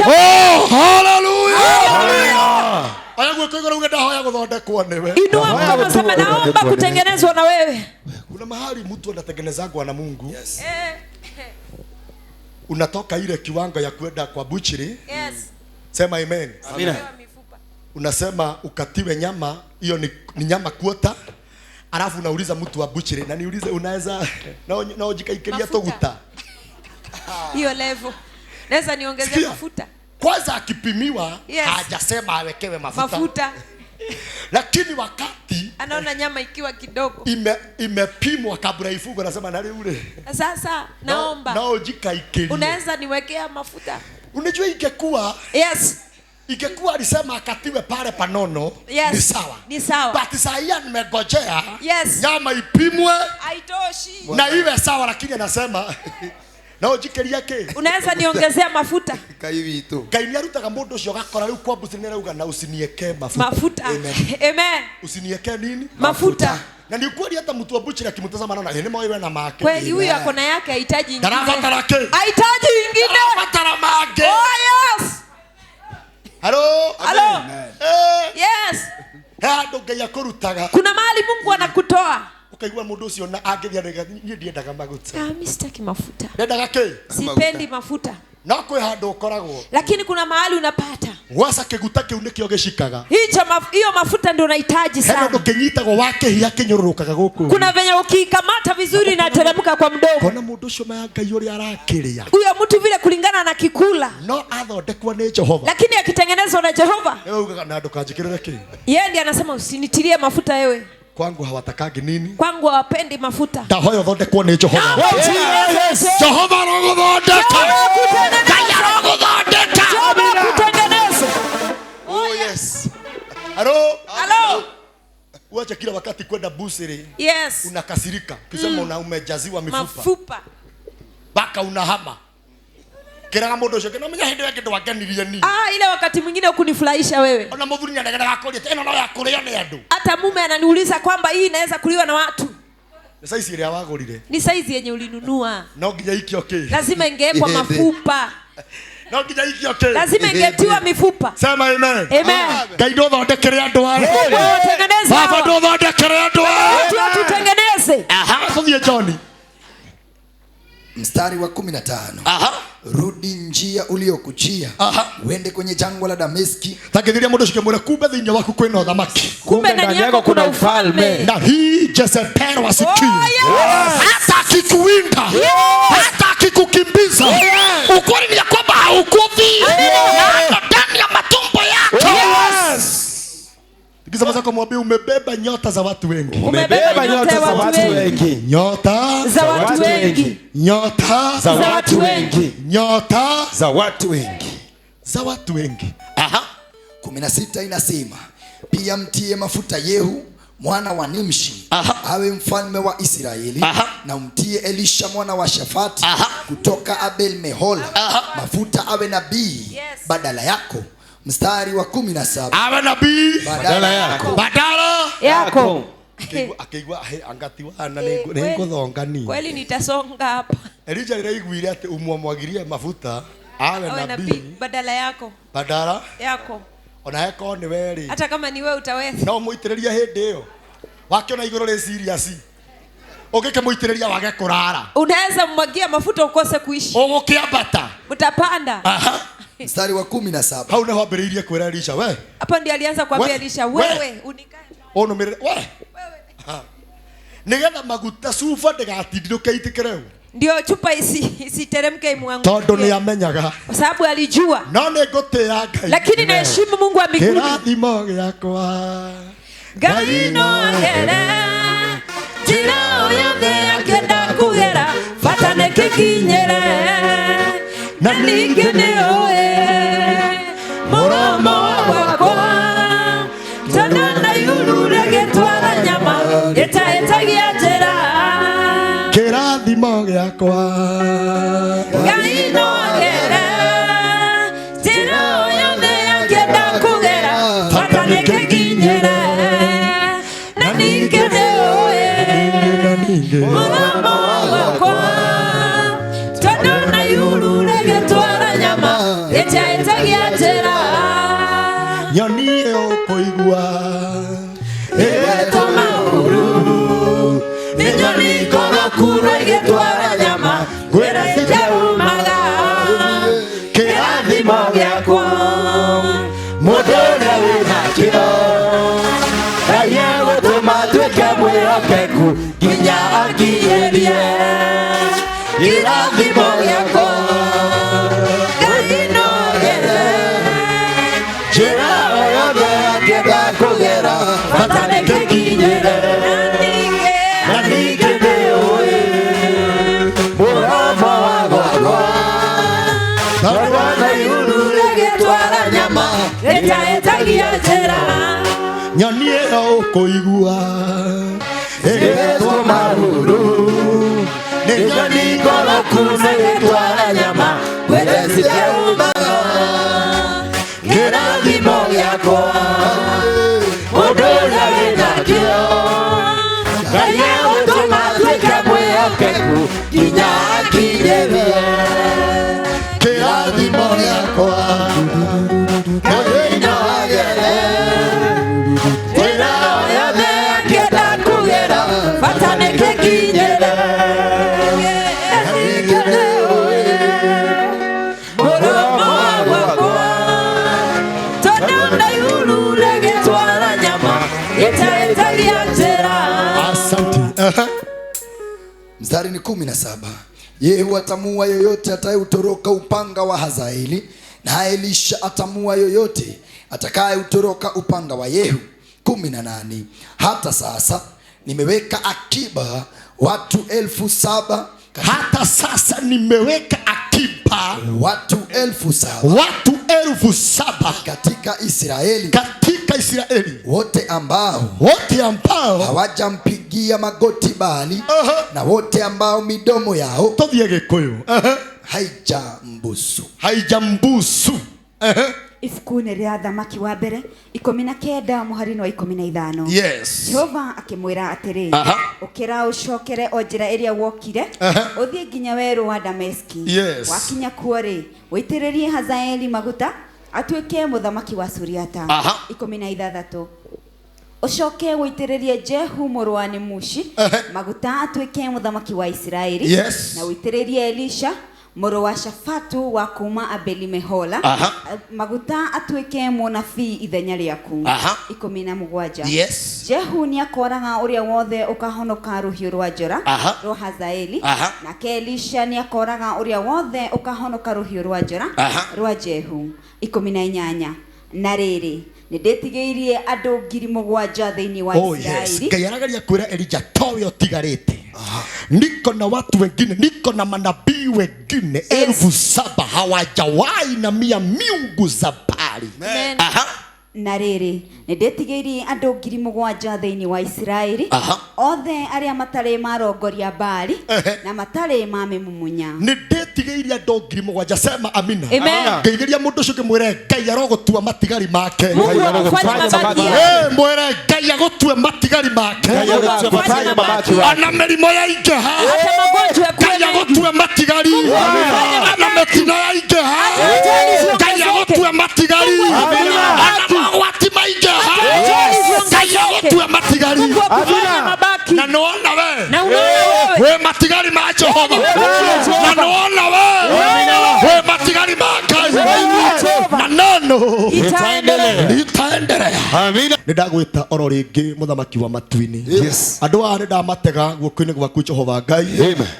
Speaker 1: Oh, haleluya. Aya gwekora uge ndahoya guthondekwo niwe.
Speaker 2: Inua mkono sema naomba kutengenezwa na wewe.
Speaker 1: Kuna mahali mtu anatengenezwa na Mungu. Yes. Unatoka ile kiwango ya kwenda kwa butchery.
Speaker 2: Yes.
Speaker 1: Sema amen.
Speaker 3: Amina.
Speaker 1: Unasema ukatiwe nyama, hiyo ni nyama kuota. Alafu unauliza mtu wa butchery, na niulize unaweza na ujikaikiria toguta.
Speaker 2: Hiyo level. Naweza niongezea mafuta.
Speaker 1: Kwanza akipimiwa,
Speaker 2: yes,
Speaker 1: hajasema awekewe mafuta. Lakini wakati
Speaker 2: anaona nyama ikiwa kidogo
Speaker 1: imepimwa kabla ifungwe, anasema nani ule.
Speaker 2: Sasa naomba.
Speaker 1: Na ujikaikiria.
Speaker 2: Unaweza niwekea mafuta.
Speaker 1: Unajua ingekuwa,
Speaker 2: yes,
Speaker 1: ingekuwa alisema akatiwe pale panono,
Speaker 2: yes,
Speaker 1: ni sawa.
Speaker 2: Ni sawa.
Speaker 1: But sasa nimegojea,
Speaker 2: yes,
Speaker 1: nyama ipimwe
Speaker 2: haitoshi
Speaker 1: na iwe sawa, lakini anasema na ujikeria ke.
Speaker 2: Unaweza niongezea mafuta.
Speaker 4: Kaivitu.
Speaker 1: Kaini arutaga mundu ucio gakora riu kwa business rauga na usinieke mafuta.
Speaker 2: Mafuta. Amen.
Speaker 1: Usinieke nini?
Speaker 2: Mafuta.
Speaker 1: Na ni kweli hata mtu wa butchery akimtazama anaona yeye moyo na make.
Speaker 2: Kweli huyu ako na yake, hahitaji ingine.
Speaker 1: Tarafatara ke.
Speaker 2: Hahitaji ingine.
Speaker 1: Tarafatara make.
Speaker 2: Oh yes.
Speaker 1: Hello.
Speaker 2: Hello. Yes.
Speaker 1: Hado geya kurutaga.
Speaker 2: Kuna mahali Mungu anakutoa.
Speaker 1: Ukaigua mundu ucio na angethia ni ndiendaga maguta.
Speaker 2: Mimi sitaki mafuta.
Speaker 1: Ndendaga ke?
Speaker 2: Sipendi mafuta.
Speaker 1: Na kwa hado ukoragwo.
Speaker 2: Lakini kuna mahali unapata.
Speaker 1: Wasa kiguta kiu nikio gishikaga.
Speaker 2: Hiyo mafuta ndio unahitaji sana.
Speaker 1: Hado kinyitagwo wake hiya kinyorurukaga guku.
Speaker 2: Kuna venye ukikamata vizuri na teremka kwa mdomo.
Speaker 1: Kona mundu ucio mayangai uri arakiria.
Speaker 2: Huyo mtu vile kulingana na kikula.
Speaker 1: No athondekwa ni Jehova.
Speaker 2: Lakini akitengenezwa na Jehova.
Speaker 1: Wewe ugaga na ndo kanjikirira ki.
Speaker 2: Yeye ndiye anasema usinitilie mafuta wewe.
Speaker 1: Kwangu hawatakangi nini?
Speaker 2: Kwangu hawapendi mafuta.
Speaker 1: Ndahoya thondekwo ni Jehova. Jehova rogothondeka.
Speaker 2: Jehova kutengeneza.
Speaker 1: Oh yes. Hello.
Speaker 2: Hello.
Speaker 1: Uache kila wakati kwenda butchery.
Speaker 2: Yes.
Speaker 1: Unakasirika. Kisema umejaziwa mifupa.
Speaker 2: Mafupa.
Speaker 1: Baka unahama. Kira mundu ucio kina menya hindi yake ndo wakenirie ni.
Speaker 2: Ile wakati mwingine ukunifurahisha wewe.
Speaker 1: Ona muthuri ni ndagera gakoria tena no yakuria ni andu.
Speaker 2: Hata mume ananiuliza kwamba hii inaweza kuliwa na watu.
Speaker 1: Ni size ile wagurire.
Speaker 2: Ni size yenye ulinunua.
Speaker 1: No nginya ikio ki.
Speaker 2: Lazima ingewekwa mafupa.
Speaker 1: No nginya ikio ki.
Speaker 2: Lazima ingetiwa mifupa.
Speaker 1: Sema amen.
Speaker 2: Amen.
Speaker 1: Ngai ndo thondekere andu aya.
Speaker 2: Tengeneza.
Speaker 1: Baba ndo thondekere andu aya.
Speaker 2: Tutengeneze.
Speaker 1: Tuthie John.
Speaker 4: Mstari wa 15. Rudi njia uliyokujia. Uende kwenye jangwa la Dameski.
Speaker 1: Takithiria mundu ucio mwere kumbe thinya waku kwina uthamaki.
Speaker 2: Kumbe ndani yako kuna ufalme.
Speaker 1: Na hii Jezebel wasikia. Hata akikuwinda. Hata akikukimbiza. Ukweli ni kwamba haukufi. Na ndani ya matumbo yako. Nikisema zako mwambie umebeba nyota za watu wengi.
Speaker 2: Umebeba nyota za watu wengi.
Speaker 1: Nyota
Speaker 2: za watu wengi.
Speaker 1: Nyota
Speaker 2: za watu wengi.
Speaker 1: Nyota
Speaker 3: za watu wengi.
Speaker 1: Za watu wengi.
Speaker 4: 16 inasema, pia mtie mafuta Yehu mwana wa Nimshi awe mfalme wa Israeli. Na umtie Elisha mwana wa Shafati kutoka Abel Mehola mafuta awe nabii badala yako. Mstari wa 17.
Speaker 1: Awe nabii
Speaker 4: badala yako.
Speaker 1: Badala
Speaker 2: yako.
Speaker 1: Akaigua angati wana niguthongani.
Speaker 2: Kweli nitasonga hapa.
Speaker 1: Elija niraiguire ati umwamwagirie mafuta awe nabii
Speaker 2: badala yako.
Speaker 1: Badala
Speaker 2: yako.
Speaker 1: Ona yako ni weri.
Speaker 2: Hata kama ni wewe utaweza.
Speaker 1: No muitiriria hindi iyo. Wakiona iguru ri serious. Ugike muitiriria wage kurara.
Speaker 2: Unaweza mmwagia mafuta ukose kuishi.
Speaker 1: Ugukiambata.
Speaker 2: Utapanda.
Speaker 4: Mstari wa 17.
Speaker 1: Hau neho ambiriirie kwira Elisha we.
Speaker 2: Hapa ndiye alianza kuambia Elisha wewe unikae.
Speaker 1: Ono mere we. Nigetha maguta sufa ndigatinduke itikireu.
Speaker 2: Ndio chupa isiteremke imwangu.
Speaker 1: Tondu ni amenyaga.
Speaker 2: Kwa sababu alijua.
Speaker 1: No ni ngutia Ngai.
Speaker 2: Lakini naheshimu Mungu wa mbinguni.
Speaker 1: Kirathimo giakwa.
Speaker 2: Ngai no agere. Tira yothe akenda kugera. Fatane kikinyere. na ningĩ nĩũĩ mũromo wakwa tondũ na igũrũ rĩgĩtwara nyama ĩtahĩtagia njĩra
Speaker 1: kĩrathimo gĩakwa
Speaker 2: Ngai no agere njĩra o yothe angĩenda kũgera bata nĩkĩnginyĩre na ningĩ nĩũĩ mũromo wakwa tondũ na igũrũ rĩgĩtwara nyama ĩtahĩtagia njĩra
Speaker 1: nyoni ĩũkũigua
Speaker 2: ĩgĩtũma ũru nĩ nyoni ngoroku ĩgĩtwara nyama kwĩra ĩtaumaga kĩrathimo gĩakwa
Speaker 3: Mũndũ ũrĩa wĩna kĩo Ngai egũtũma atuĩke mwĩhokeku nginya akinyĩrie
Speaker 2: kĩrathimo gĩakwa Ngai no agere
Speaker 3: njĩra o yothe angĩenda kũgera bata nĩkĩnginyĩre na ningĩ nĩũĩ mũromo wakwa tondũ na igũrũ
Speaker 2: rĩgĩtwara nyama ĩtahĩtagia njĩra
Speaker 1: nyoni ĩũkũigua
Speaker 3: ĩgĩtũma ũru nĩ nyoni ngoroku ĩgĩtwara nyama kwĩra citaumaga kĩrathimo gĩakwa mũndũ ũrĩa wĩna kĩo Ngai egũtũma atuĩke mwĩhokeku nginya akinyĩrie kĩrathimo gĩakwa Ngai no agere njĩra o yothe angĩenda kũgera bata nĩkĩnginyĩre
Speaker 2: mũromo wakwa tondũ na igũrũ rĩgĩtwara nyama ĩtahĩtagia njĩra
Speaker 1: asante
Speaker 4: Mstari ni 17. Yehu atamua yoyote atayeutoroka upanga wa Hazaeli, na Elisha atamua yoyote atakayeutoroka upanga wa Yehu. 18. Hata sasa nimeweka akiba watu 7,000
Speaker 1: hata sasa nimeweka akiba
Speaker 4: watu 7,000
Speaker 1: watu 7,000
Speaker 4: katika Israeli, wote ambao hawajampigia magoti Baali, na wote ambao midomo yao
Speaker 1: tothie gikuyu haijambusu
Speaker 5: Ibuku-inĩ rĩa Thamaki wa mbere 19 mũhari wa 15.
Speaker 1: yes
Speaker 5: Jehova akĩmwĩra atĩrĩ, ũkĩra ũcokere o njĩra ĩrĩa wokire, ũthiĩ nginya werũ wa Dameski.
Speaker 1: Yes.
Speaker 5: Wakinya kuo rĩ, wĩitĩrĩrie Hazaeli maguta atuĩke mũthamaki wa Suriata. 16. Ucoke wĩitĩrĩrie Jehu mũrũ wa Nimushi maguta atuĩke mũthamaki wa Isiraeli.
Speaker 1: Yes.
Speaker 5: Na wĩitĩrĩrie Elisha mũrũ wa Shafatu wa kuma Abeli-Mehola maguta atuĩke mũnabii ithenya rĩaku. 17.
Speaker 1: yes
Speaker 5: Jehu nĩakoraga ũrĩa wothe ũkahonoka rũhiũ rwa njora rwa Hazaeli, nake Elisha nĩakoraga ũrĩa wothe ũkahonoka rũhiũ rwa njora rwa Jehu. 18. Na rĩrĩ nĩndĩtigĩirie andũ 7,000 thĩinĩ wa Israeli.
Speaker 1: Ngai arageria kwĩra Elija towe ũtigarĩte. Niko na watu wengine, niko na manabii wengine 7,000 hawajawahi na miungu za Baali.
Speaker 5: Na rĩrĩ nĩndĩtigĩirie andũ 7,000 thĩinĩ wa Israeli, othe arĩa matarĩ marongoria Baali na matarĩ mamĩmumunya.
Speaker 1: Nĩndĩtigĩirie andũ 7,000, sema amina.
Speaker 2: Ngeigeria
Speaker 1: mũndũ ũcio ngĩmwĩre Ngai arogũtua matigari make.
Speaker 2: Mungu akufanya mabaki.
Speaker 1: Mwĩre Ngai agũtue matigari make. Ana mĩrimũ yaingĩha. Ngai agũtue matigari. Ana mĩtino yaingĩha. Ngai agũtue matigari. Wati maingĩha. Ngai agũtue matigari. Na nĩwona we matigari ma Jehova. Na nĩwona we matigari ma Ngai. Na neno itaendelea. Amina. ndagwita oro ringi muthamaki wa matuini andu a ndamatega guoko-ini gwaku Jehova Ngai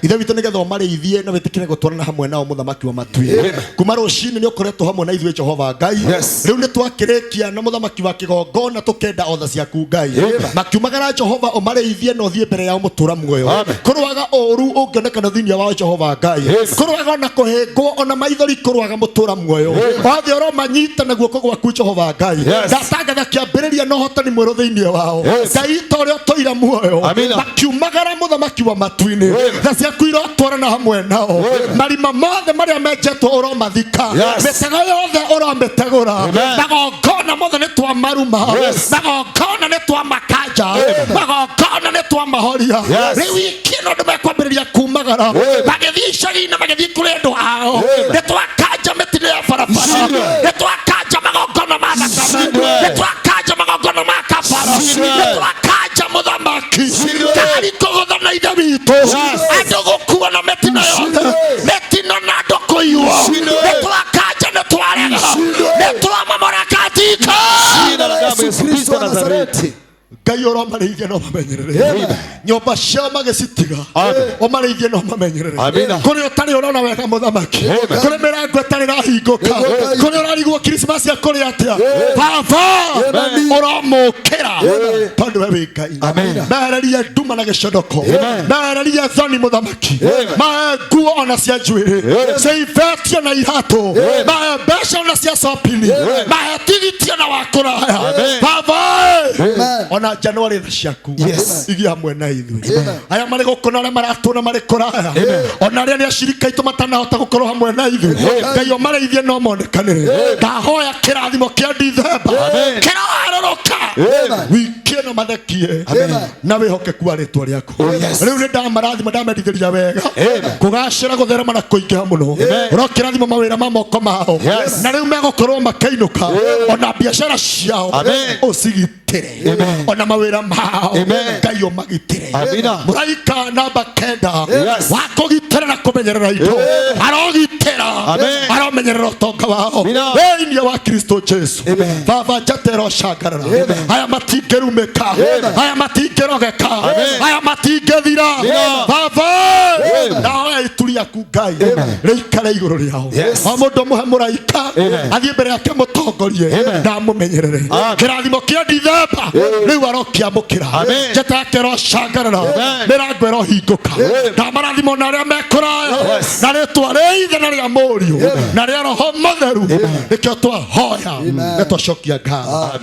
Speaker 1: ithe witu nigetha marithie na witikire gutwarana hamwe nao muthamaki wa matuini kuma rucini ni ukoretwo hamwe na ithuĩ Jehova Ngai riu ni twakirikia na muthamaki wa kigongona tukenda otha ciaku Ngai makiumagara Jehova umarithie no thie mbere yao mutura muoyo kurwaga oru ungionekana thiini wa Jehova Ngai kurwaga na kuhengwo ona maithori kurwaga mutura muoyo othe oro manyita na guoko gwaku Jehova Ngai ndatangatha kiambiriria no hotani mweru thiini wao Ngai torio toira muoyo makiumagara muthamaki wa matuini tha ciaku irotwarana hamwe nao marima mothe maria menjetwo uromathika mitego yothe uromitegura magongona mothe ni twa maruma magongona ni twa makanja magongona ni twa mahoria riu ikino ndu mekwambiriria kumagara magithii icagi-ini magithii kuri andu ao ni twakanja mitino ya barabara ni twakanja magongona ma thakame ni twakanja magongona ma kabara ni twakanja muthamaki kari kuguthana ithe witu andu gukua na mitino yothe mitino na andu kuiwa ni twakanja ni twarega ni twamamora katika
Speaker 3: jina la Yesu Kristo wa Nazareti.
Speaker 1: Ngai uromarithie no mamenyerere nyumba ciao magicitiga umarithie no mamenyerere kuri utari urona wega muthamaki kuri mirango itari rahinguka kuri urarigwo Christmas ya kuri atia baba uromukira tondu we wi Ngai mehererie nduma na giconoko mehererie thoni muthamaki maguo ona cia njuiri ceibetio na iratu mbeca ona cia shopping mahetigitio na wakuraya baba ona January tha ciaku igia hamwe na ithuĩ aya marĩ gũkũ na arĩa maratũũra marĩ kũraya ona arĩa nĩ acirika aitũ matanahota gũkorwo hamwe na ithuĩ Ngai ũmarĩithie no monekanĩre ndahoya kĩrathimo kĩa Dithemba kĩroharũrũka wiki ĩno mathekie na wĩhokeku wa rĩtwa rĩaku rĩu nĩ ndamarathima ndamendithĩria wega kũgacĩra gũtherema na kũingĩha mũno ũrokĩrathimo mawĩra ma moko mao na rĩu megũkorwo makainũka ona biacara ciao ũcigitĩre ona mawĩra mao Ngai ũmagitĩre mũraika namba 9 wa kũgitĩra na kũmenyerera itũ arogitĩra aromenyerera ũtonga wao thĩinĩ wa Kristo Jesu baba njatĩra ũcangarara aya matingĩrumĩka aya matingĩrogeka aya matingĩthira baba nawe ituri yaku Ngai rĩikare igũrũ rĩao o mũndũ mũhe mũraika athiĩ mbere yake mũtongorie na amũmenyerere kĩrathimo kĩa Dithemba rĩu arokiamũkĩra njata yake ĩrocangarara mĩrango ĩrohingũka na marathimo na arĩa mekũraya na rĩtwa rĩa Ithe na rĩa Mũriũ na rĩa Roho Mũtheru nĩkĩo twahoya na twacokia ngatho.